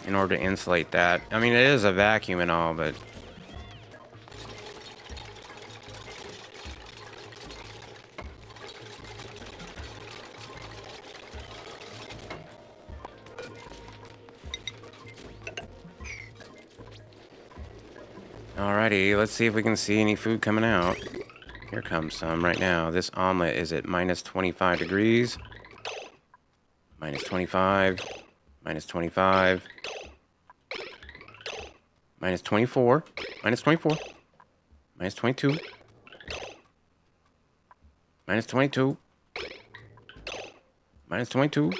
in order to insulate that. I mean, it is a vacuum and all, but... Alrighty, let's see if we can see any food coming out. Here comes some right now. This omelet is at minus 25 degrees. Minus 25. Minus 25. Minus 24. Minus 24. Minus 22. Minus 22. Minus 22.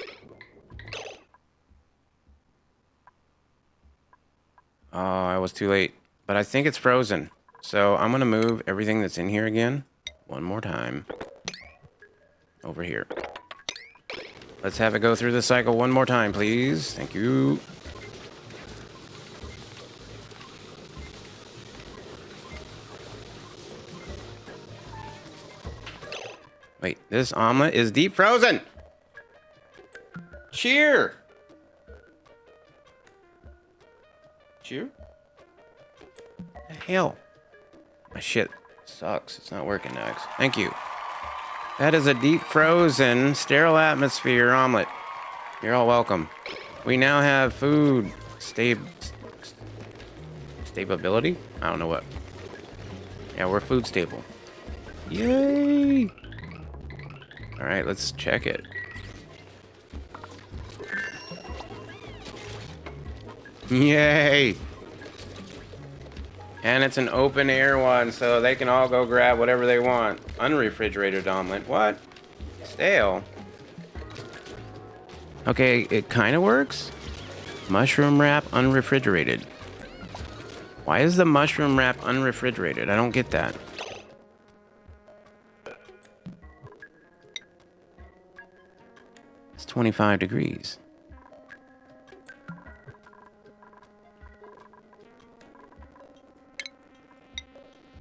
Oh, I was too late. But I think it's frozen. So I'm going to move everything that's in here again. One more time. Over here. Let's have it go through the cycle one more time, please. Thank you. Wait, this omelet is deep frozen. Cheer. Cheer? The hell? My shit sucks. It's not working next. Thank you. That is a deep frozen, sterile atmosphere omelet. You're all welcome. We now have food stability? I don't know what. Yeah, we're food stable. Yay! All right, let's check it. Yay! And it's an open air one, so they can all go grab whatever they want. Unrefrigerated omelet. What? Stale. Okay, it kind of works. Mushroom wrap unrefrigerated. Why is the mushroom wrap unrefrigerated? I don't get that. It's 25 degrees.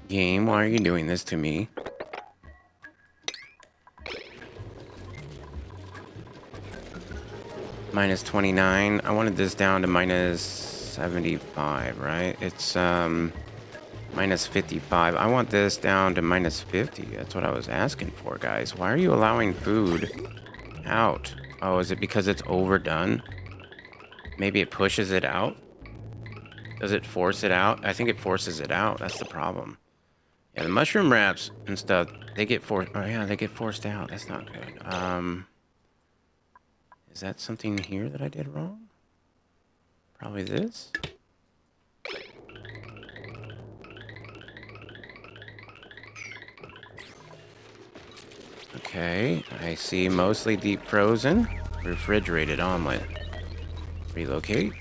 Game, why are you doing this to me? minus 29. I wanted this down to minus 75, right? It's minus 55. I want this down to minus 50. That's what I was asking for, guys. Why are you allowing food out? Oh, is it because it's overdone? Maybe it pushes it out? Does it force it out? I think it forces it out. That's the problem. Yeah, the mushroom wraps and stuff, they get forced. Oh yeah, they get forced out. That's not good. Is that something here that I did wrong? Probably this. Okay, I see mostly deep frozen, refrigerated omelet. Relocate.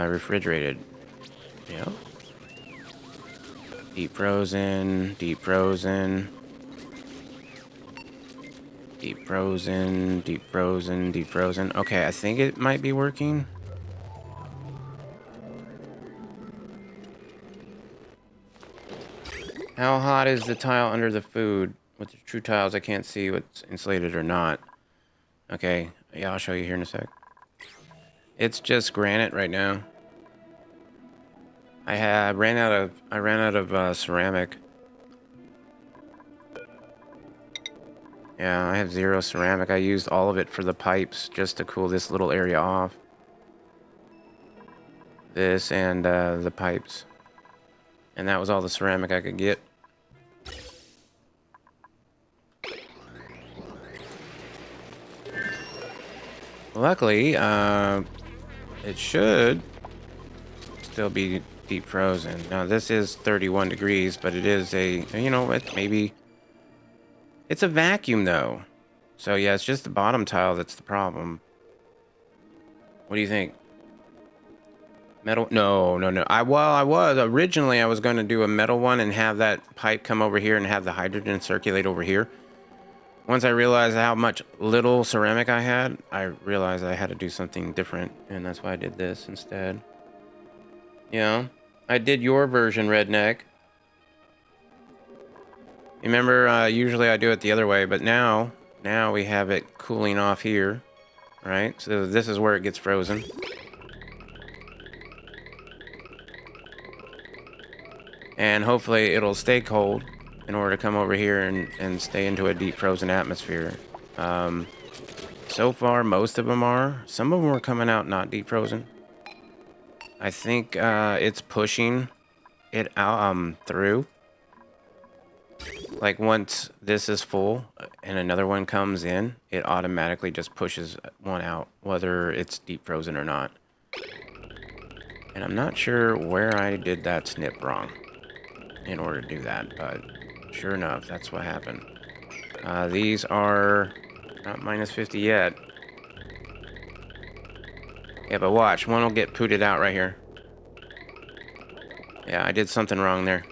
Refrigerated. Yeah. Deep frozen, deep frozen. Deep frozen, deep frozen, deep frozen. Okay, I think it might be working. How hot is the tile under the food? With the true tiles, I can't see what's insulated or not. Okay, yeah, I'll show you here in a sec. It's just granite right now. I ran out of ceramic. Yeah, I have 0 ceramic. I used all of it for the pipes just to cool this little area off. This and the pipes. And that was all the ceramic I could get. Luckily, it should still be deep frozen. Now this is 31 degrees, but it is a, you know, maybe it's a vacuum though. So yeah, it's just the bottom tile that's the problem. What do you think? Metal? No. I was originally I was going to do a metal one and have that pipe come over here and have the hydrogen circulate over here. Once I realized how much little ceramic I had, I realized I had to do something different, and that's why I did this instead. Yeah, I did your version, Redneck. Remember, usually I do it the other way, but now we have it cooling off here, right? So this is where it gets frozen. And hopefully it'll stay cold in order to come over here and stay into a deep frozen atmosphere. So far, most of them are. Some of them are coming out not deep frozen. I think it's pushing it out through. Like once this is full and another one comes in, it automatically just pushes one out, whether it's deep frozen or not. And I'm not sure where I did that snip wrong in order to do that, but sure enough, that's what happened. These are not minus 50 yet. Yeah, but watch, one will get pooted out right here. Yeah, I did something wrong there.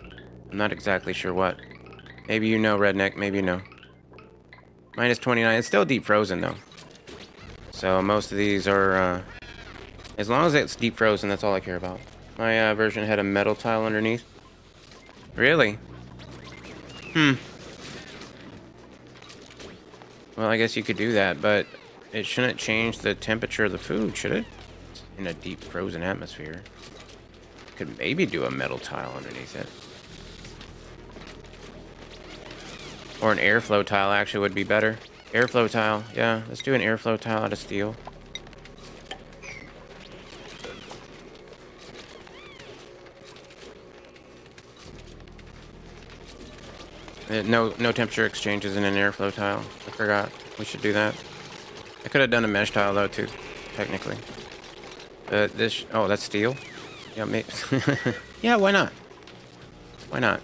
I'm not exactly sure what. Maybe you know, Redneck, maybe you know. Minus 29, it's still deep frozen though. So most of these are, as long as it's deep frozen, that's all I care about. My version had a metal tile underneath. Really? Well, I guess you could do that, but it shouldn't change the temperature of the food, should it? It's in a deep frozen atmosphere. Could maybe do a metal tile underneath it. Or an airflow tile actually would be better. Airflow tile, yeah, let's do an airflow tile out of steel. No temperature exchanges in an airflow tile. I forgot. We should do that. I could have done a mesh tile though too, technically. Oh, that's steel. Yeah, maybe. Yeah, why not? Why not?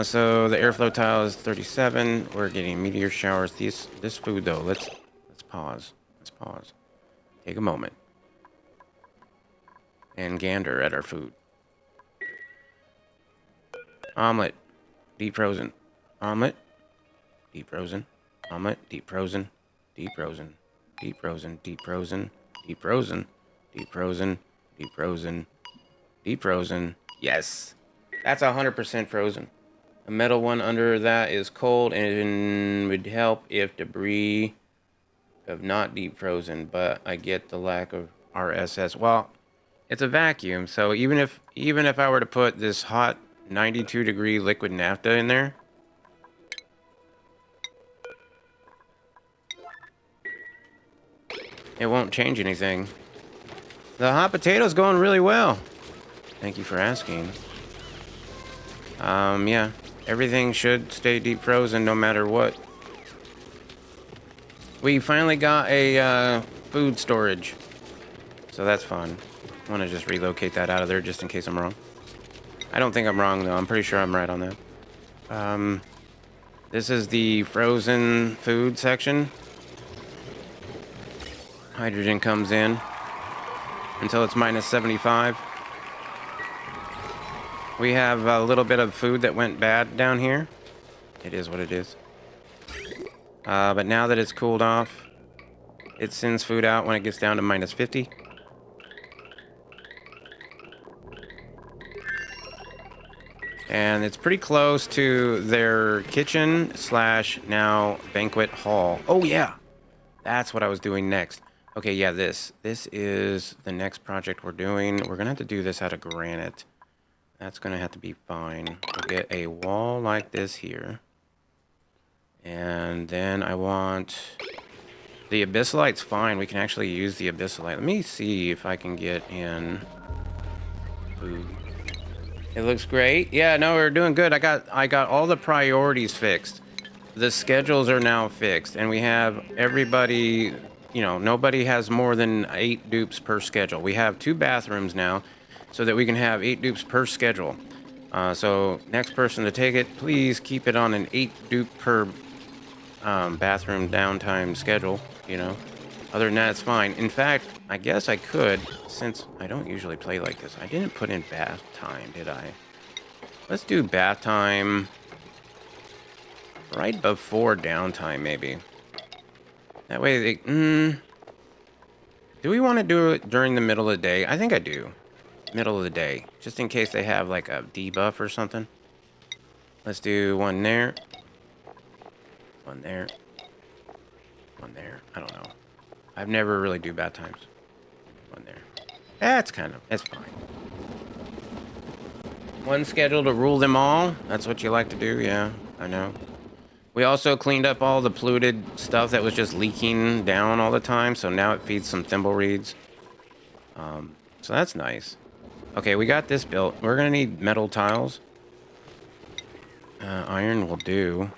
So the airflow tile is 37. We're getting meteor showers. This food though. Let's pause. Let's pause. Take a moment and gander at our food. Omelet. Deep frozen. Omelet. Deep frozen. Omelet. Deep frozen. Deep frozen. Deep frozen. Deep frozen. Deep frozen. Deep frozen. Deep frozen. Deep frozen. Yes. That's 100% frozen. A metal one under that is cold and would help if debris of not deep frozen, but I get the lack of RSS. Well, it's a vacuum, so even if I were to put this hot 92-degree liquid naphtha in there, it won't change anything. The hot potato's going really well. Thank you for asking. Yeah. Everything should stay deep frozen no matter what. We finally got a food storage. So that's fun. I want to just relocate that out of there just in case I'm wrong. I don't think I'm wrong though. I'm pretty sure I'm right on that. This is the frozen food section. Hydrogen comes in until it's minus 75. We have a little bit of food that went bad down here. It is what it is. But now that it's cooled off, it sends food out when it gets down to minus 50. And it's pretty close to their kitchen / now banquet hall. Oh yeah, that's what I was doing next. Okay, yeah, this is the next project we're doing. We're gonna have to do this out of granite. That's gonna have to be fine. We'll get a wall like this here. And then I want... The abyssalite's fine. We can actually use the abyssalite. Let me see if I can get in food. It looks great. Yeah, no, we're doing good. I got all the priorities fixed. The schedules are now fixed, and we have everybody, you know, nobody has more than 8 dupes per schedule. We have 2 bathrooms now, so that we can have 8 dupes per schedule. So next person to take it, please keep it on an 8 dupe per bathroom downtime schedule, you know. Other than that, it's fine. In fact, I guess I could, since I don't usually play like this. I didn't put in bath time, did I? Let's do bath time right before downtime, maybe. That way they... Do we want to do it during the middle of the day? I think I do. Middle of the day. Just in case they have, like, a debuff or something. Let's do one there. One there. One there. I don't know. I've never really do bath times. One there. That's fine. One schedule to rule them all. That's what you like to do. Yeah, I know. We also cleaned up all the polluted stuff that was just leaking down all the time. So now it feeds some thimble reeds. So that's nice. Okay, we got this built. We're gonna need metal tiles. Iron will do.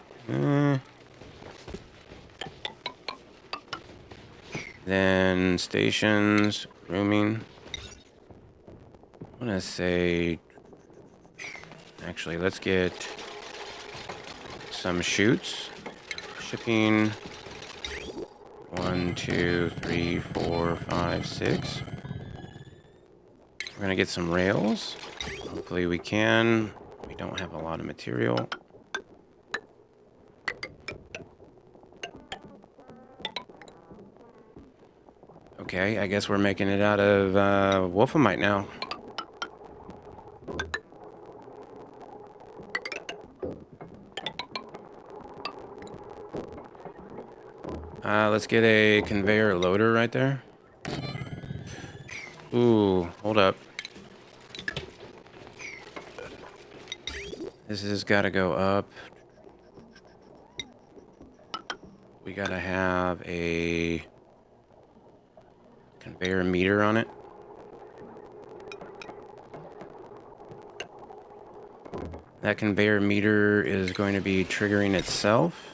Then stations, rooming. I'm gonna say... Actually, let's get some chutes. Shipping. 1, 2, 3, 4, 5, 6. We're gonna get some rails. Hopefully we can. We don't have a lot of material. Okay, I guess we're making it out of wolframite now. Let's get a conveyor loader right there. Ooh, hold up. This has got to go up. We got to have a conveyor meter on it. That conveyor meter is going to be triggering itself.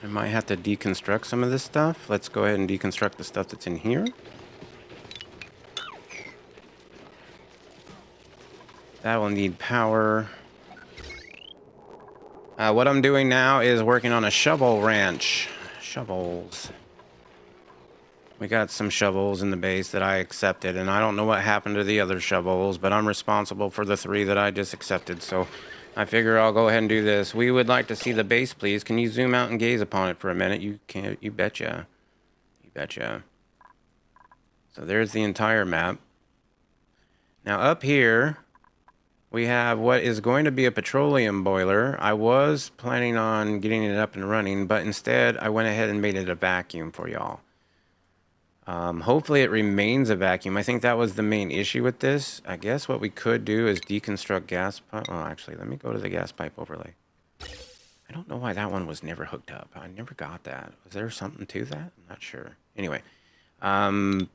I might have to deconstruct some of this stuff. Let's go ahead and deconstruct the stuff that's in here. That will need power. What I'm doing now is working on a shovel ranch. Shovels. We got some shovels in the base that I accepted, and I don't know what happened to the other shovels, but I'm responsible for the 3 that I just accepted, so I figure I'll go ahead and do this. We would like to see the base, please. Can you zoom out and gaze upon it for a minute? You can't. You betcha. You betcha. So there's the entire map. Now up here, We have what is going to be a petroleum boiler. I was planning on getting it up and running, but instead I went ahead and made it a vacuum for y'all. Hopefully it remains a vacuum. I think that was the main issue with this. I guess what we could do is deconstruct gas pipe. Oh, actually, let me go to the gas pipe overlay. I don't know why that one was never hooked up. I never got that. Was there something to that? I'm not sure. Anyway, yeah, I'm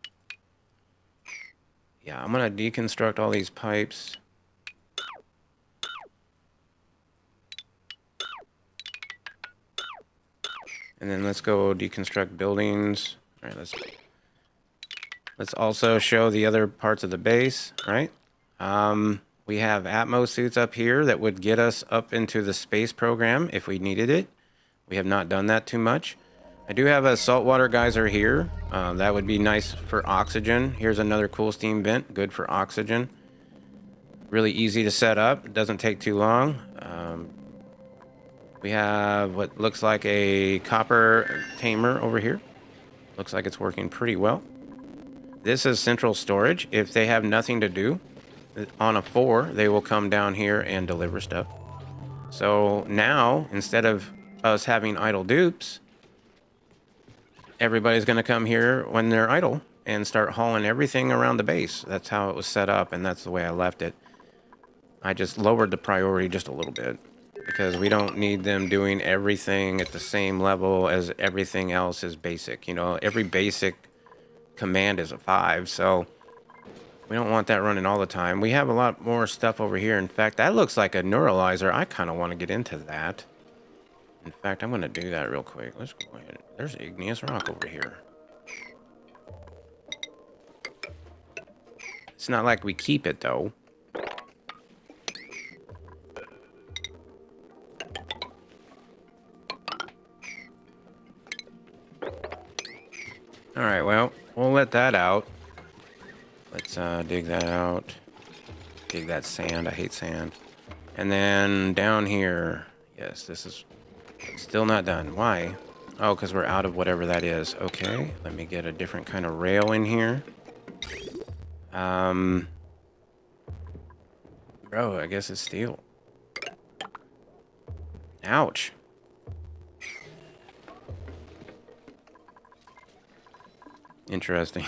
gonna deconstruct all these pipes. And then let's go deconstruct buildings. All right, let's also show the other parts of the base, right? We have Atmos suits up here that would get us up into the space program if we needed it. We have not done that too much. I do have a saltwater geyser here. That would be nice for oxygen. Here's another cool steam vent, good for oxygen. Really easy to set up. It doesn't take too long. We have what looks like a copper tamer over here. Looks like it's working pretty well. This is central storage. If they have nothing to do, on a 4, they will come down here and deliver stuff. So now, instead of us having idle dupes, everybody's going to come here when they're idle and start hauling everything around the base. That's how it was set up, and that's the way I left it. I just lowered the priority just a little bit because we don't need them doing everything at the same level as everything else is basic. You know, every basic command is a 5, so we don't want that running all the time. We have a lot more stuff over here. In fact, that looks like a neuralizer. I kind of want to get into that. In fact, I'm going to do that real quick. Let's go ahead. There's igneous rock over here. It's not like we keep it, though. All right, well, we'll let that out. Let's dig that out. Dig that sand. I hate sand. And then down here. Yes, this is still not done. Why? Oh, because we're out of whatever that is. Okay, let me get a different kind of rail in here. Bro, I guess it's steel. Ouch. Interesting.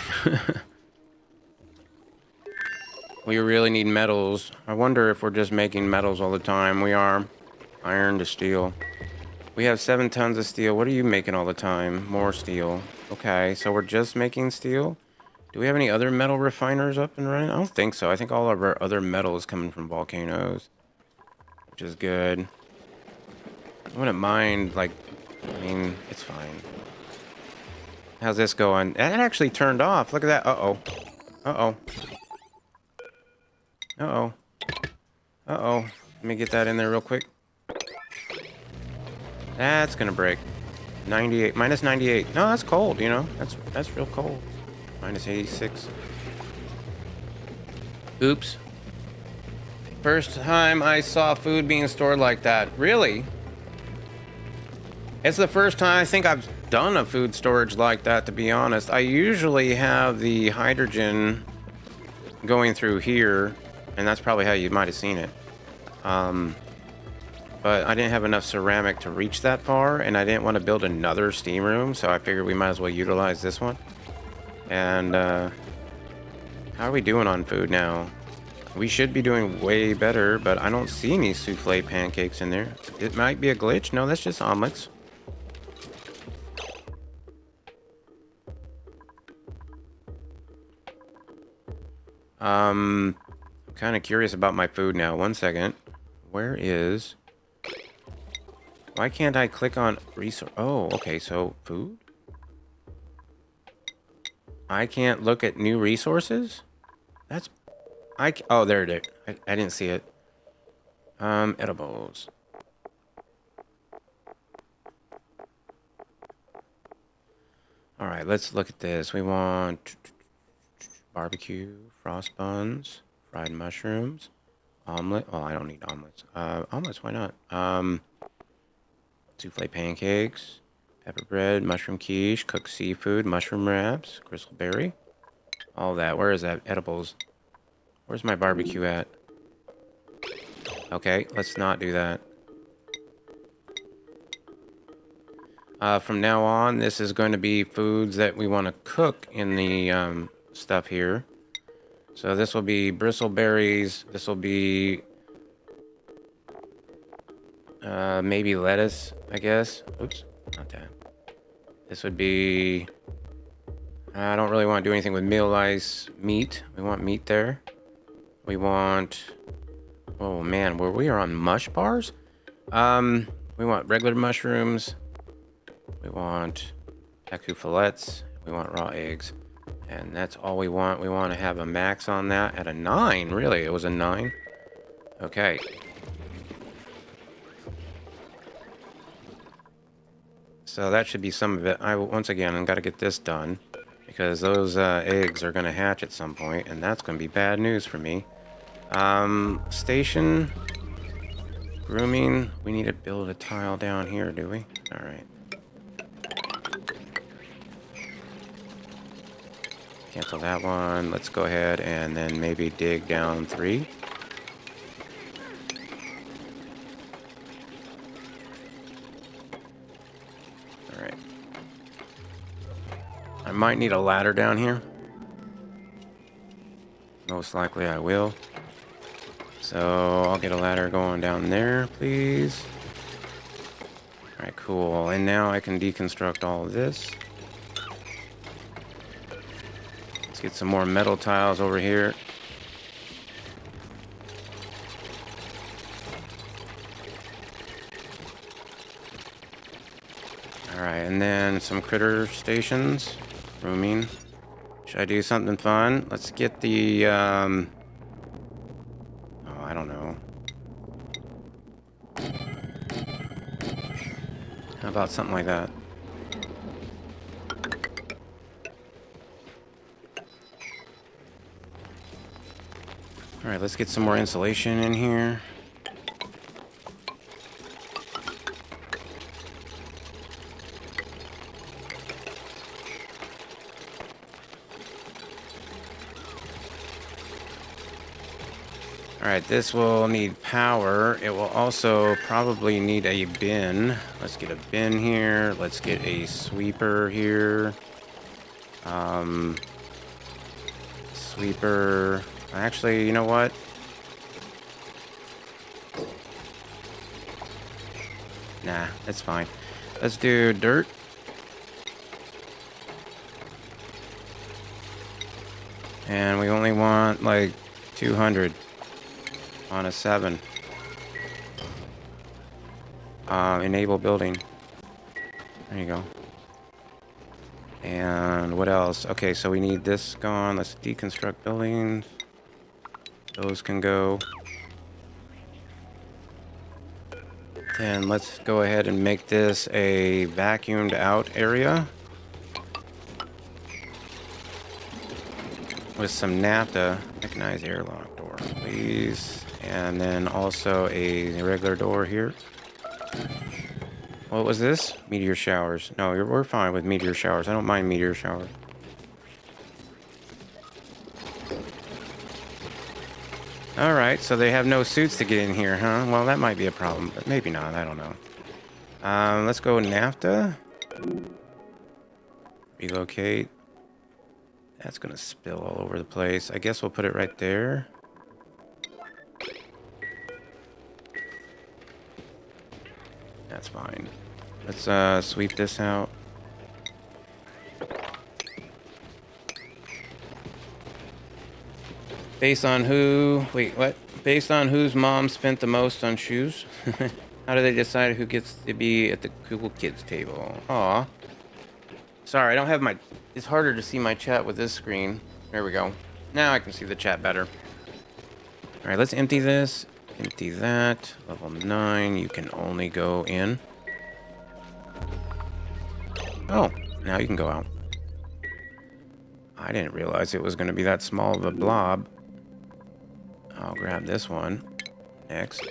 We really need metals. I wonder if we're just making metals all the time. We are. Iron to steel. We have 7 tons of steel. What are you making all the time? More steel. Okay, so we're just making steel? Do we have any other metal refiners up and running? I don't think so. I think all of our other metal is coming from volcanoes, which is good. I wouldn't mind, like, I mean, it's fine. How's this going? That actually turned off. Look at that. Uh-oh. Uh-oh. Uh-oh. Uh-oh. Let me get that in there real quick. That's gonna break. 98. Minus 98. No, that's cold, you know? That's real cold. Minus 86. Oops. First time I saw food being stored like that. Really? It's the first time I think I've done a food storage like that, to be honest. I usually have the hydrogen going through here, and that's probably how you might have seen it. But I didn't have enough ceramic to reach that far, and I didn't want to build another steam room, so I figured we might as well utilize this one. And how are we doing on food now? We should be doing way better, but I don't see any souffle pancakes in there. It might be a glitch. No, that's just omelets. I'm kind of curious about my food now. One second. Where is... Why can't I click on resource? Oh, okay, so food? I can't look at new resources? That's... Oh, there it is. I didn't see it. Edibles. Alright, let's look at this. We want... barbecue, frost buns, fried mushrooms, omelet. Oh, I don't need omelets. Omelets, why not? Souffle pancakes, pepper bread, mushroom quiche, cooked seafood, mushroom wraps, crystal berry. All that. Where is that? Edibles. Where's my barbecue at? Okay, let's not do that. From now on, this is going to be foods that we want to cook in the stuff here. So this will be bristleberries. This will be maybe lettuce, I guess. Oops, not that. This would be... I don't really want to do anything with meal ice meat. We want meat there. We want... Oh man, where we are on mush bars? We want regular mushrooms. We want taku fillets. We want raw eggs. And that's all we want. We want to have a max on that at a 9. Really? It was a 9? Okay. So that should be some of it. Once again, I've got to get this done. Because those eggs are going to hatch at some point. And that's going to be bad news for me. Station. Grooming. We need to build a tile down here, do we? Alright. Cancel that one. Let's go ahead and then maybe dig down 3. Alright. I might need a ladder down here. Most likely I will. So I'll get a ladder going down there, please. Alright, cool. And now I can deconstruct all of this. Let's get some more metal tiles over here. Alright, and then some critter stations. Rooming. Should I do something fun? Let's get the, oh, I don't know. How about something like that? Alright, let's get some more insulation in here. Alright, this will need power. It will also probably need a bin. Let's get a bin here. Let's get a sweeper here. Sweeper. Actually, you know what? Nah, that's fine. Let's do dirt. And we only want like 200 on a 7. Enable building. There you go. And what else? Okay, so we need this gone. Let's deconstruct buildings. Those can go. Then let's go ahead and make this a vacuumed out area. With some naphtha. Mechanized airlock door, please. And then also a regular door here. What was this? Meteor showers. No, we're fine with meteor showers. I don't mind meteor showers. Alright, so they have no suits to get in here, huh? Well, that might be a problem, but maybe not. I don't know. Let's go naphtha. Relocate. That's gonna spill all over the place. I guess we'll put it right there. That's fine. Let's sweep this out. Based on who... Wait, what? Based on whose mom spent the most on shoes? How do they decide who gets to be at the cool kids table? Aw. Sorry, I don't have my... It's harder to see my chat with this screen. There we go. Now I can see the chat better. Alright, let's empty this. Empty that. Level 9. You can only go in. Oh, now you can go out. I didn't realize it was going to be that small of a blob. I'll grab this one. Next.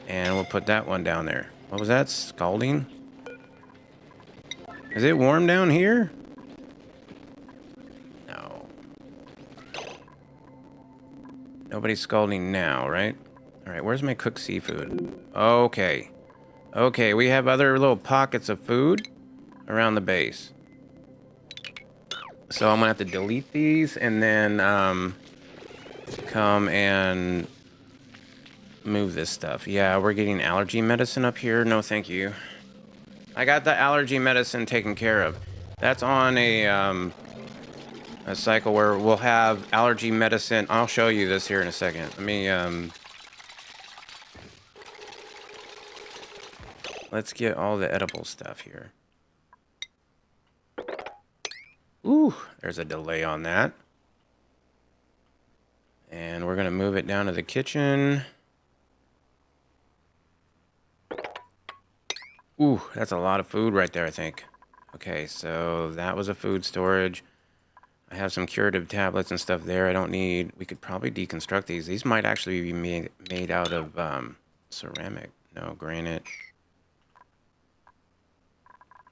And we'll put that one down there. What was that? Scalding? Is it warm down here? No. Nobody's scalding now, right? All right, where's my cooked seafood? Okay. Okay, we have other little pockets of food around the base. So I'm gonna have to delete these and then come and move this stuff. Yeah, we're getting allergy medicine up here. No, thank you. I got the allergy medicine taken care of. That's on a cycle where we'll have allergy medicine. I'll show you this here in a second. Let me let's get all the edible stuff here. Ooh, there's a delay on that. And we're gonna move it down to the kitchen. Ooh, that's a lot of food right there, I think. Okay, so that was a food storage. I have some curative tablets and stuff there I don't need. We could probably deconstruct these. These might actually be made out of ceramic. No, granite.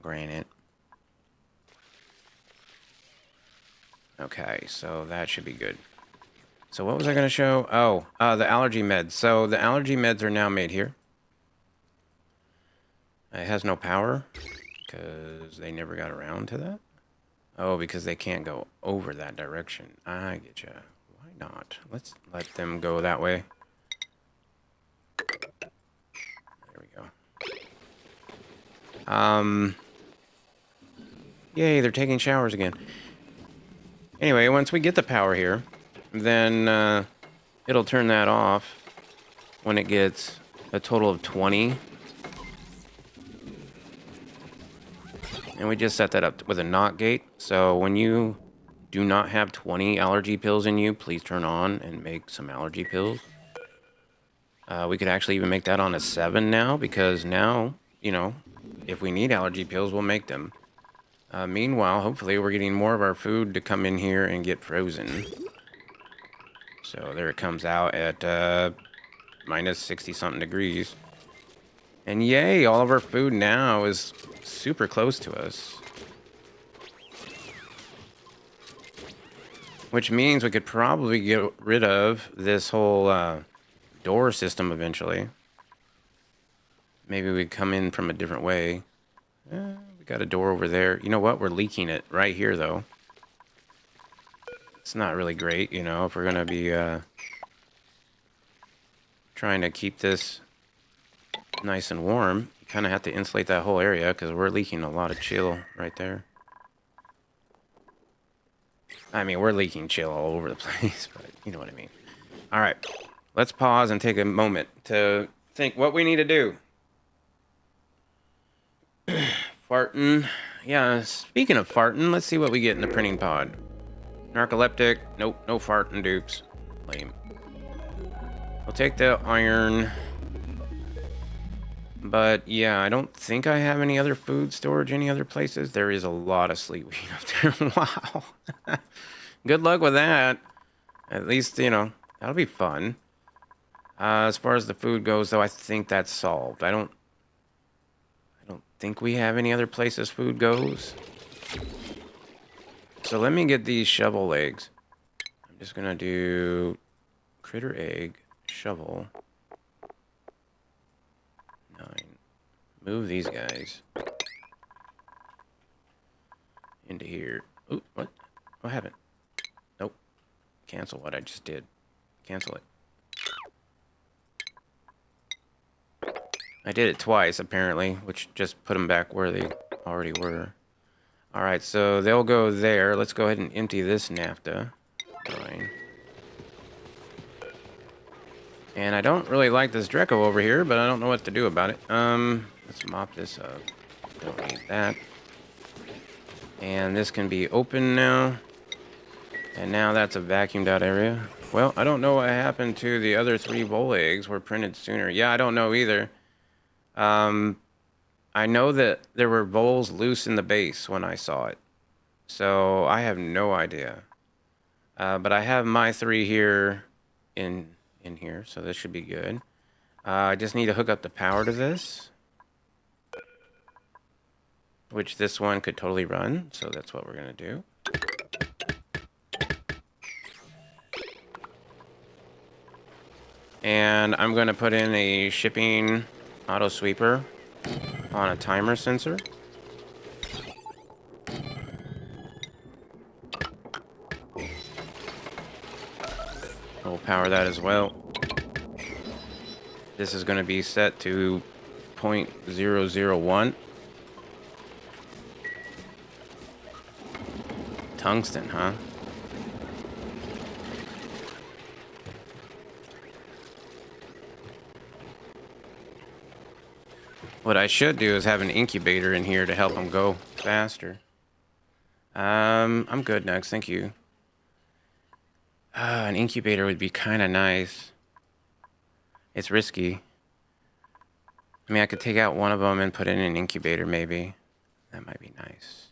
Granite. Okay, so that should be good. So what was I going to show? Oh, the allergy meds. So the allergy meds are now made here. It has no power because they never got around to that. Oh, because they can't go over that direction. I get you. Why not? Let's let them go that way. There we go. Yay, they're taking showers again. Anyway, once we get the power here, then it'll turn that off when it gets a total of 20. And we just set that up with a NOT gate. So when you do not have 20 allergy pills in you, please turn on and make some allergy pills. We could actually even make that on a 7 now, because now, you know, if we need allergy pills, we'll make them. Meanwhile, hopefully we're getting more of our food to come in here and get frozen. So there it comes out at minus 60-something degrees. And yay, all of our food now is super close to us. Which means we could probably get rid of this whole door system eventually. Maybe we'd come in from a different way. We got a door over there. You know what? We're leaking it right here, though. It's not really great, you know, if we're going to be trying to keep this nice and warm. You kind of have to insulate that whole area because we're leaking a lot of chill right there. I mean, we're leaking chill all over the place, but you know what I mean. All right, let's pause and take a moment to think what we need to do. Farting. Yeah, speaking of farting, let's see what we get in the printing pod. Narcoleptic. Nope, no farting dupes. Lame. We'll take the iron. But yeah, I don't think I have any other food storage any other places. There is a lot of sleep weed up there. Wow. Good luck with that. At least, you know, that'll be fun. As far as the food goes, though, I think that's solved. I don't think we have any other places food goes. So let me get these shovel legs. I'm just gonna do critter egg, shovel. 9. Move these guys into here. Ooh, what? What happened? Nope. Cancel what I just did. Cancel it. I did it twice, apparently, which just put them back where they already were. Alright, so they'll go there. Let's go ahead and empty this NAFTA. 9. And I don't really like this Dreco over here, but I don't know what to do about it. Let's mop this up. Don't need that. And this can be open now. And now that's a vacuumed out area. Well, I don't know what happened to the other 3 vole eggs were printed sooner. Yeah, I don't know either. I know that there were voles loose in the base when I saw it. So I have no idea. But I have my 3 here in here, so this should be good. I just need to hook up the power to this, which this one could totally run, so that's what we're gonna do. And I'm going to put in a shipping auto sweeper on a timer sensor. We'll power that as well. This is going to be set to 0.001. Tungsten, huh? What I should do is have an incubator in here to help them go faster. I'm good next, thank you. An incubator would be kind of nice. It's risky. I mean, I could take out one of them and put in an incubator, maybe. That might be nice.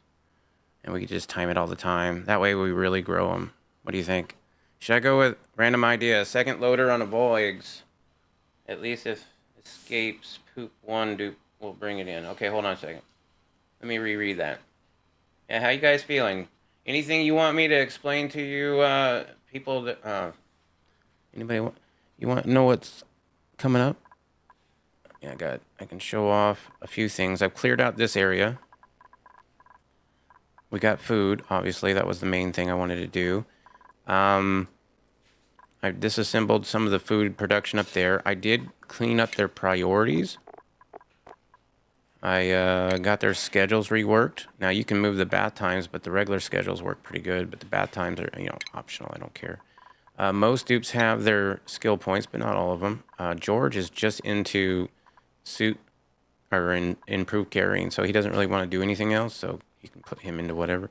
And we could just time it all the time. That way we really grow them. What do you think? Should I go with random idea? Second loader on a bowl eggs. At least if escapes poop one dupe, we'll bring it in. Okay, hold on a second. Let me reread that. Yeah, how you guys feeling? Anything you want me to explain to you, people that, anybody you want to know what's coming up? Yeah, I can show off a few things. I've cleared out this area. We got food, obviously. That was the main thing I wanted to do. I disassembled some of the food production up there. I did clean up their priorities. I got their schedules reworked. Now you can move the bath times, but the regular schedules work pretty good. But the bath times are, optional. I don't care. Most dupes have their skill points, but not all of them. George is just into suit or improved carrying, so he doesn't really want to do anything else. So you can put him into whatever.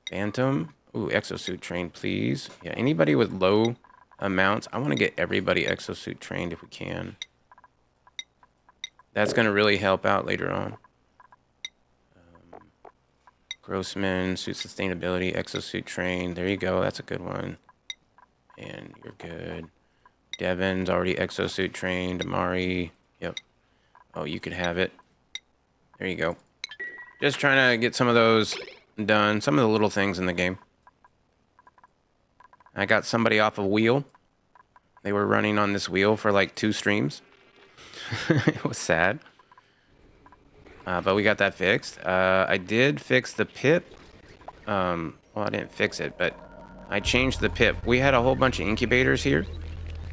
Phantom, ooh, exosuit trained, please. Yeah, anybody with low amounts, I want to get everybody exosuit trained if we can. That's going to really help out later on. Grossman, suit sustainability, exosuit trained. There you go. That's a good one. And you're good. Devin's already exosuit trained. Amari, yep. Oh, you could have it. There you go. Just trying to get some of those done. Some of the little things in the game. I got somebody off a wheel. They were running on this wheel for like 2 streams. It was sad. But we got that fixed. I did fix the pip. Well, I didn't fix it, but I changed the pip. We had a whole bunch of incubators here.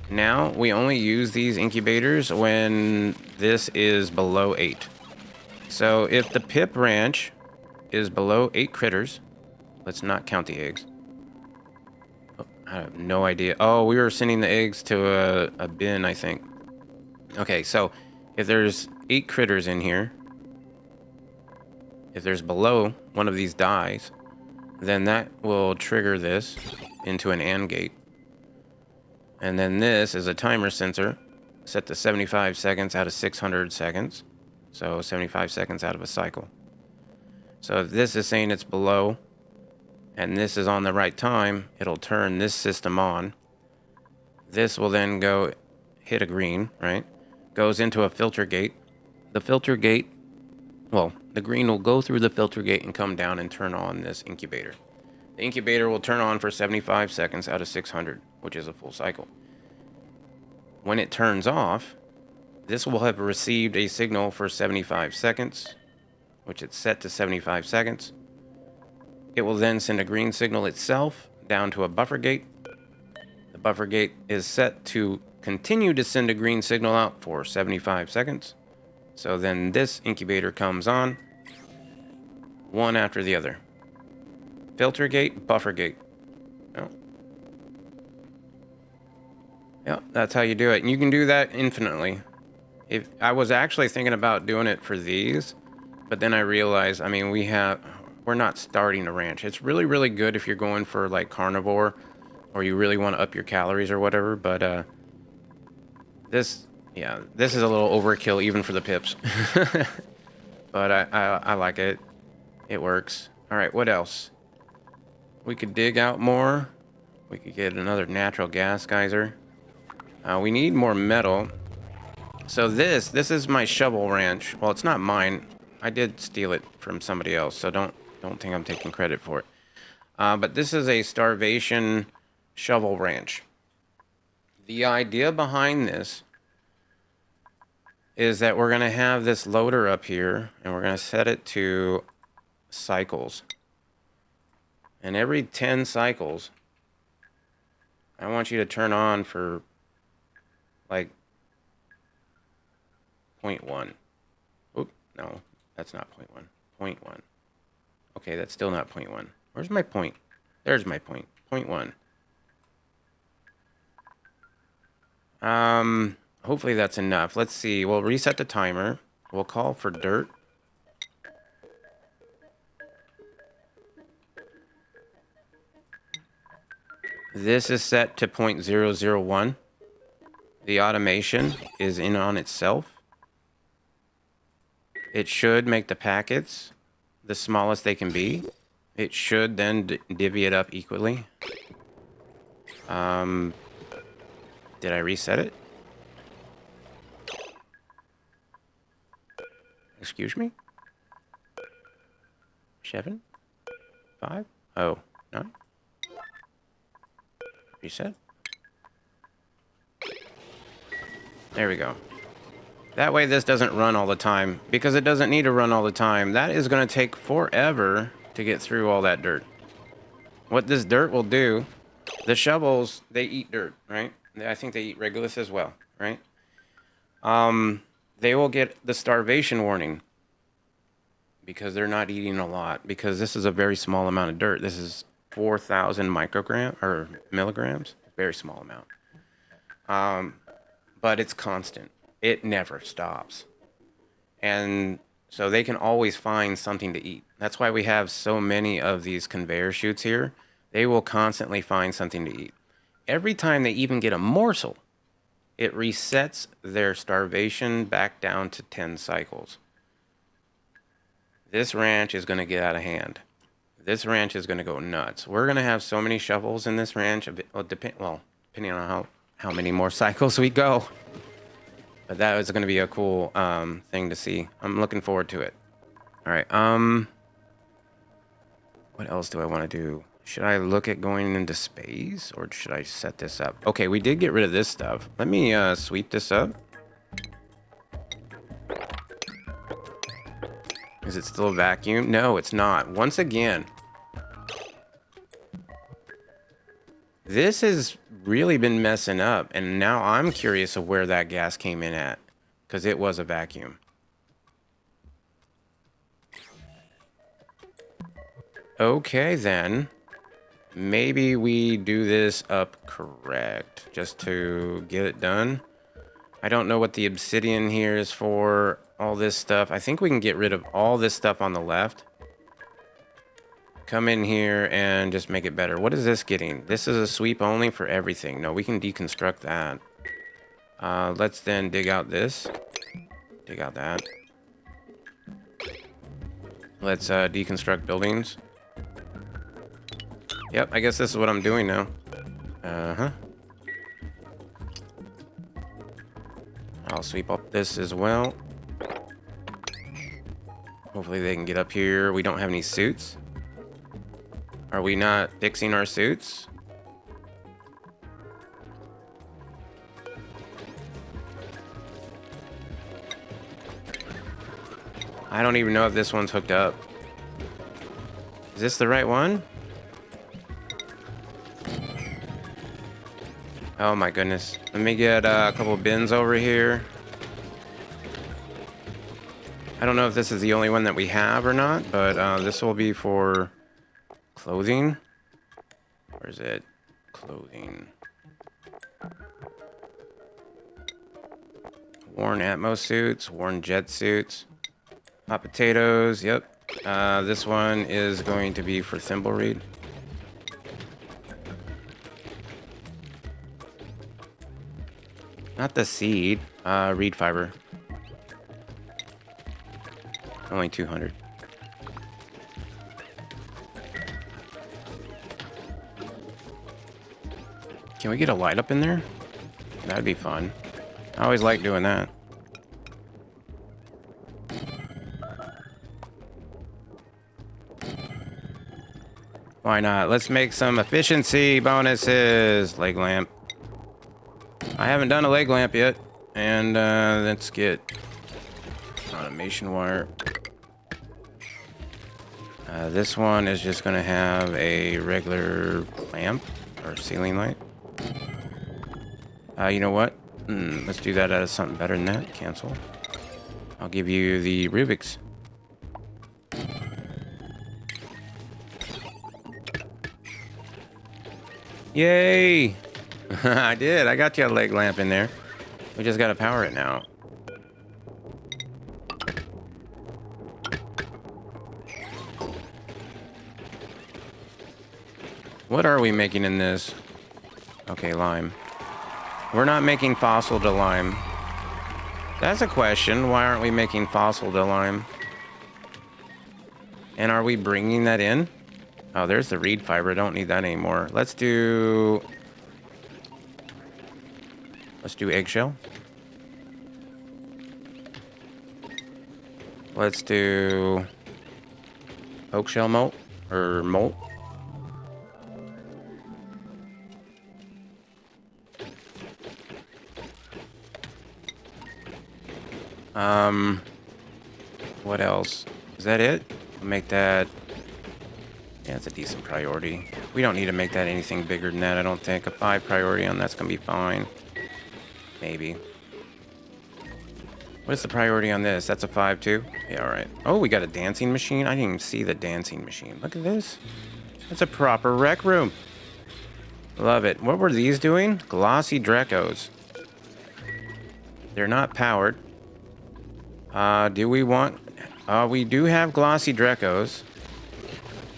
Now, we only use these incubators when this is below 8. So, if the pip ranch is below 8 critters, let's not count the eggs. Oh, I have no idea. Oh, we were sending the eggs to a bin, I think. Okay, so if there's 8 critters in here, if there's below one of these dies, then that will trigger this into an AND gate. And then this is a timer sensor set to 75 seconds out of 600 seconds. So 75 seconds out of a cycle. So if this is saying it's below and this is on the right time, it'll turn this system on. This will then go hit a green, right? Goes into a filter gate. The filter gate, well, the green will go through the filter gate and come down and turn on this incubator. The incubator will turn on for 75 seconds out of 600, which is a full cycle. When it turns off, this will have received a signal for 75 seconds, which it's set to 75 seconds. It will then send a green signal itself down to a buffer gate. The buffer gate is set to continue to send a green signal out for 75 seconds. So then this incubator comes on, one after the other. Filter gate, buffer gate. Yeah, that's how you do it. And you can do that infinitely. If I was actually thinking about doing it for these, but then I realized, I mean, we're not starting a ranch. It's really, really good if you're going for like carnivore or you really want to up your calories or whatever. But this is a little overkill even for the pips. But I like it. It works. All right, what else? We could dig out more. We could get another natural gas geyser. We need more metal. So this is my shovel ranch. Well, it's not mine. I did steal it from somebody else, so don't think I'm taking credit for it. But this is a starvation shovel ranch. The idea behind this is that we're going to have this loader up here, and we're going to set it to cycles. And every 10 cycles, I want you to turn on for like 0.1. Oop, no, that's not 0.1. 0.1. Okay, that's still not 0.1. Where's my point? There's my point. 0.1. Hopefully that's enough. Let's see. We'll reset the timer. We'll call for dirt. This is set to 0.001. The automation is in on itself. It should make the packets the smallest they can be. It should then divvy it up equally. Did I reset it? Excuse me? 7? 5? Oh, 9? Reset? There we go. That way this doesn't run all the time, because it doesn't need to run all the time. That is going to take forever to get through all that dirt. What this dirt will do, the shovels, they eat dirt, right? I think they eat Regulus as well, right? They will get the starvation warning because they're not eating a lot, because this is a very small amount of dirt. This is 4,000 micrograms or milligrams, very small amount. But it's constant. It never stops. And so they can always find something to eat. That's why we have so many of these conveyor chutes here. They will constantly find something to eat. Every time they even get a morsel, it resets their starvation back down to 10 cycles. This ranch is going to get out of hand. This ranch is going to go nuts. We're going to have so many shovels in this ranch, depending on how many more cycles we go. But that is going to be a cool thing to see. I'm looking forward to it. All right. What else do I want to do? Should I look at going into space, or should I set this up? Okay, we did get rid of this stuff. Let me sweep this up. Is it still a vacuum? No, it's not. Once again, this has really been messing up, and now I'm curious of where that gas came in at, because it was a vacuum. Okay, then. Maybe we do this up correct, just to get it done. I don't know what the obsidian here is for, all this stuff. I think we can get rid of all this stuff on the left. Come in here and just make it better. What is this getting? This is a sweep only for everything. No, we can deconstruct that. Let's then dig out this. Dig out that. Let's deconstruct buildings. Yep, I guess this is what I'm doing now. Uh-huh. I'll sweep up this as well. Hopefully they can get up here. We don't have any suits. Are we not fixing our suits? I don't even know if this one's hooked up. Is this the right one? Oh my goodness. Let me get a couple bins over here. I don't know if this is the only one that we have or not, but this will be for clothing. Where is it? Clothing. Worn Atmos suits, worn jet suits. Hot potatoes, yep. This one is going to be for Thimbleweed. Not the seed, reed fiber. Only 200. Can we get a light up in there? That'd be fun. I always like doing that. Why not? Let's make some efficiency bonuses. Leg lamp. I haven't done a leg lamp yet. And let's get automation wire. This one is just going to have a regular lamp or ceiling light. You know what? Let's do that out of something better than that. Cancel. I'll give you the Rubik's. Yay! I did. I got you a leg lamp in there. We just got to power it now. What are we making in this? Okay, lime. We're not making fossil to lime. That's a question. Why aren't we making fossil to lime? And are we bringing that in? Oh, there's the reed fiber. Don't need that anymore. Let's do eggshell. Let's do oak shell molt or molt. What else? Is that it? I'll make that. Yeah, it's a decent priority. We don't need to make that anything bigger than that, I don't think. A 5 priority on that's gonna be fine. Maybe. What's the priority on this? That's a 5 too? Yeah, alright. Oh, we got a dancing machine? I didn't even see the dancing machine. Look at this. It's a proper rec room. Love it. What were these doing? Glossy Drecos. They're not powered. Do we want... we do have glossy Drecos.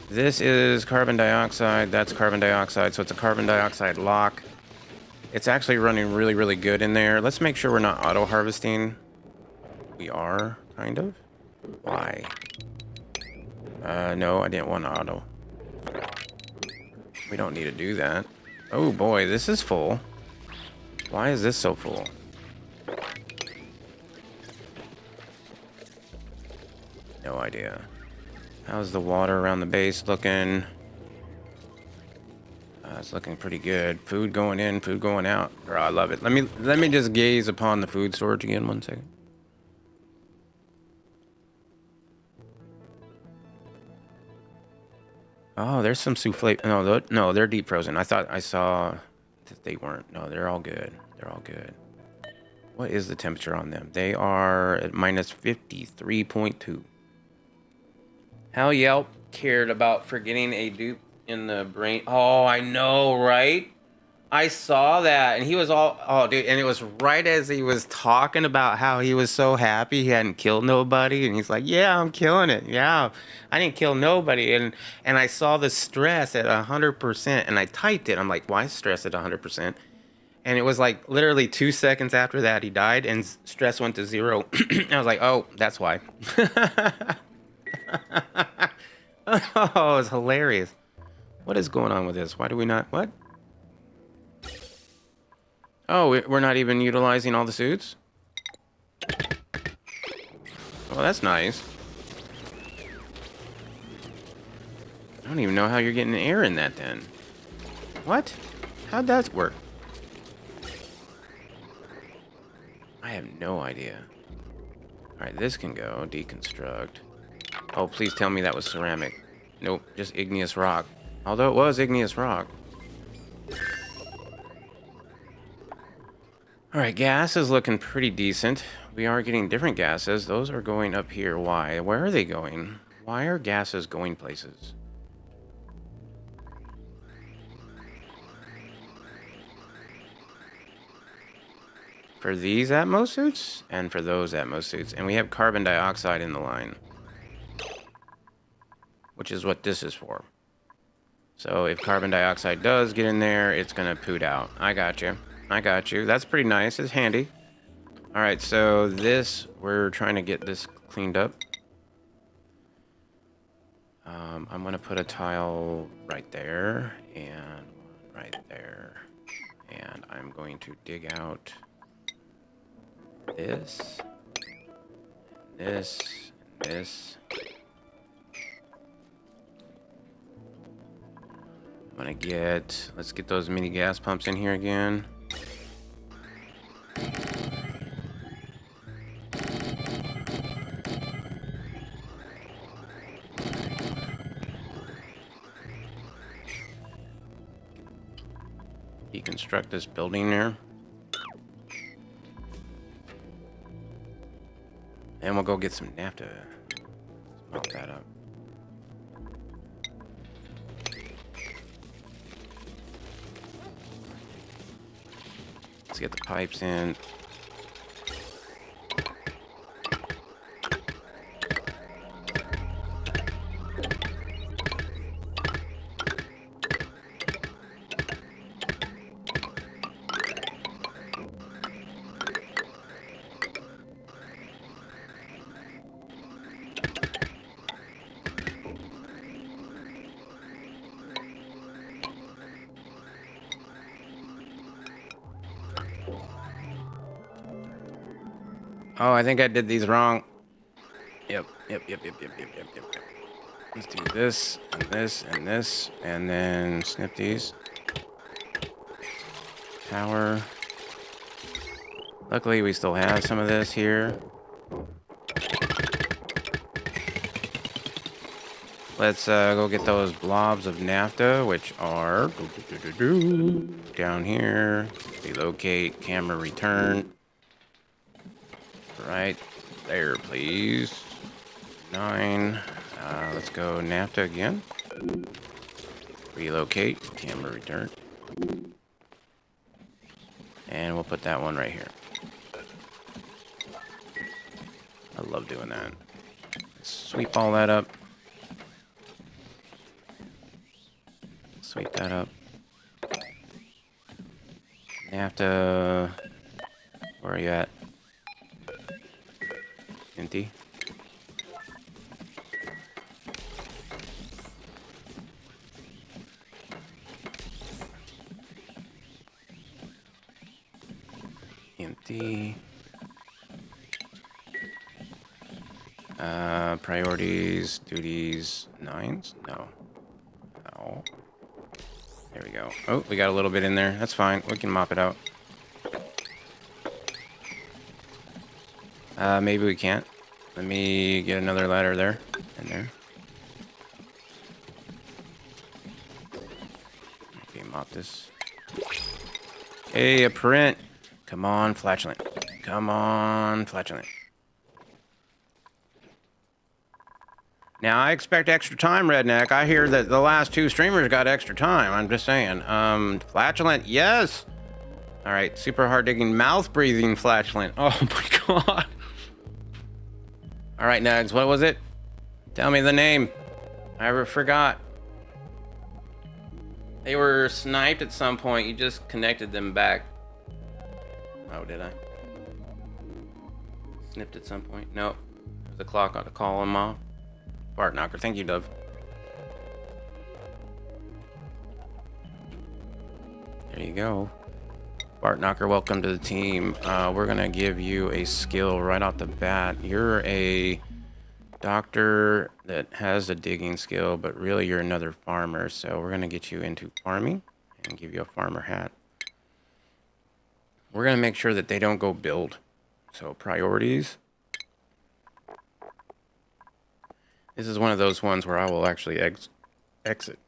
This is carbon dioxide. That's carbon dioxide. So it's a carbon dioxide lock. It's actually running really, really good in there. Let's make sure we're not auto-harvesting. We are, kind of. Why? No, I didn't want auto. We don't need to do that. Oh boy, this is full. Why is this so full? No idea. How's the water around the base looking? It's looking pretty good. Food going in, food going out. Oh, I love it. Let me just gaze upon the food storage again 1 second. Oh, there's some souffle. No, they're deep frozen. I thought I saw that they weren't. No, they're all good. They're all good. What is the temperature on them? They are at minus 53.2. How Yelp cared about forgetting a dupe in the brain. Oh, I know, right? I saw that, and he was all, oh, dude, and it was right as he was talking about how he was so happy he hadn't killed nobody, and he's like, yeah, I'm killing it. Yeah, I didn't kill nobody, and I saw the stress at 100%, and I typed it. I'm like, why is stress at 100%? And it was like literally 2 seconds after that he died, and stress went to 0. I was like, oh, that's why. Oh, it's hilarious. What is going on with this? Why do we not... What? Oh, we're not even utilizing all the suits? Well, that's nice. I don't even know how you're getting air in that then. What? How'd that work? I have no idea. Alright, this can go. Deconstruct. Oh, please tell me that was ceramic. Nope, just igneous rock. Although it was igneous rock. Alright, gas is looking pretty decent. We are getting different gases. Those are going up here. Why? Where are they going? Why are gases going places? For these Atmos suits, and for those Atmos suits. And we have carbon dioxide in the line. Which is what this is for. So if carbon dioxide does get in there, it's gonna poot out. I got you. I got you. That's pretty nice. It's handy. Alright, so this, we're trying to get this cleaned up. I'm gonna put a tile right there, and right there. And I'm going to dig out this, this, and this. I'm gonna get, let's get those mini gas pumps in here again. deconstruct this building there. And we'll go get some naphtha. Smoke that up. Let's get the pipes in. Oh, I think I did these wrong. Yep. Let's do this, and this, and this, and then snip these. Power. Luckily, we still have some of this here. Let's go get those blobs of naphtha, which are down here. Relocate, camera return. Right there, please. 9. Let's go naphtha again. Relocate, camera return. And we'll put that one right here. I love doing that. Sweep all that up. Sweep that up. Naphtha. Where are you at? Empty. Empty. Priorities, duties, 9s? No. No. There we go. Oh, we got a little bit in there. That's fine. We can mop it out. Maybe we can't. Let me get another ladder there. In there. Okay, mop this. Hey, a print. Come on, flatulent. Come on, flatulent. Now, I expect extra time, Redneck. I hear that the last 2 streamers got extra time. I'm just saying. Flatulent, yes! Alright, super hard digging, mouth breathing flatulent. Oh my god. Alright, Nags, what was it? Tell me the name. I forgot. They were sniped at some point. You just connected them back. Oh, did I? Snipped at some point? No. The clock ought to call him off. Bart Knocker, thank you, Dove. There you go. Bart Knocker, welcome to the team. We're gonna give you a skill right off the bat. You're a doctor that has a digging skill, but really you're another farmer. So we're gonna get you into farming and give you a farmer hat. We're gonna make sure that they don't go build. So priorities. This is one of those ones where I will actually exit.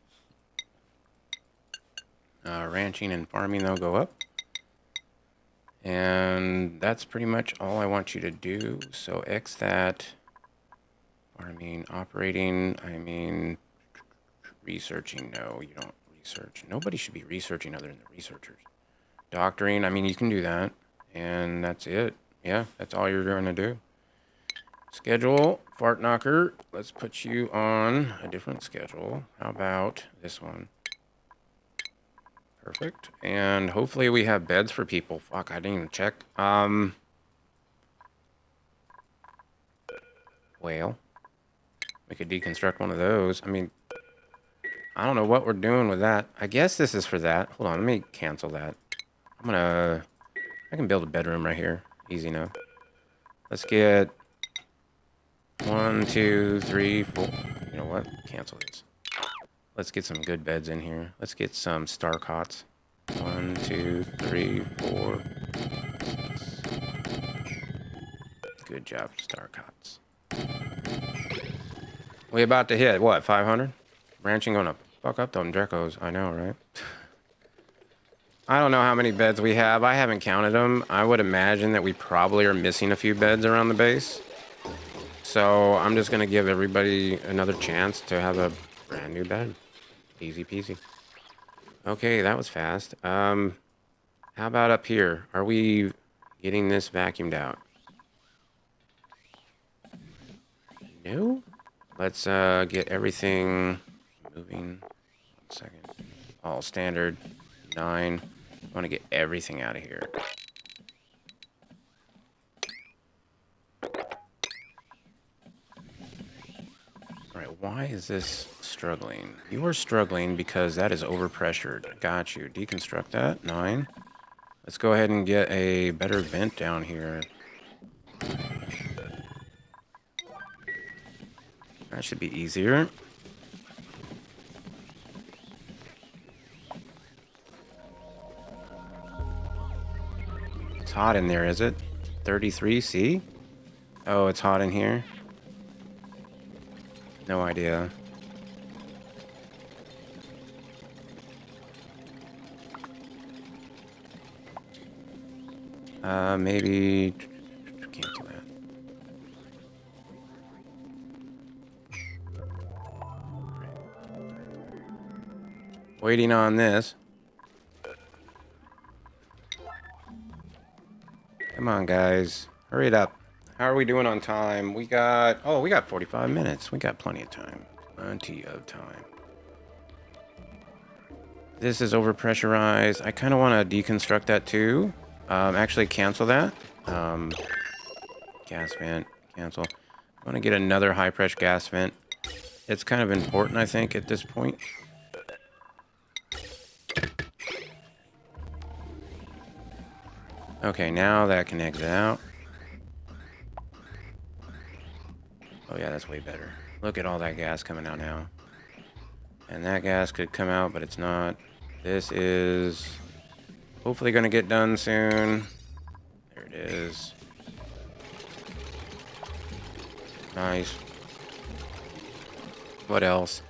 Ranching and farming, they'll go up. And that's pretty much all I want you to do. So X that. Farming, operating, I mean, researching. No, you don't research. Nobody should be researching other than the researchers. Doctoring, I mean, you can do that. And that's it. Yeah, that's all you're going to do. Schedule, Fart Knocker. Let's put you on a different schedule. How about this one? Perfect. And hopefully we have beds for people. Fuck, I didn't even check. Well, we could deconstruct one of those. I mean, I don't know what we're doing with that. I guess this is for that. Hold on, let me cancel that. I can build a bedroom right here. Easy enough. Let's get 1, 2, 3, 4. You know what? Cancel this. Let's get some good beds in here. Let's get some star cots. 1, 2, 3, 4. 6. Good job, star cots. We about to hit, what, 500? Ranching gonna fuck up them Drecos. I know, right? I don't know how many beds we have. I haven't counted them. I would imagine that we probably are missing a few beds around the base. So I'm just going to give everybody another chance to have a brand new bed. Easy peasy. Okay, that was fast. How about up here? Are we getting this vacuumed out? No? Let's get everything moving. 1 second. All standard. 9. I want to get everything out of here. Alright, why is this struggling? You are struggling because that is overpressured. Got you. Deconstruct that. 9. Let's go ahead and get a better vent down here. That should be easier. It's hot in there, is it? 33C? Oh, it's hot in here? No idea. Maybe... Cancel that. Waiting on this. Come on, guys. Hurry it up. How are we doing on time? We got 45 minutes. We got plenty of time. Plenty of time. This is overpressurized. I kind of want to deconstruct that too. Actually cancel that. Gas vent. Cancel. I want to get another high pressure gas vent. It's kind of important, I think, at this point. Okay, now that can exit out. Oh yeah, that's way better. Look at all that gas coming out now. And that gas could come out, but it's not. This is hopefully going to get done soon. There it is. Nice. What else?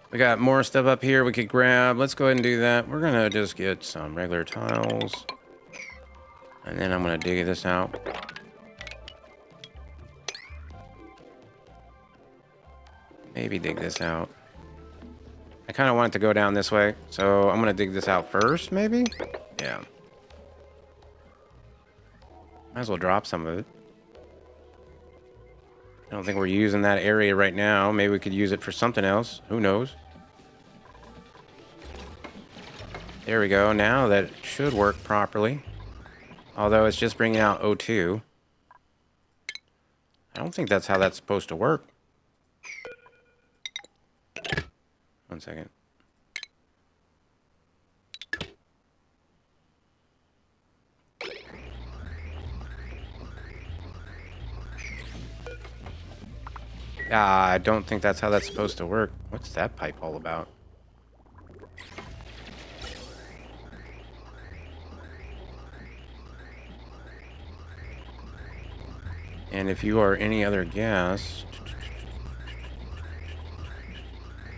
We got more stuff up here we could grab. Let's go ahead and do that. We're going to just get some regular tiles. And then I'm going to dig this out. Maybe dig this out. I kind of want it to go down this way. So I'm going to dig this out first, maybe? Yeah. Might as well drop some of it. I don't think we're using that area right now. Maybe we could use it for something else. Who knows? There we go. Now that should work properly. Although it's just bringing out O2. I don't think that's how that's supposed to work. 1 second. I don't think that's how that's supposed to work. What's that pipe all about? And if you are any other gas...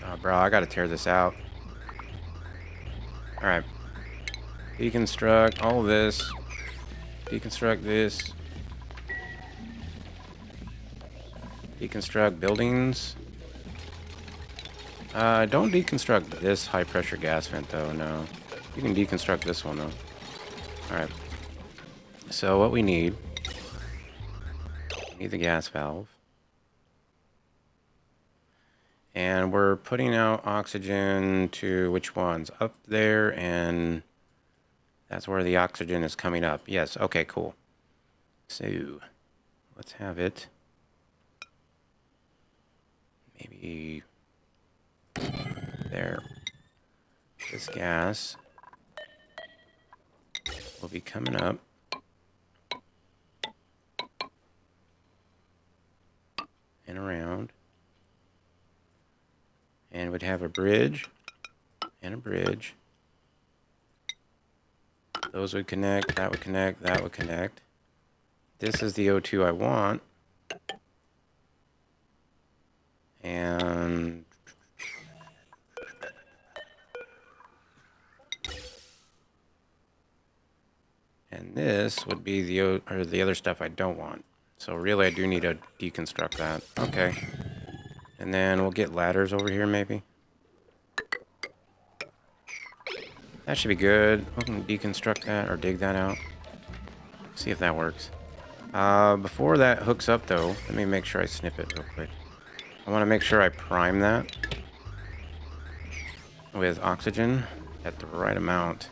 Oh, bro, I gotta tear this out. Alright. Deconstruct all of this. Deconstruct this. Deconstruct buildings. Don't deconstruct this high pressure gas vent though, no. You can deconstruct this one though. Alright. So what we need the gas valve. And we're putting out oxygen to which ones? Up there, and that's where the oxygen is coming up. Yes, okay, cool. So let's have it. Maybe there. This gas will be coming up. And around. And would have a bridge. And a bridge. Those would connect, that would connect, that would connect. This is the O2 I want. And And this would be the other stuff I don't want. So really, I do need to deconstruct that. Okay. And then we'll get ladders over here, maybe. That should be good. We can deconstruct that or dig that out. See if that works. Before that hooks up, though, let me make sure I snip it real quick. I want to make sure I prime that with oxygen at the right amount.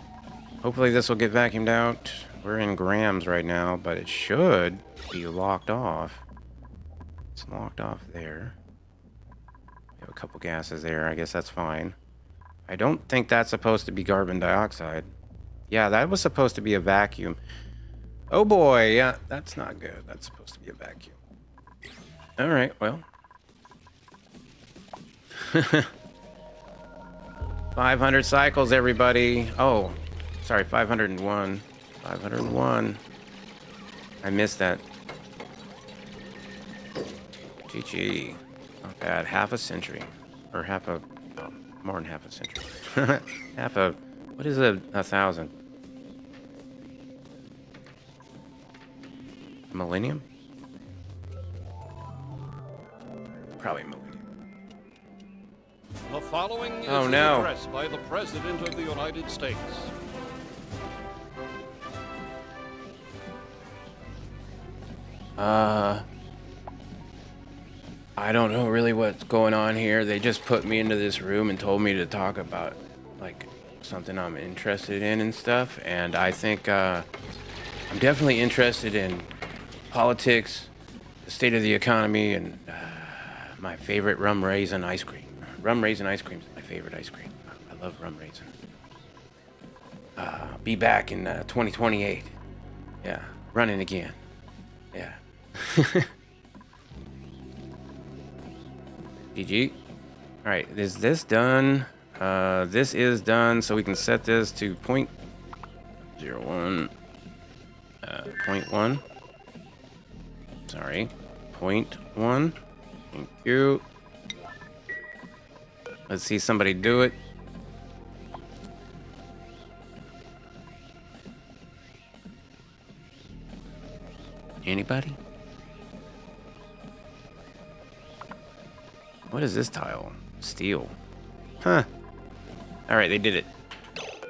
Hopefully this will get vacuumed out. We're in grams right now, but it should be locked off. It's locked off there. We have a couple gases there. I guess that's fine. I don't think that's supposed to be carbon dioxide. Yeah, that was supposed to be a vacuum. Oh boy, yeah, that's not good. That's supposed to be a vacuum. All right, well. 500 cycles, everybody. Oh, sorry, 501. 501. I missed that. GG. Not bad. Half a century. Or half a... Oh, more than half a century. Half a... What is a 1,000? Millennium? Probably millennium. The following is Oh, an no. address by the President of the United States. I don't know really what's going on here. They just put me into this room and told me to talk about, like, something I'm interested in and stuff. And I think, I'm definitely interested in politics, the state of the economy, and, my favorite rum raisin ice cream. Rum raisin ice cream is my favorite ice cream. I love rum raisin. Be back in 2028. Yeah, running again. Yeah. GG. All right, is this done? This is done, so we can set this to 0.01. 0.1. Sorry, 0.1. Thank you. Let's see somebody do it. Anybody? What is this tile? Steel. Huh. Alright, they did it.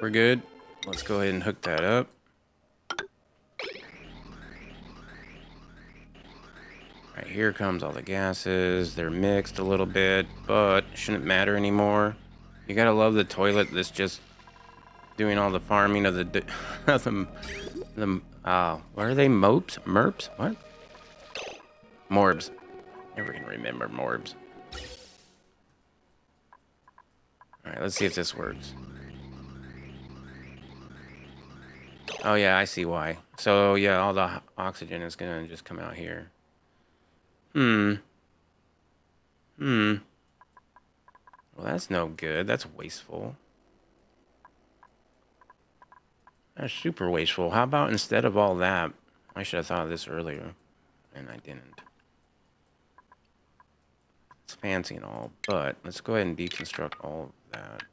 We're good. Let's go ahead and hook that up. Alright, here comes all the gases. They're mixed a little bit, but shouldn't matter anymore. You gotta love the toilet that's just doing all the farming of the... what are they? Mopes? Merps? What? Morbs. Never gonna remember morbs. Alright, let's see if this works. Oh yeah, I see why. So yeah, all the oxygen is gonna just come out here. Well, that's no good. That's wasteful. That's super wasteful. How about instead of all that, I should have thought of this earlier, and I didn't. It's fancy and all, but let's go ahead and deconstruct all of that.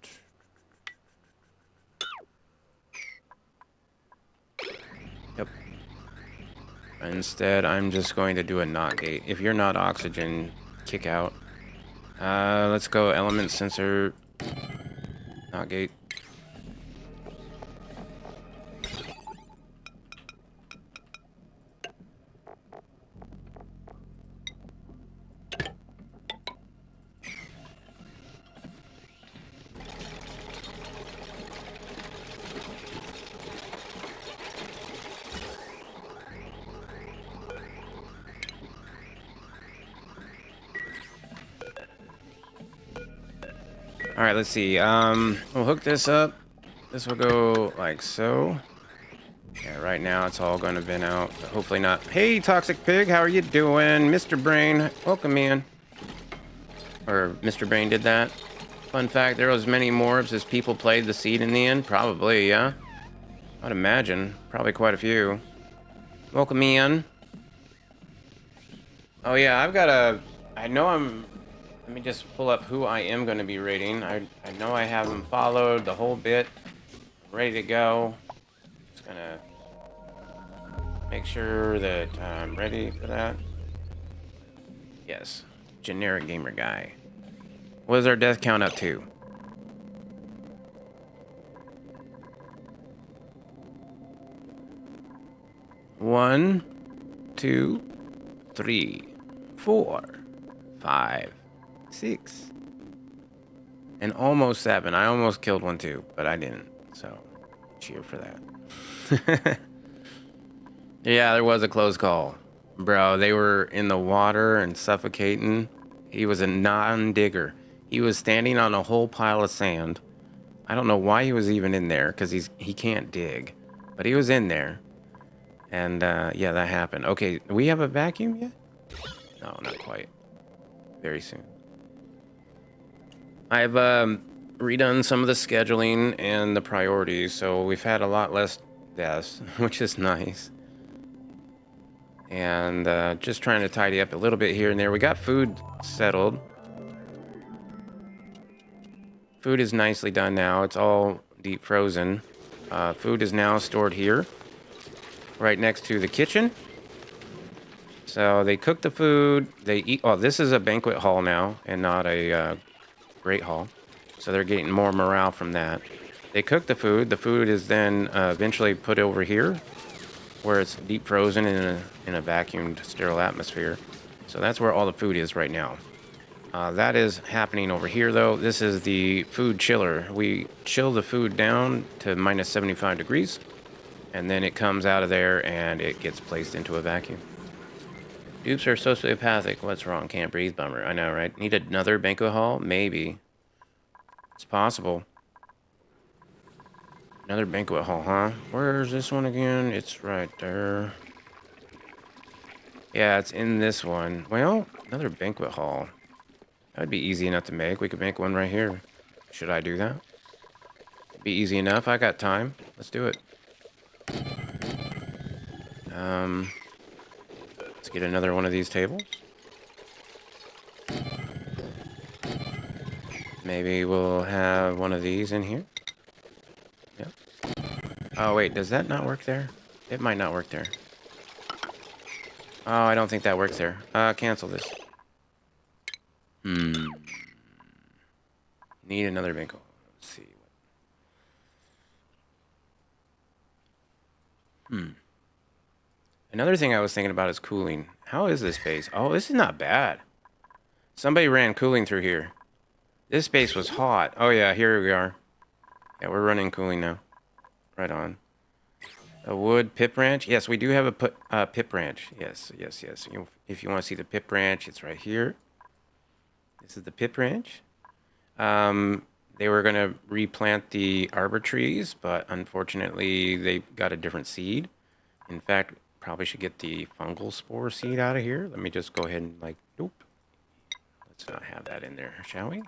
Yep. Instead, I'm just going to do a not gate. If you're not oxygen, kick out. Let's go element sensor, not gate. All right, let's see. We'll hook this up. This will go like so. Yeah, right now it's all going to vent out, but hopefully not. Hey, Toxic Pig, how are you doing? Mr. Brain, welcome in. Or Mr. Brain did that. Fun fact, there was many morbs as people played the seed in the end. Probably, yeah. I'd imagine. Probably quite a few. Welcome in. Oh yeah, I've got a... I know I'm... Let me just pull up who I am going to be rating. I know I have them followed, the whole bit. Ready to go. Just gonna Make sure that I'm ready for that. Yes. Generic gamer guy. What is our death count up to? One, 2, 3, 4, 5, 6, and almost 7. I almost killed one too, but I didn't. So, cheer for that. Yeah, there was a close call. Bro, they were in the water and suffocating. He was a non-digger. He was standing on a whole pile of sand. I don't know why he was even in there, because he can't dig. But he was in there. And, yeah, that happened. Okay, do we have a vacuum yet? No, not quite. Very soon. I've, redone some of the scheduling and the priorities, so we've had a lot less deaths, which is nice. And just trying to tidy up a little bit here and there. We got food settled. Food is nicely done now. It's all deep frozen. Food is now stored here, right next to the kitchen. So they cook the food. They eat. Oh, this is a banquet hall now and not a great hall. So they're getting more morale from that. They cook the food. The food is then eventually put over here, where it's deep frozen in a vacuumed, sterile atmosphere. So that's where all the food is right now. That is happening over here, though. This is the food chiller. We chill the food down to minus 75 degrees, and then it comes out of there and it gets placed into a vacuum. Dupes are sociopathic. What's wrong? Can't breathe. Bummer. I know, right? Need another banquet hall? Maybe. It's possible. Another banquet hall, huh? Where's this one again? It's right there. Yeah, it's in this one. Well, another banquet hall. That would be easy enough to make. We could make one right here. Should I do that? It'd be easy enough. I got time. Let's do it. Let's get another one of these tables. Maybe we'll have one of these in here. Yep. Oh, wait. Does that not work there? It might not work there. Oh, I don't think that works there. Cancel this. Need another banquet. Let's see. Another thing I was thinking about is cooling. How is this space? Oh, this is not bad. Somebody ran cooling through here. This space was hot. Oh, yeah, here we are. Yeah, we're running cooling now. Right on. A wood pip ranch. Yes, we do have a pip ranch. Yes. If you want to see the pip ranch, it's right here. This is the pip ranch. They were going to replant the arbor trees, but unfortunately they got a different seed. In fact, probably should get the fungal spore seed out of here. Let me just go ahead and nope. Let's not have that in there, shall we?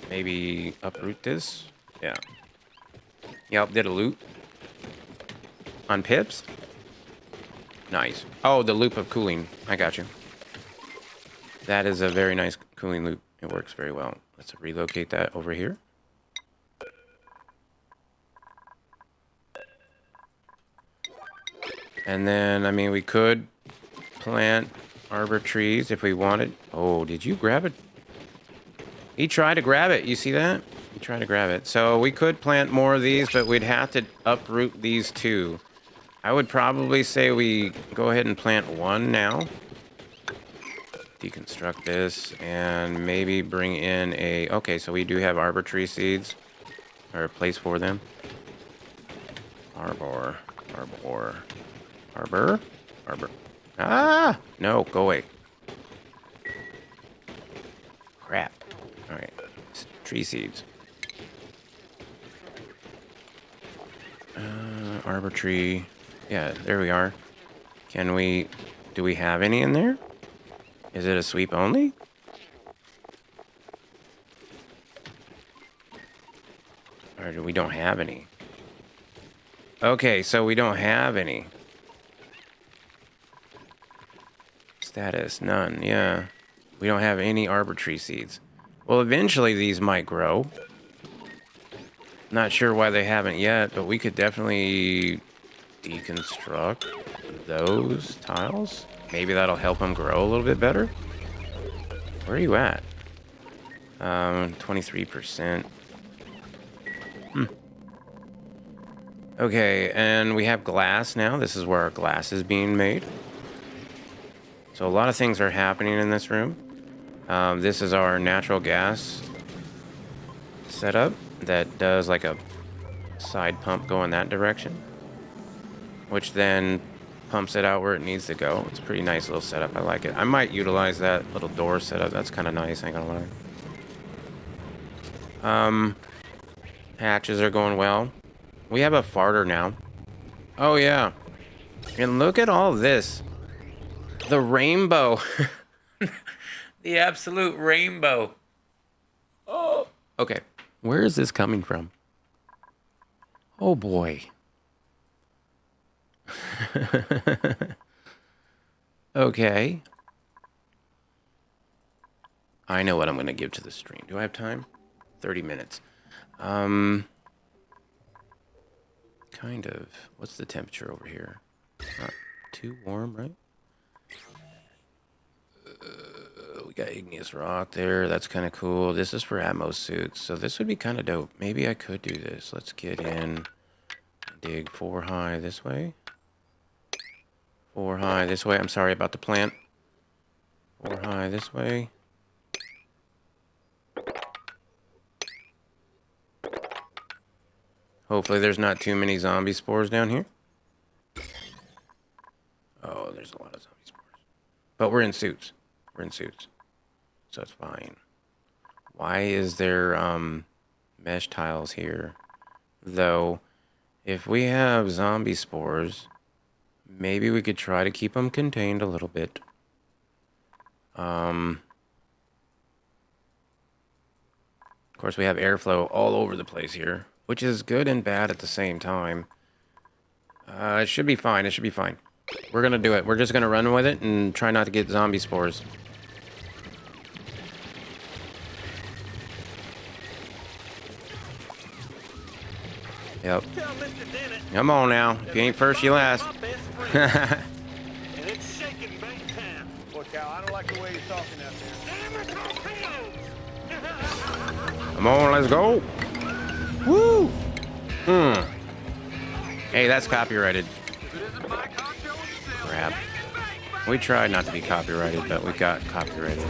Maybe uproot this. Yeah. Yep, did a loop. On pips? Nice. Oh, the loop of cooling. I got you. That is a very nice cooling loop. It works very well. Let's relocate that over here. And then, I mean, we could plant arbor trees if we wanted. Oh, did you grab it? He tried to grab it. You see that? He tried to grab it. So we could plant more of these, but we'd have to uproot these two. I would probably say we go ahead and plant one now. Deconstruct this and maybe bring in a... Okay, so we do have arbor tree seeds. Or a place for them. Arbor. Ah! No, go away. Crap. Alright. Tree seeds. Arbor tree. Yeah, there we are. Can we... Do we have any in there? Is it a sweep only? Or do we don't have any? Okay, so we don't have any. Status, none, yeah. We don't have any arbor tree seeds. Well, eventually these might grow. Not sure why they haven't yet, but we could definitely deconstruct those tiles. Maybe that'll help them grow a little bit better. Where are you at? 23%. Okay, and we have glass now. This is where our glass is being made. So a lot of things are happening in this room. This is our natural gas setup that does like a side pump go in that direction, which then pumps it out where it needs to go. It's a pretty nice little setup. I like it. I might utilize that little door setup. That's kind of nice, I ain't gonna lie. Hatches are going well. We have a farter now. Oh yeah. And look at all this. The rainbow. The absolute rainbow. Oh. Okay. Where is this coming from? Oh boy. Okay. I know what I'm going to give to the stream. Do I have time? 30 minutes. Kind of. What's the temperature over here? Not too warm, right? We got igneous rock there. That's kind of cool. This is for Atmos suits, so this would be kind of dope. Maybe I could do this. Let's get in. Dig 4 high this way. 4 high this way. I'm sorry about the plant. 4 high this way. Hopefully there's not too many zombie spores down here. Oh, there's a lot of zombie spores. But we're in suits. We're in suits. So it's fine. Why is there mesh tiles here? Though, if we have zombie spores, maybe we could try to keep them contained a little bit. Of course, we have airflow all over the place here, which is good and bad at the same time. It should be fine. It should be fine. We're going to do it. We're just going to run with it and try not to get zombie spores. Yep. Come on now. If you ain't first, you last. And it's shaking big time. Look out, I don't like the way you're talking out there. Come on, let's go. Woo! Hey, that's copyrighted. Crap. We tried not to be copyrighted, but we got copyrighted.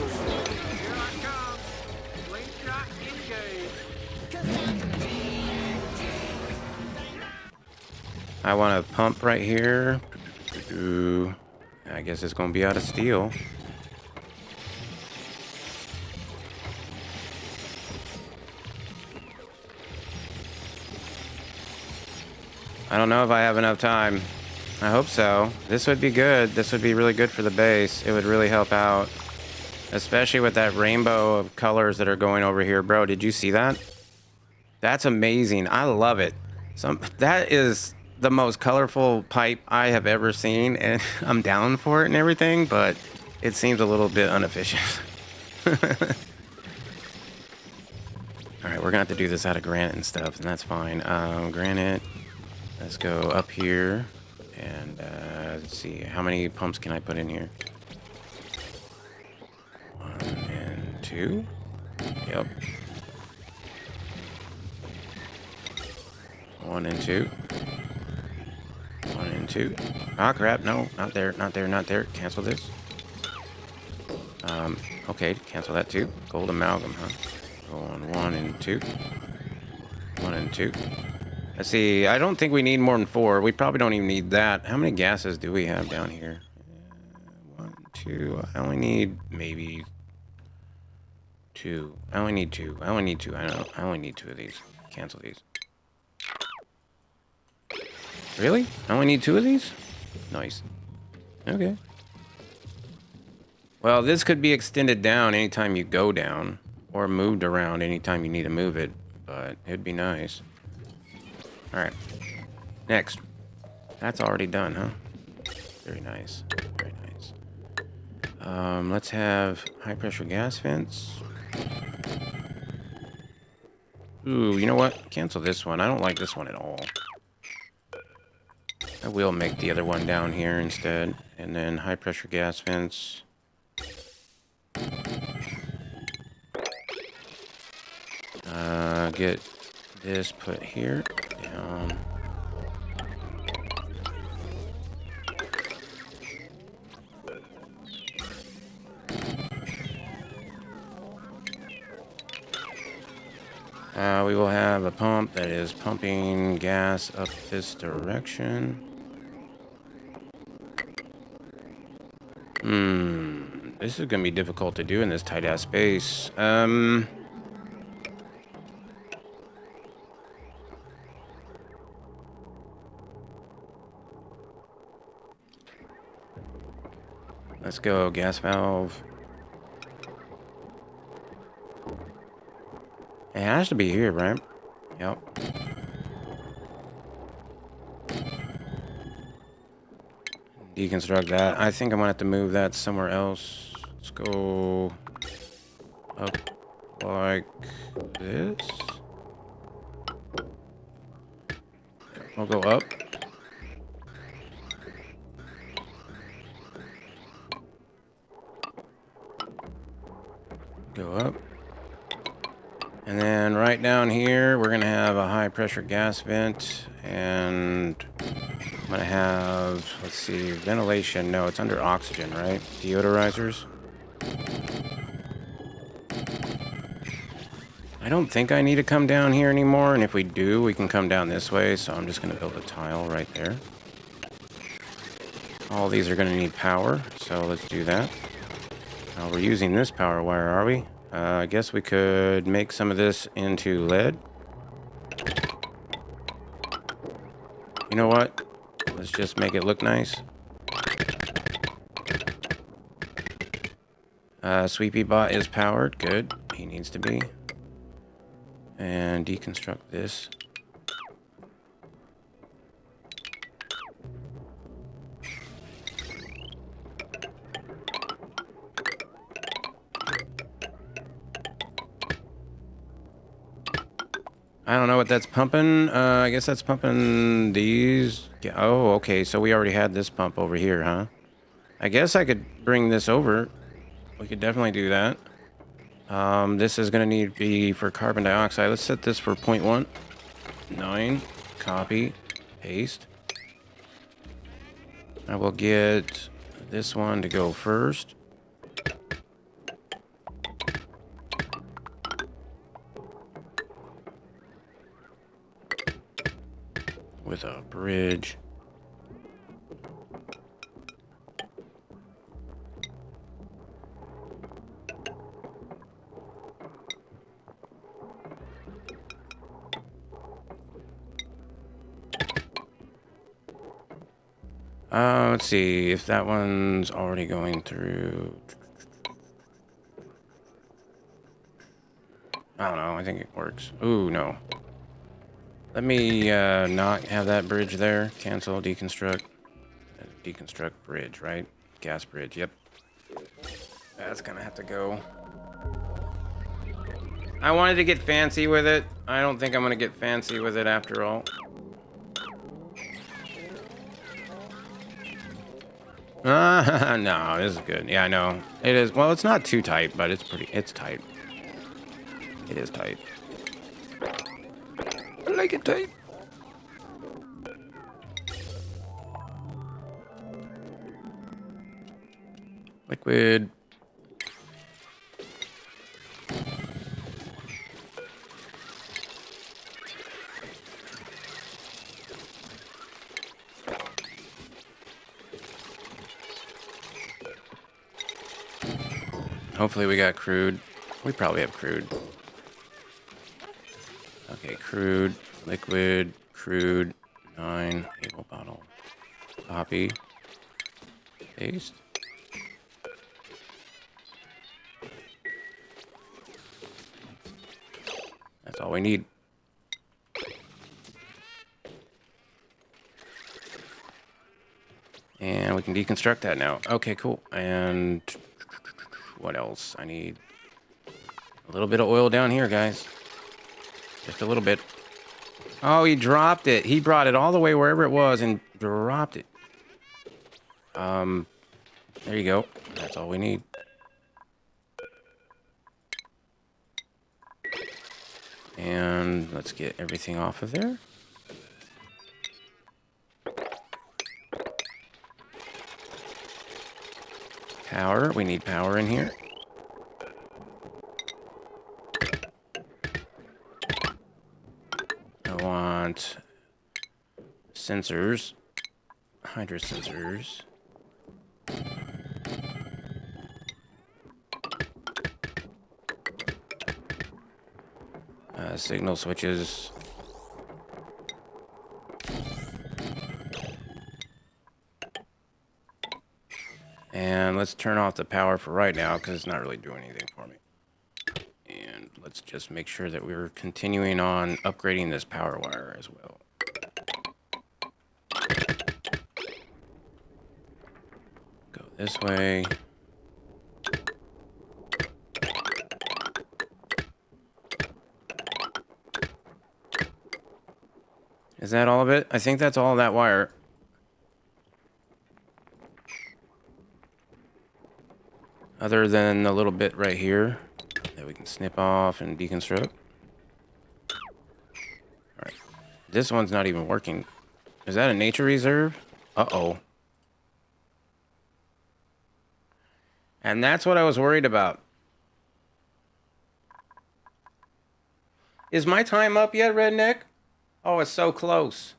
I want a pump right here. I guess it's gonna be out of steel. I don't know if I have enough time. I hope so. This would be good. This would be really good for the base. It would really help out. Especially with that rainbow of colors that are going over here. Bro, did you see that? That's amazing. I love it. That is the most colorful pipe I have ever seen, and I'm down for it and everything, but it seems a little bit inefficient. Alright, we're gonna have to do this out of granite and stuff, and that's fine. Granite. Let's go up here, and let's see, how many pumps can I put in here? 1 and 2. Yep. 1 and 2. 1 and 2. Ah, crap. No, not there, not there, not there. Cancel this. Okay, cancel that too. Gold amalgam, huh? Go on 1 and 2. 1 and 2. Let's see. I don't think we need more than 4. We probably don't even need that. How many gases do we have down here? 1, 2. I only need maybe 2. I only need 2. I only need 2. I know. I only need 2 of these. Cancel these. Really? I only need 2 of these? Nice. Okay. Well, this could be extended down anytime you go down, or moved around anytime you need to move it, but it'd be nice. Alright. Next. That's already done, huh? Very nice. Very nice. Let's have high pressure gas vents. Ooh, you know what? Cancel this one. I don't like this one at all. I will make the other one down here instead. And then high pressure gas vents. Get this put here, down. We will have a pump that is pumping gas up this direction. This is gonna be difficult to do in this tight ass space. Let's go, gas valve. It has to be here, right? Yep. Deconstruct that. I think I'm gonna have to move that somewhere else. Let's go up like this. We'll go up. Go up. And then right down here, we're gonna have a high pressure gas vent, and I'm gonna have, let's see, ventilation. No, it's under oxygen, right? Deodorizers. I don't think I need to come down here anymore, and if we do, we can come down this way, so I'm just gonna build a tile right there. All these are gonna need power, so let's do that. We're using this power wire, are we? I guess we could make some of this into lead. You know what? Let's just make it look nice. Sweepy Bot is powered. Good. He needs to be. And deconstruct this. I don't know what that's pumping. I guess that's pumping these. Yeah, oh, okay. So we already had this pump over here, huh? I guess I could bring this over. We could definitely do that. This is going to need to be for carbon dioxide. Let's set this for 0.19. Copy. Paste. I will get this one to go first. With a bridge. Let's see if that one's already going through. I don't know. I think it works. Ooh, no. Let me not have that bridge there. Cancel, deconstruct. Deconstruct bridge, right? Gas bridge, yep. That's gonna have to go. I wanted to get fancy with it. I don't think I'm gonna get fancy with it after all. No, this is good. Yeah, I know. It is. Well, it's not too tight, but it's tight. It is tight. I like it tight. Liquid. Hopefully we got crude. We probably have crude. Okay, crude, liquid, crude, 9, able bottle. Copy. Paste. That's all we need. And we can deconstruct that now. Okay, cool. And what else? I need a little bit of oil down here, guys. Just a little bit. Oh, he dropped it. He brought it all the way wherever it was and dropped it. There you go. That's all we need. And let's get everything off of there. Power. We need power in here. I want sensors. Hydro sensors. Signal switches. And let's turn off the power for right now because it's not really doing anything for me. And let's just make sure that we're continuing on upgrading this power wire as well. Go this way. Is that all of it? I think that's all that wire. Other than the little bit right here that we can snip off and deconstruct. Alright. This one's not even working. Is that a nature reserve? Uh-oh. And that's what I was worried about. Is my time up yet, Redneck? Oh, it's so close.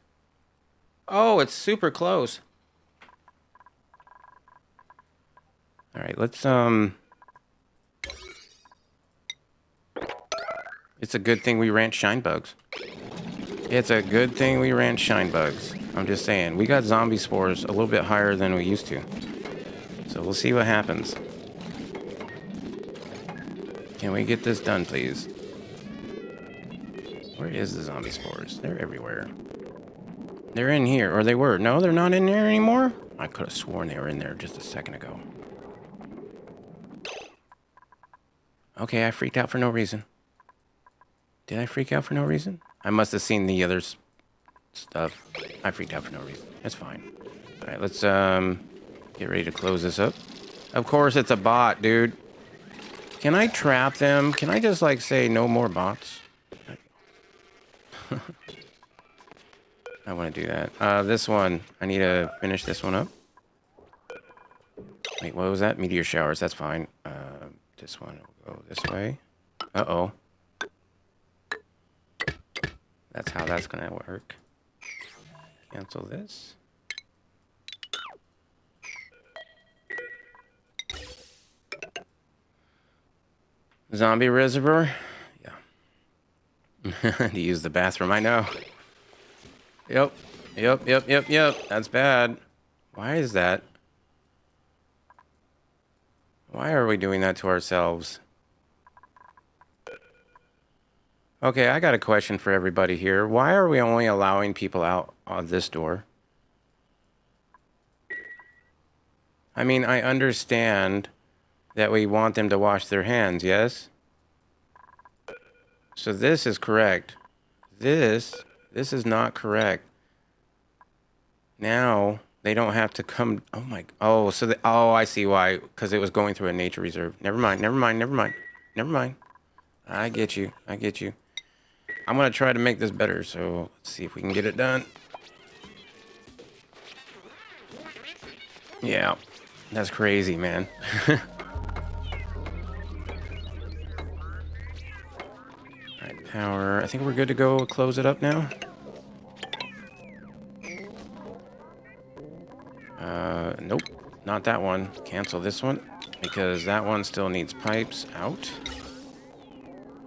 Oh, it's super close. All right, let's, it's a good thing we ran shine bugs. It's a good thing we ran shine bugs. I'm just saying. We got zombie spores a little bit higher than we used to. So we'll see what happens. Can we get this done, please? Where is the zombie spores? They're everywhere. They're in here, or they were. No, they're not in there anymore? I could have sworn they were in there just a second ago. Okay, I freaked out for no reason. Did I freak out for no reason? I must have seen the other stuff. I freaked out for no reason. That's fine. All right, let's get ready to close this up. Of course, it's a bot, dude. Can I trap them? Can I just, like, say no more bots? I want to do that. This one, I need to finish this one up. Wait, what was that? Meteor showers, that's fine. This one will go this way. Uh-oh. That's how that's gonna work. Cancel this. Zombie reservoir? Yeah. To use the bathroom, I know. Yep. That's bad. Why is that? Why are we doing that to ourselves? Okay, I got a question for everybody here. Why are we only allowing people out on this door? I mean, I understand that we want them to wash their hands, yes? So this is correct. This is not correct. Now they don't have to come. Oh my. Oh, so oh, I see why. Because it was going through a nature reserve. Never mind. I get you. I'm gonna try to make this better. So let's see if we can get it done. Yeah, that's crazy, man. Alright, power. I think we're good to go close it up now. Nope, not that one. Cancel this one because that one still needs pipes out.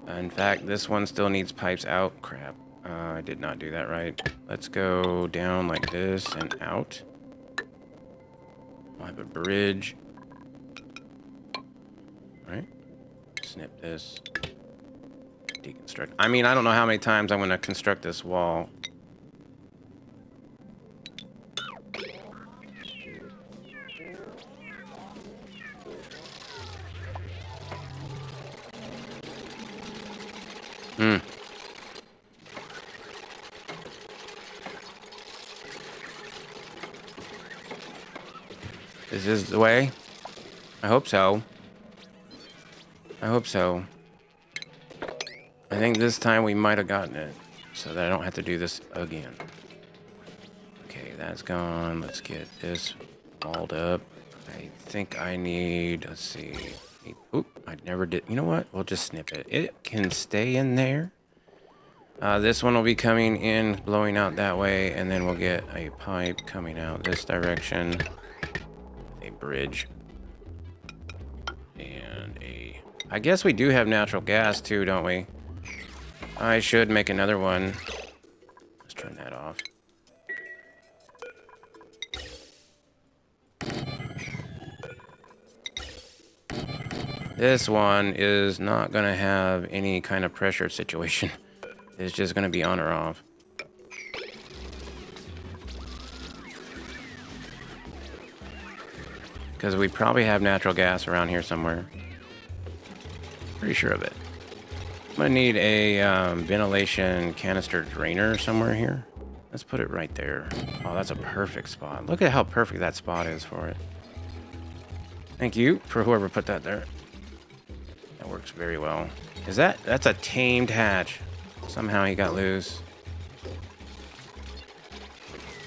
In fact, this one still needs pipes out. Crap, I did not do that right. Let's go down like this and out. I'll have a bridge. Alright. Snip this. Deconstruct. I mean, I don't know how many times I'm going to construct this wall. Is this the way? I hope so. I hope so. I think this time we might have gotten it, so that I don't have to do this again. Okay, that's gone. Let's get this balled up. I think I need, let's see. Oop, I never did. You know what? We'll just snip it. It can stay in there. This one will be coming in, blowing out that way, and then we'll get a pipe coming out this direction. A bridge. And a... I guess we do have natural gas too, don't we? I should make another one. Let's turn that off. This one is not going to have any kind of pressure situation. It's just going to be on or off. Because we probably have natural gas around here somewhere. Pretty sure of it. I'm going to need a ventilation canister drainer somewhere here. Let's put it right there. Oh, that's a perfect spot. Look at how perfect that spot is for it. Thank you for whoever put that there. That works very well. That's a tamed hatch. Somehow he got loose.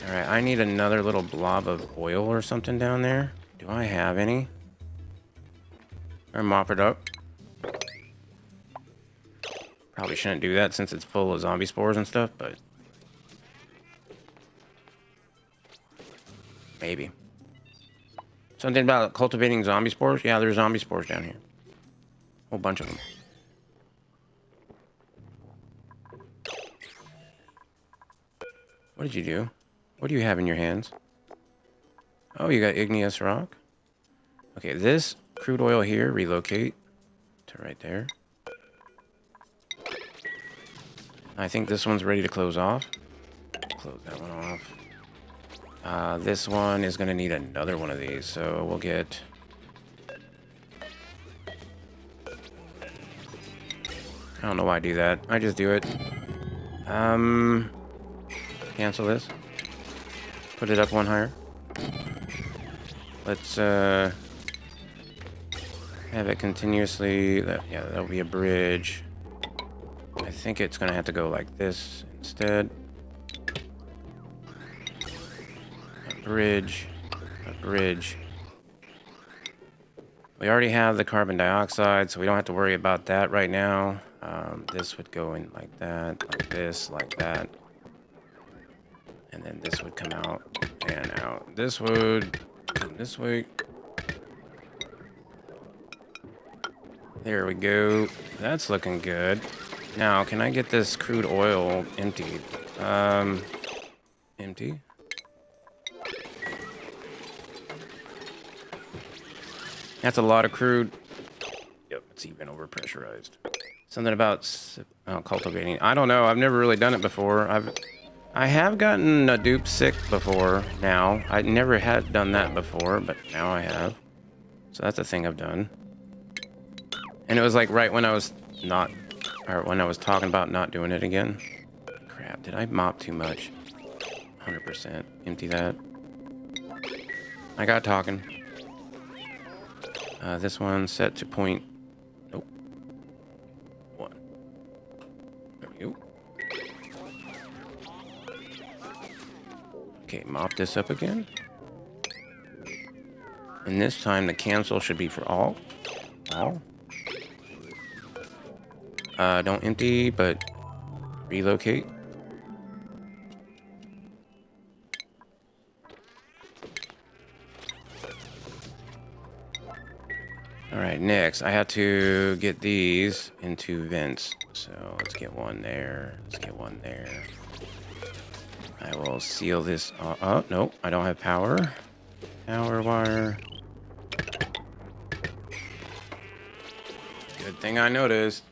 Alright, I need another little blob of oil or something down there. Do I have any? Or mop it up. Probably shouldn't do that since it's full of zombie spores and stuff, but... maybe. Something about cultivating zombie spores? Yeah, there's zombie spores down here. Whole bunch of them. What did you do? What do you have in your hands? Oh, you got igneous rock? Okay, this crude oil here, relocate to right there. I think this one's ready to close off. Close that one off. This one is going to need another one of these, so we'll get... I don't know why I do that. I just do it. Cancel this. Put it up one higher. Let's have it continuously. Yeah, that'll be a bridge. I think it's gonna have to go like this instead. A bridge. A bridge. We already have the carbon dioxide, so we don't have to worry about that right now. This would go in like that, like this, like that. And then this would come out and out. This would come this way. There we go. That's looking good. Now, can I get this crude oil emptied? Empty. That's a lot of crude. Yep, it's even overpressurized. Something about cultivating. I don't know. I've never really done it before. I have gotten a dupe sick before now. I never had done that before, but now I have. So that's a thing I've done. And it was like right when I was when I was talking about not doing it again. Crap, did I mop too much? 100%. Empty that. I got talking. This one's set to point. Nope. 1. There we go. Okay, mop this up again. And this time the cancel should be for all. All. Don't empty, but relocate. Alright, next I have to get these into vents. So let's get one there. Let's get one there. I will seal this. Oh, no, I don't have power. Power wire. Good thing I noticed.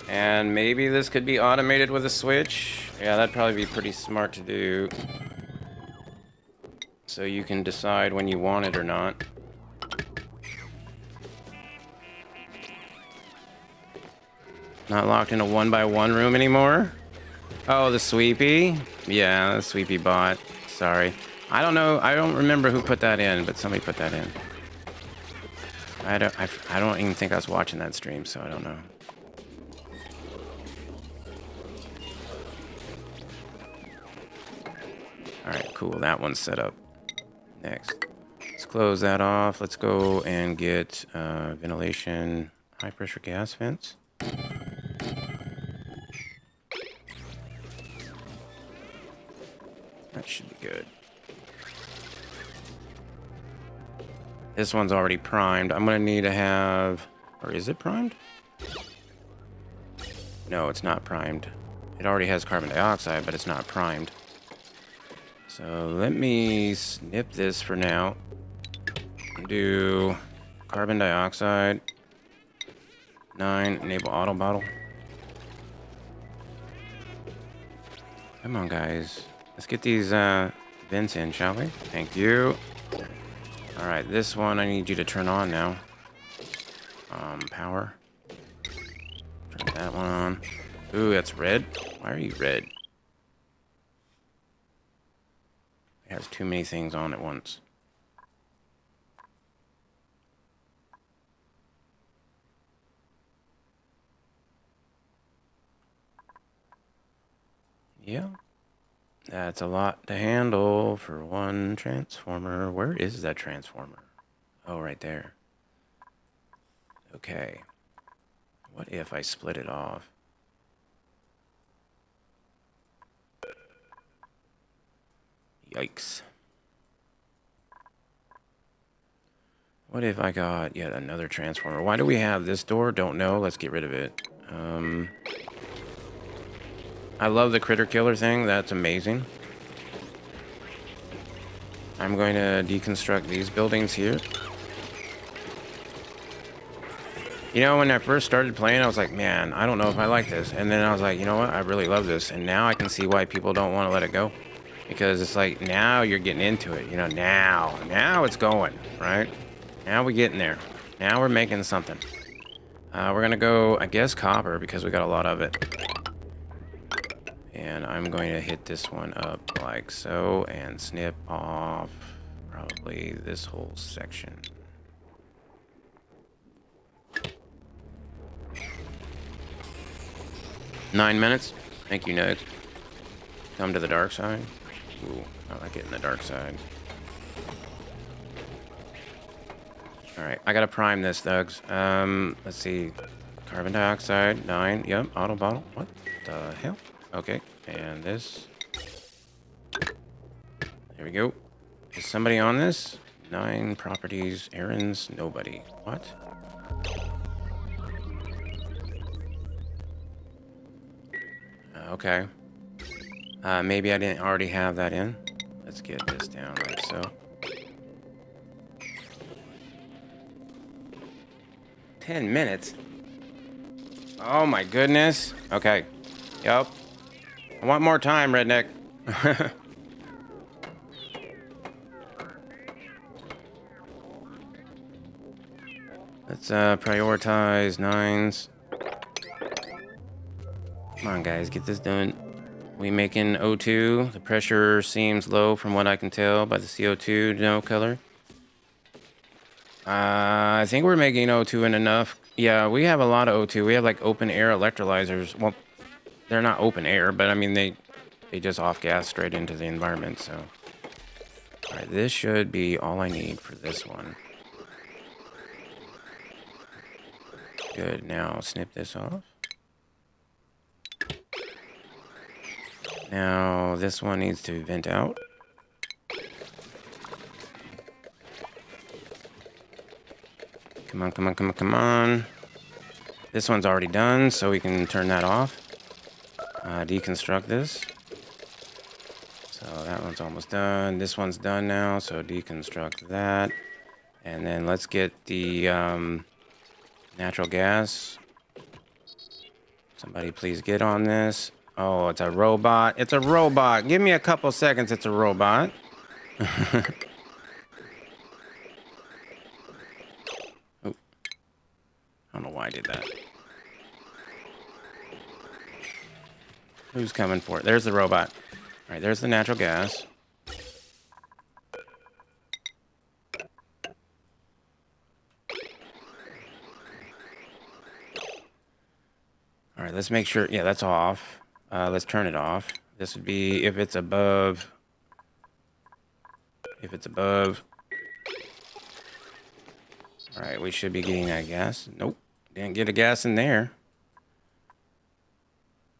And maybe this could be automated with a switch. Yeah, that'd probably be pretty smart to do. So you can decide when you want it or not. Not locked in a 1x1 room anymore? Oh, the sweepy? Yeah, the sweepy bot. Sorry. I don't know. I don't remember who put that in, but somebody put that in. I don't even think I was watching that stream, so I don't know. All right, cool. That one's set up. Next. Let's close that off. Let's go and get ventilation, high pressure gas vents. That should be good. This one's already primed. I'm gonna need to have, or is it primed? No, it's not primed. It already has carbon dioxide, but it's not primed. So let me snip this for now. Do carbon dioxide. 9, enable auto bottle. Come on, guys. Let's get these vents in, shall we? Thank you. All right, this one I need you to turn on now. Power. Turn that one on. Ooh, that's red. Why are you red? It has too many things on at once. Yeah. That's a lot to handle for one transformer. Where is that transformer? Oh, right there. Okay. What if I split it off? Yikes. What if I got yet another transformer? Why do we have this door? Don't know. Let's get rid of it. I love the critter killer thing. That's amazing. I'm going to deconstruct these buildings here. You know, when I first started playing, I was like, man, I don't know if I like this. And then I was like, you know what? I really love this. And now I can see why people don't want to let it go. Because it's like, now you're getting into it. You know, now it's going, right? Now we're getting there. Now we're making something. We're going to go, I guess, copper, because we got a lot of it. And I'm going to hit this one up like so and snip off probably this whole section. Nine minutes. Thank you, Nug. Come to the dark side. Ooh, I like it in the dark side. Alright, I gotta prime this, thugs. Let's see. Carbon dioxide, 9. Yep, auto bottle. What the hell? Okay, and this. There we go. Is somebody on this? 9 properties, errands, nobody. What? Okay. Maybe I didn't already have that in. Let's get this down like so. $10 minutes? Oh my goodness. Okay. Yep. I want more time, redneck. Let's prioritize 9s. Come on, guys, get this done. We making O2. The pressure seems low from what I can tell by the CO2 no color. I think we're making O2 in enough. Yeah, we have a lot of O2. We have like open air electrolyzers. Well, they're not open air, but I mean they just off gas straight into the environment. So, all right, this should be all I need for this one. Good. Now snip this off. Now this one needs to vent out. Come on, come on, come on, come on. This one's already done, so we can turn that off. Deconstruct this. So that one's almost done. This one's done now, so deconstruct that. And then let's get the natural gas. Somebody please get on this. Oh, it's a robot. It's a robot. Give me a couple seconds. It's a robot. Oh. I don't know why I did that. Who's coming for it? There's the robot. All right, there's the natural gas. right, let's make sure. Yeah, that's off. Let's turn it off. This would be if it's above. If it's above. All right, we should be getting that gas. Nope, didn't get a gas in there.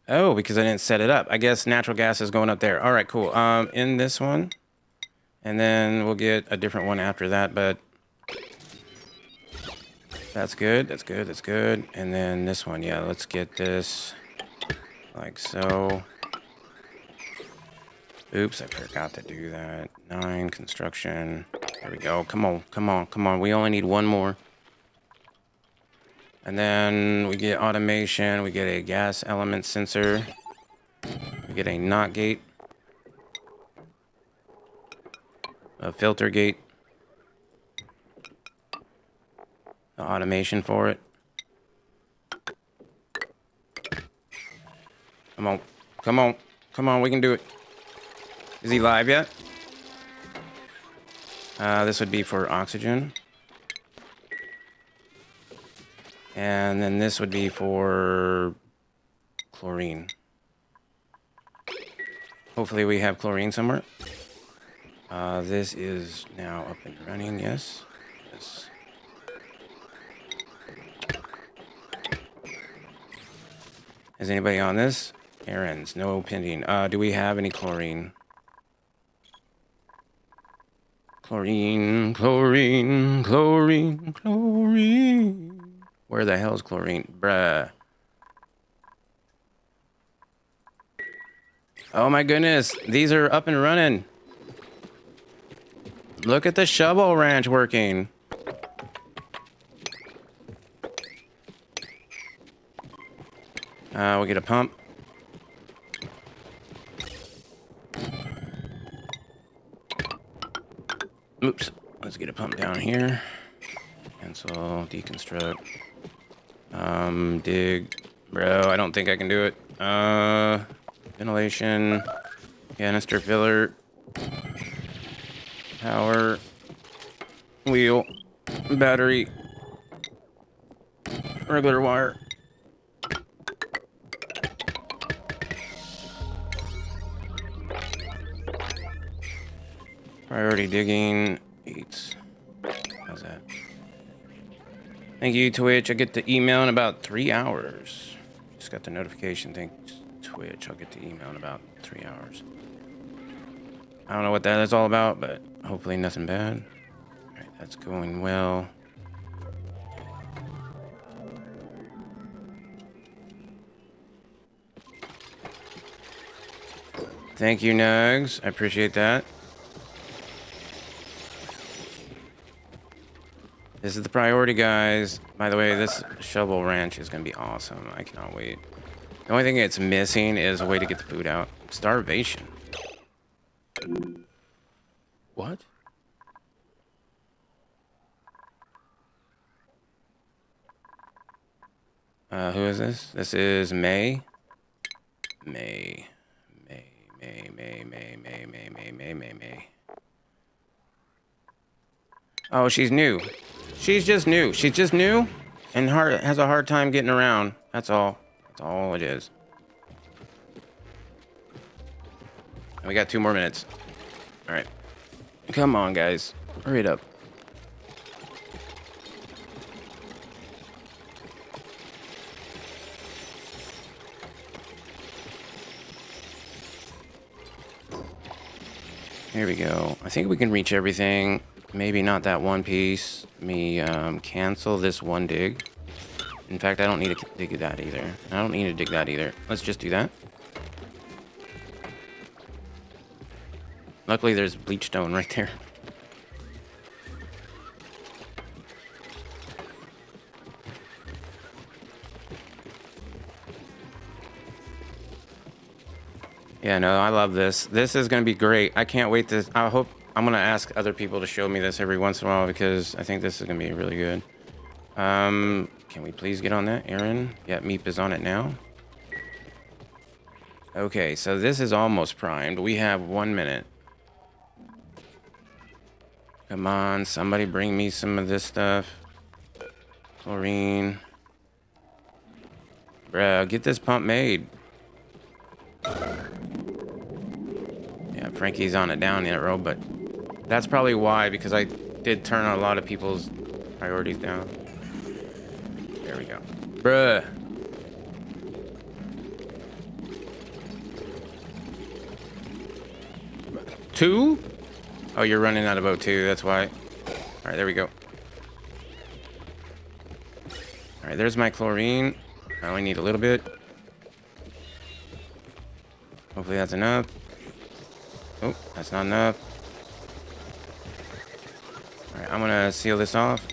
Oh, because I didn't set it up. I guess natural gas is going up there. All right, cool. In this one, and then we'll get a different one after that. But that's good. That's good. That's good. And then this one, yeah. Let's get this like so. Oops, I forgot to do that. 9 construction. There we go. Come on, come on, come on. We only need one more. And then we get automation. We get a gas element sensor. We get a NOT gate. A filter gate. The automation for it. Come on. Come on. Come on, we can do it. Is he live yet? This would be for oxygen. And then this would be for chlorine. Hopefully we have chlorine somewhere. This is now up and running, yes. Yes. Is anybody on this? Errands, no pending. Do we have any chlorine? Chlorine, chlorine, chlorine, chlorine. Where the hell is chlorine? Bruh. Oh my goodness, these are up and running. Look at the shovel ranch working. We'll get a pump. Oops, let's get a pump down here. Cancel, deconstruct. Dig. Bro, I don't think I can do it. Ventilation. Canister filler. Power. Wheel. Battery. Regular wire. Priority digging. 8. How's that? Thank you, Twitch. I get the email in about 3 hours. Just got the notification. Thanks, Twitch. I'll get the email in about 3 hours. I don't know what that is all about, but hopefully nothing bad. All right, that's going well. Thank you, Nugs. I appreciate that. This is the priority, guys. By the way, this shovel ranch is going to be awesome. I cannot wait. The only thing it's missing is a way to get the food out. Starvation. What? Who is this? This is May. May. Oh, she's new. She's just new. She's just new and has a hard time getting around. That's all. That's all it is. And we got 2 more minutes. All right. Come on, guys. Hurry it up. Here we go. I think we can reach everything. Maybe not that one piece. Let me cancel this one dig. In fact, I don't need to dig that either. I don't need to dig that either. Let's just do that. Luckily, there's bleach stone right there. Yeah, no, I love this. This is going to be great. I can't wait to... I hope... I'm going to ask other people to show me this every once in a while because I think this is going to be really good. Can we please get on that, Aaron? Yeah, Meep is on it now. Okay, so this is almost primed. We have 1 minute. Come on, somebody bring me some of this stuff. Chlorine. Bruh, get this pump made. Yeah, Frankie's on it down that road, but that's probably why, because I did turn a lot of people's priorities down. There we go. Bruh. Two? Oh, you're running out of O2, that's why. All right, there we go. All right, there's my chlorine. I only need a little bit. Hopefully that's enough. Oh, that's not enough. All right, I'm gonna seal this off.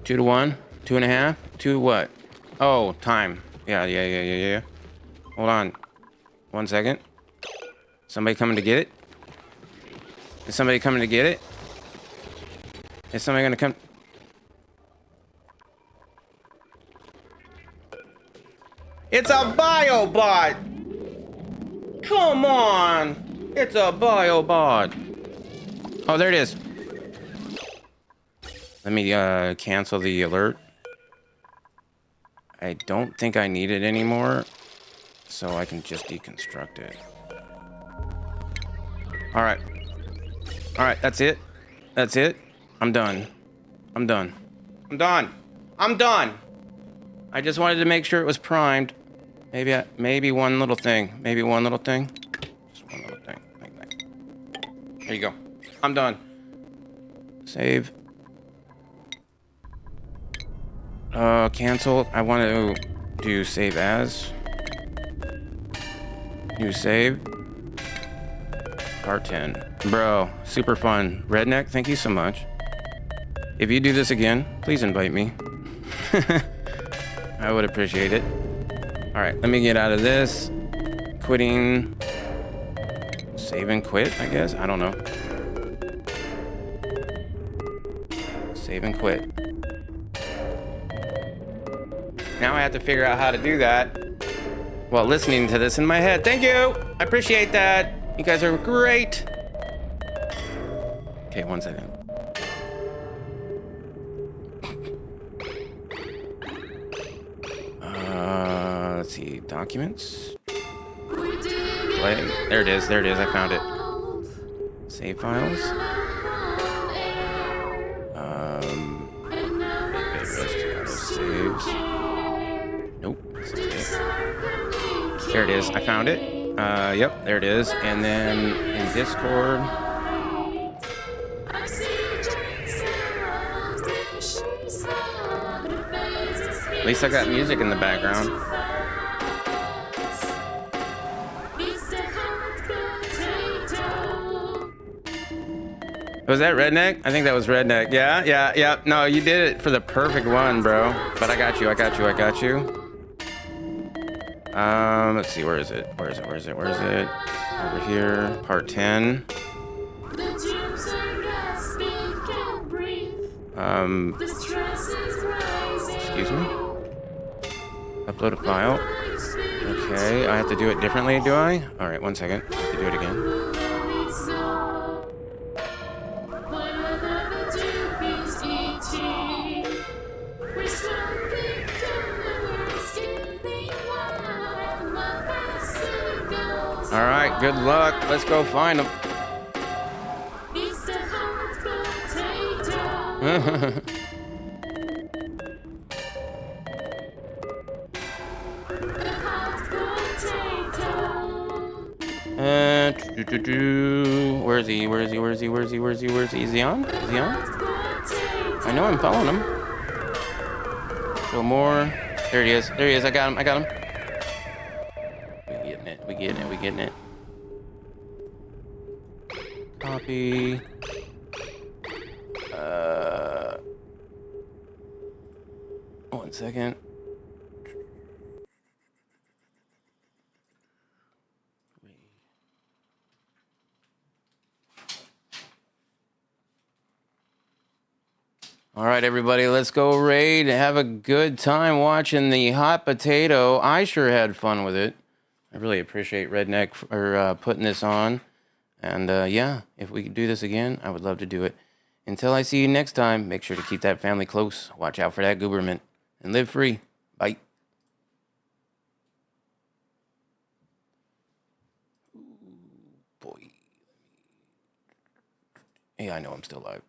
Two to one, 2.5, two what? Oh, time. Yeah. Hold on. 1 second. Somebody coming to get it? Is somebody coming to get it? Is somebody gonna come? It's a biobot! Come on! It's a biobot! Oh, there it is. Let me cancel the alert. I don't think I need it anymore, so I can just deconstruct it. All right, that's it. That's it. I'm done. I'm done. I'm done. I'm done. I just wanted to make sure it was primed. Maybe one little thing. Maybe one little thing. Just one little thing. Like that. There you go. I'm done. Save. Cancel. I want to do save as. New save. Part 10. Bro, super fun. Redneck, thank you so much. If you do this again, please invite me. I would appreciate it. All right, let me get out of this. Quitting. Save and quit, I guess. I don't know. Save and quit. Now I have to figure out how to do that while listening to this in my head. Thank you. I appreciate that. You guys are great. Okay, 1 second. Let's see. Documents. Play. There it is. There it is. I found it. Save files. Saves. Nope. There it is. I found it. Yep, there it is. And then in Discord. At least I got music in the background. Was that Redneck? I think that was Redneck. Yeah. No, you did it for the perfect one, bro. But I got you. Let's see, where is it? Where is it? Over here, part 10. Excuse me? Upload a file. Okay, I have to do it differently, do I? All right, 1 second. I have to do it again. All right, good luck. Let's go find them. Where's he? Is he on? I know I'm following him. Show more. There he is. I got him. We getting it. Copy. 1 second. All right, everybody, let's go raid. Have a good time watching the Hot Potato. I sure had fun with it. I really appreciate Redneck for putting this on. And yeah, if we could do this again, I would love to do it. Until I see you next time, make sure to keep that family close. Watch out for that gooberment. And live free. Bye. Boy. Hey, I know I'm still alive.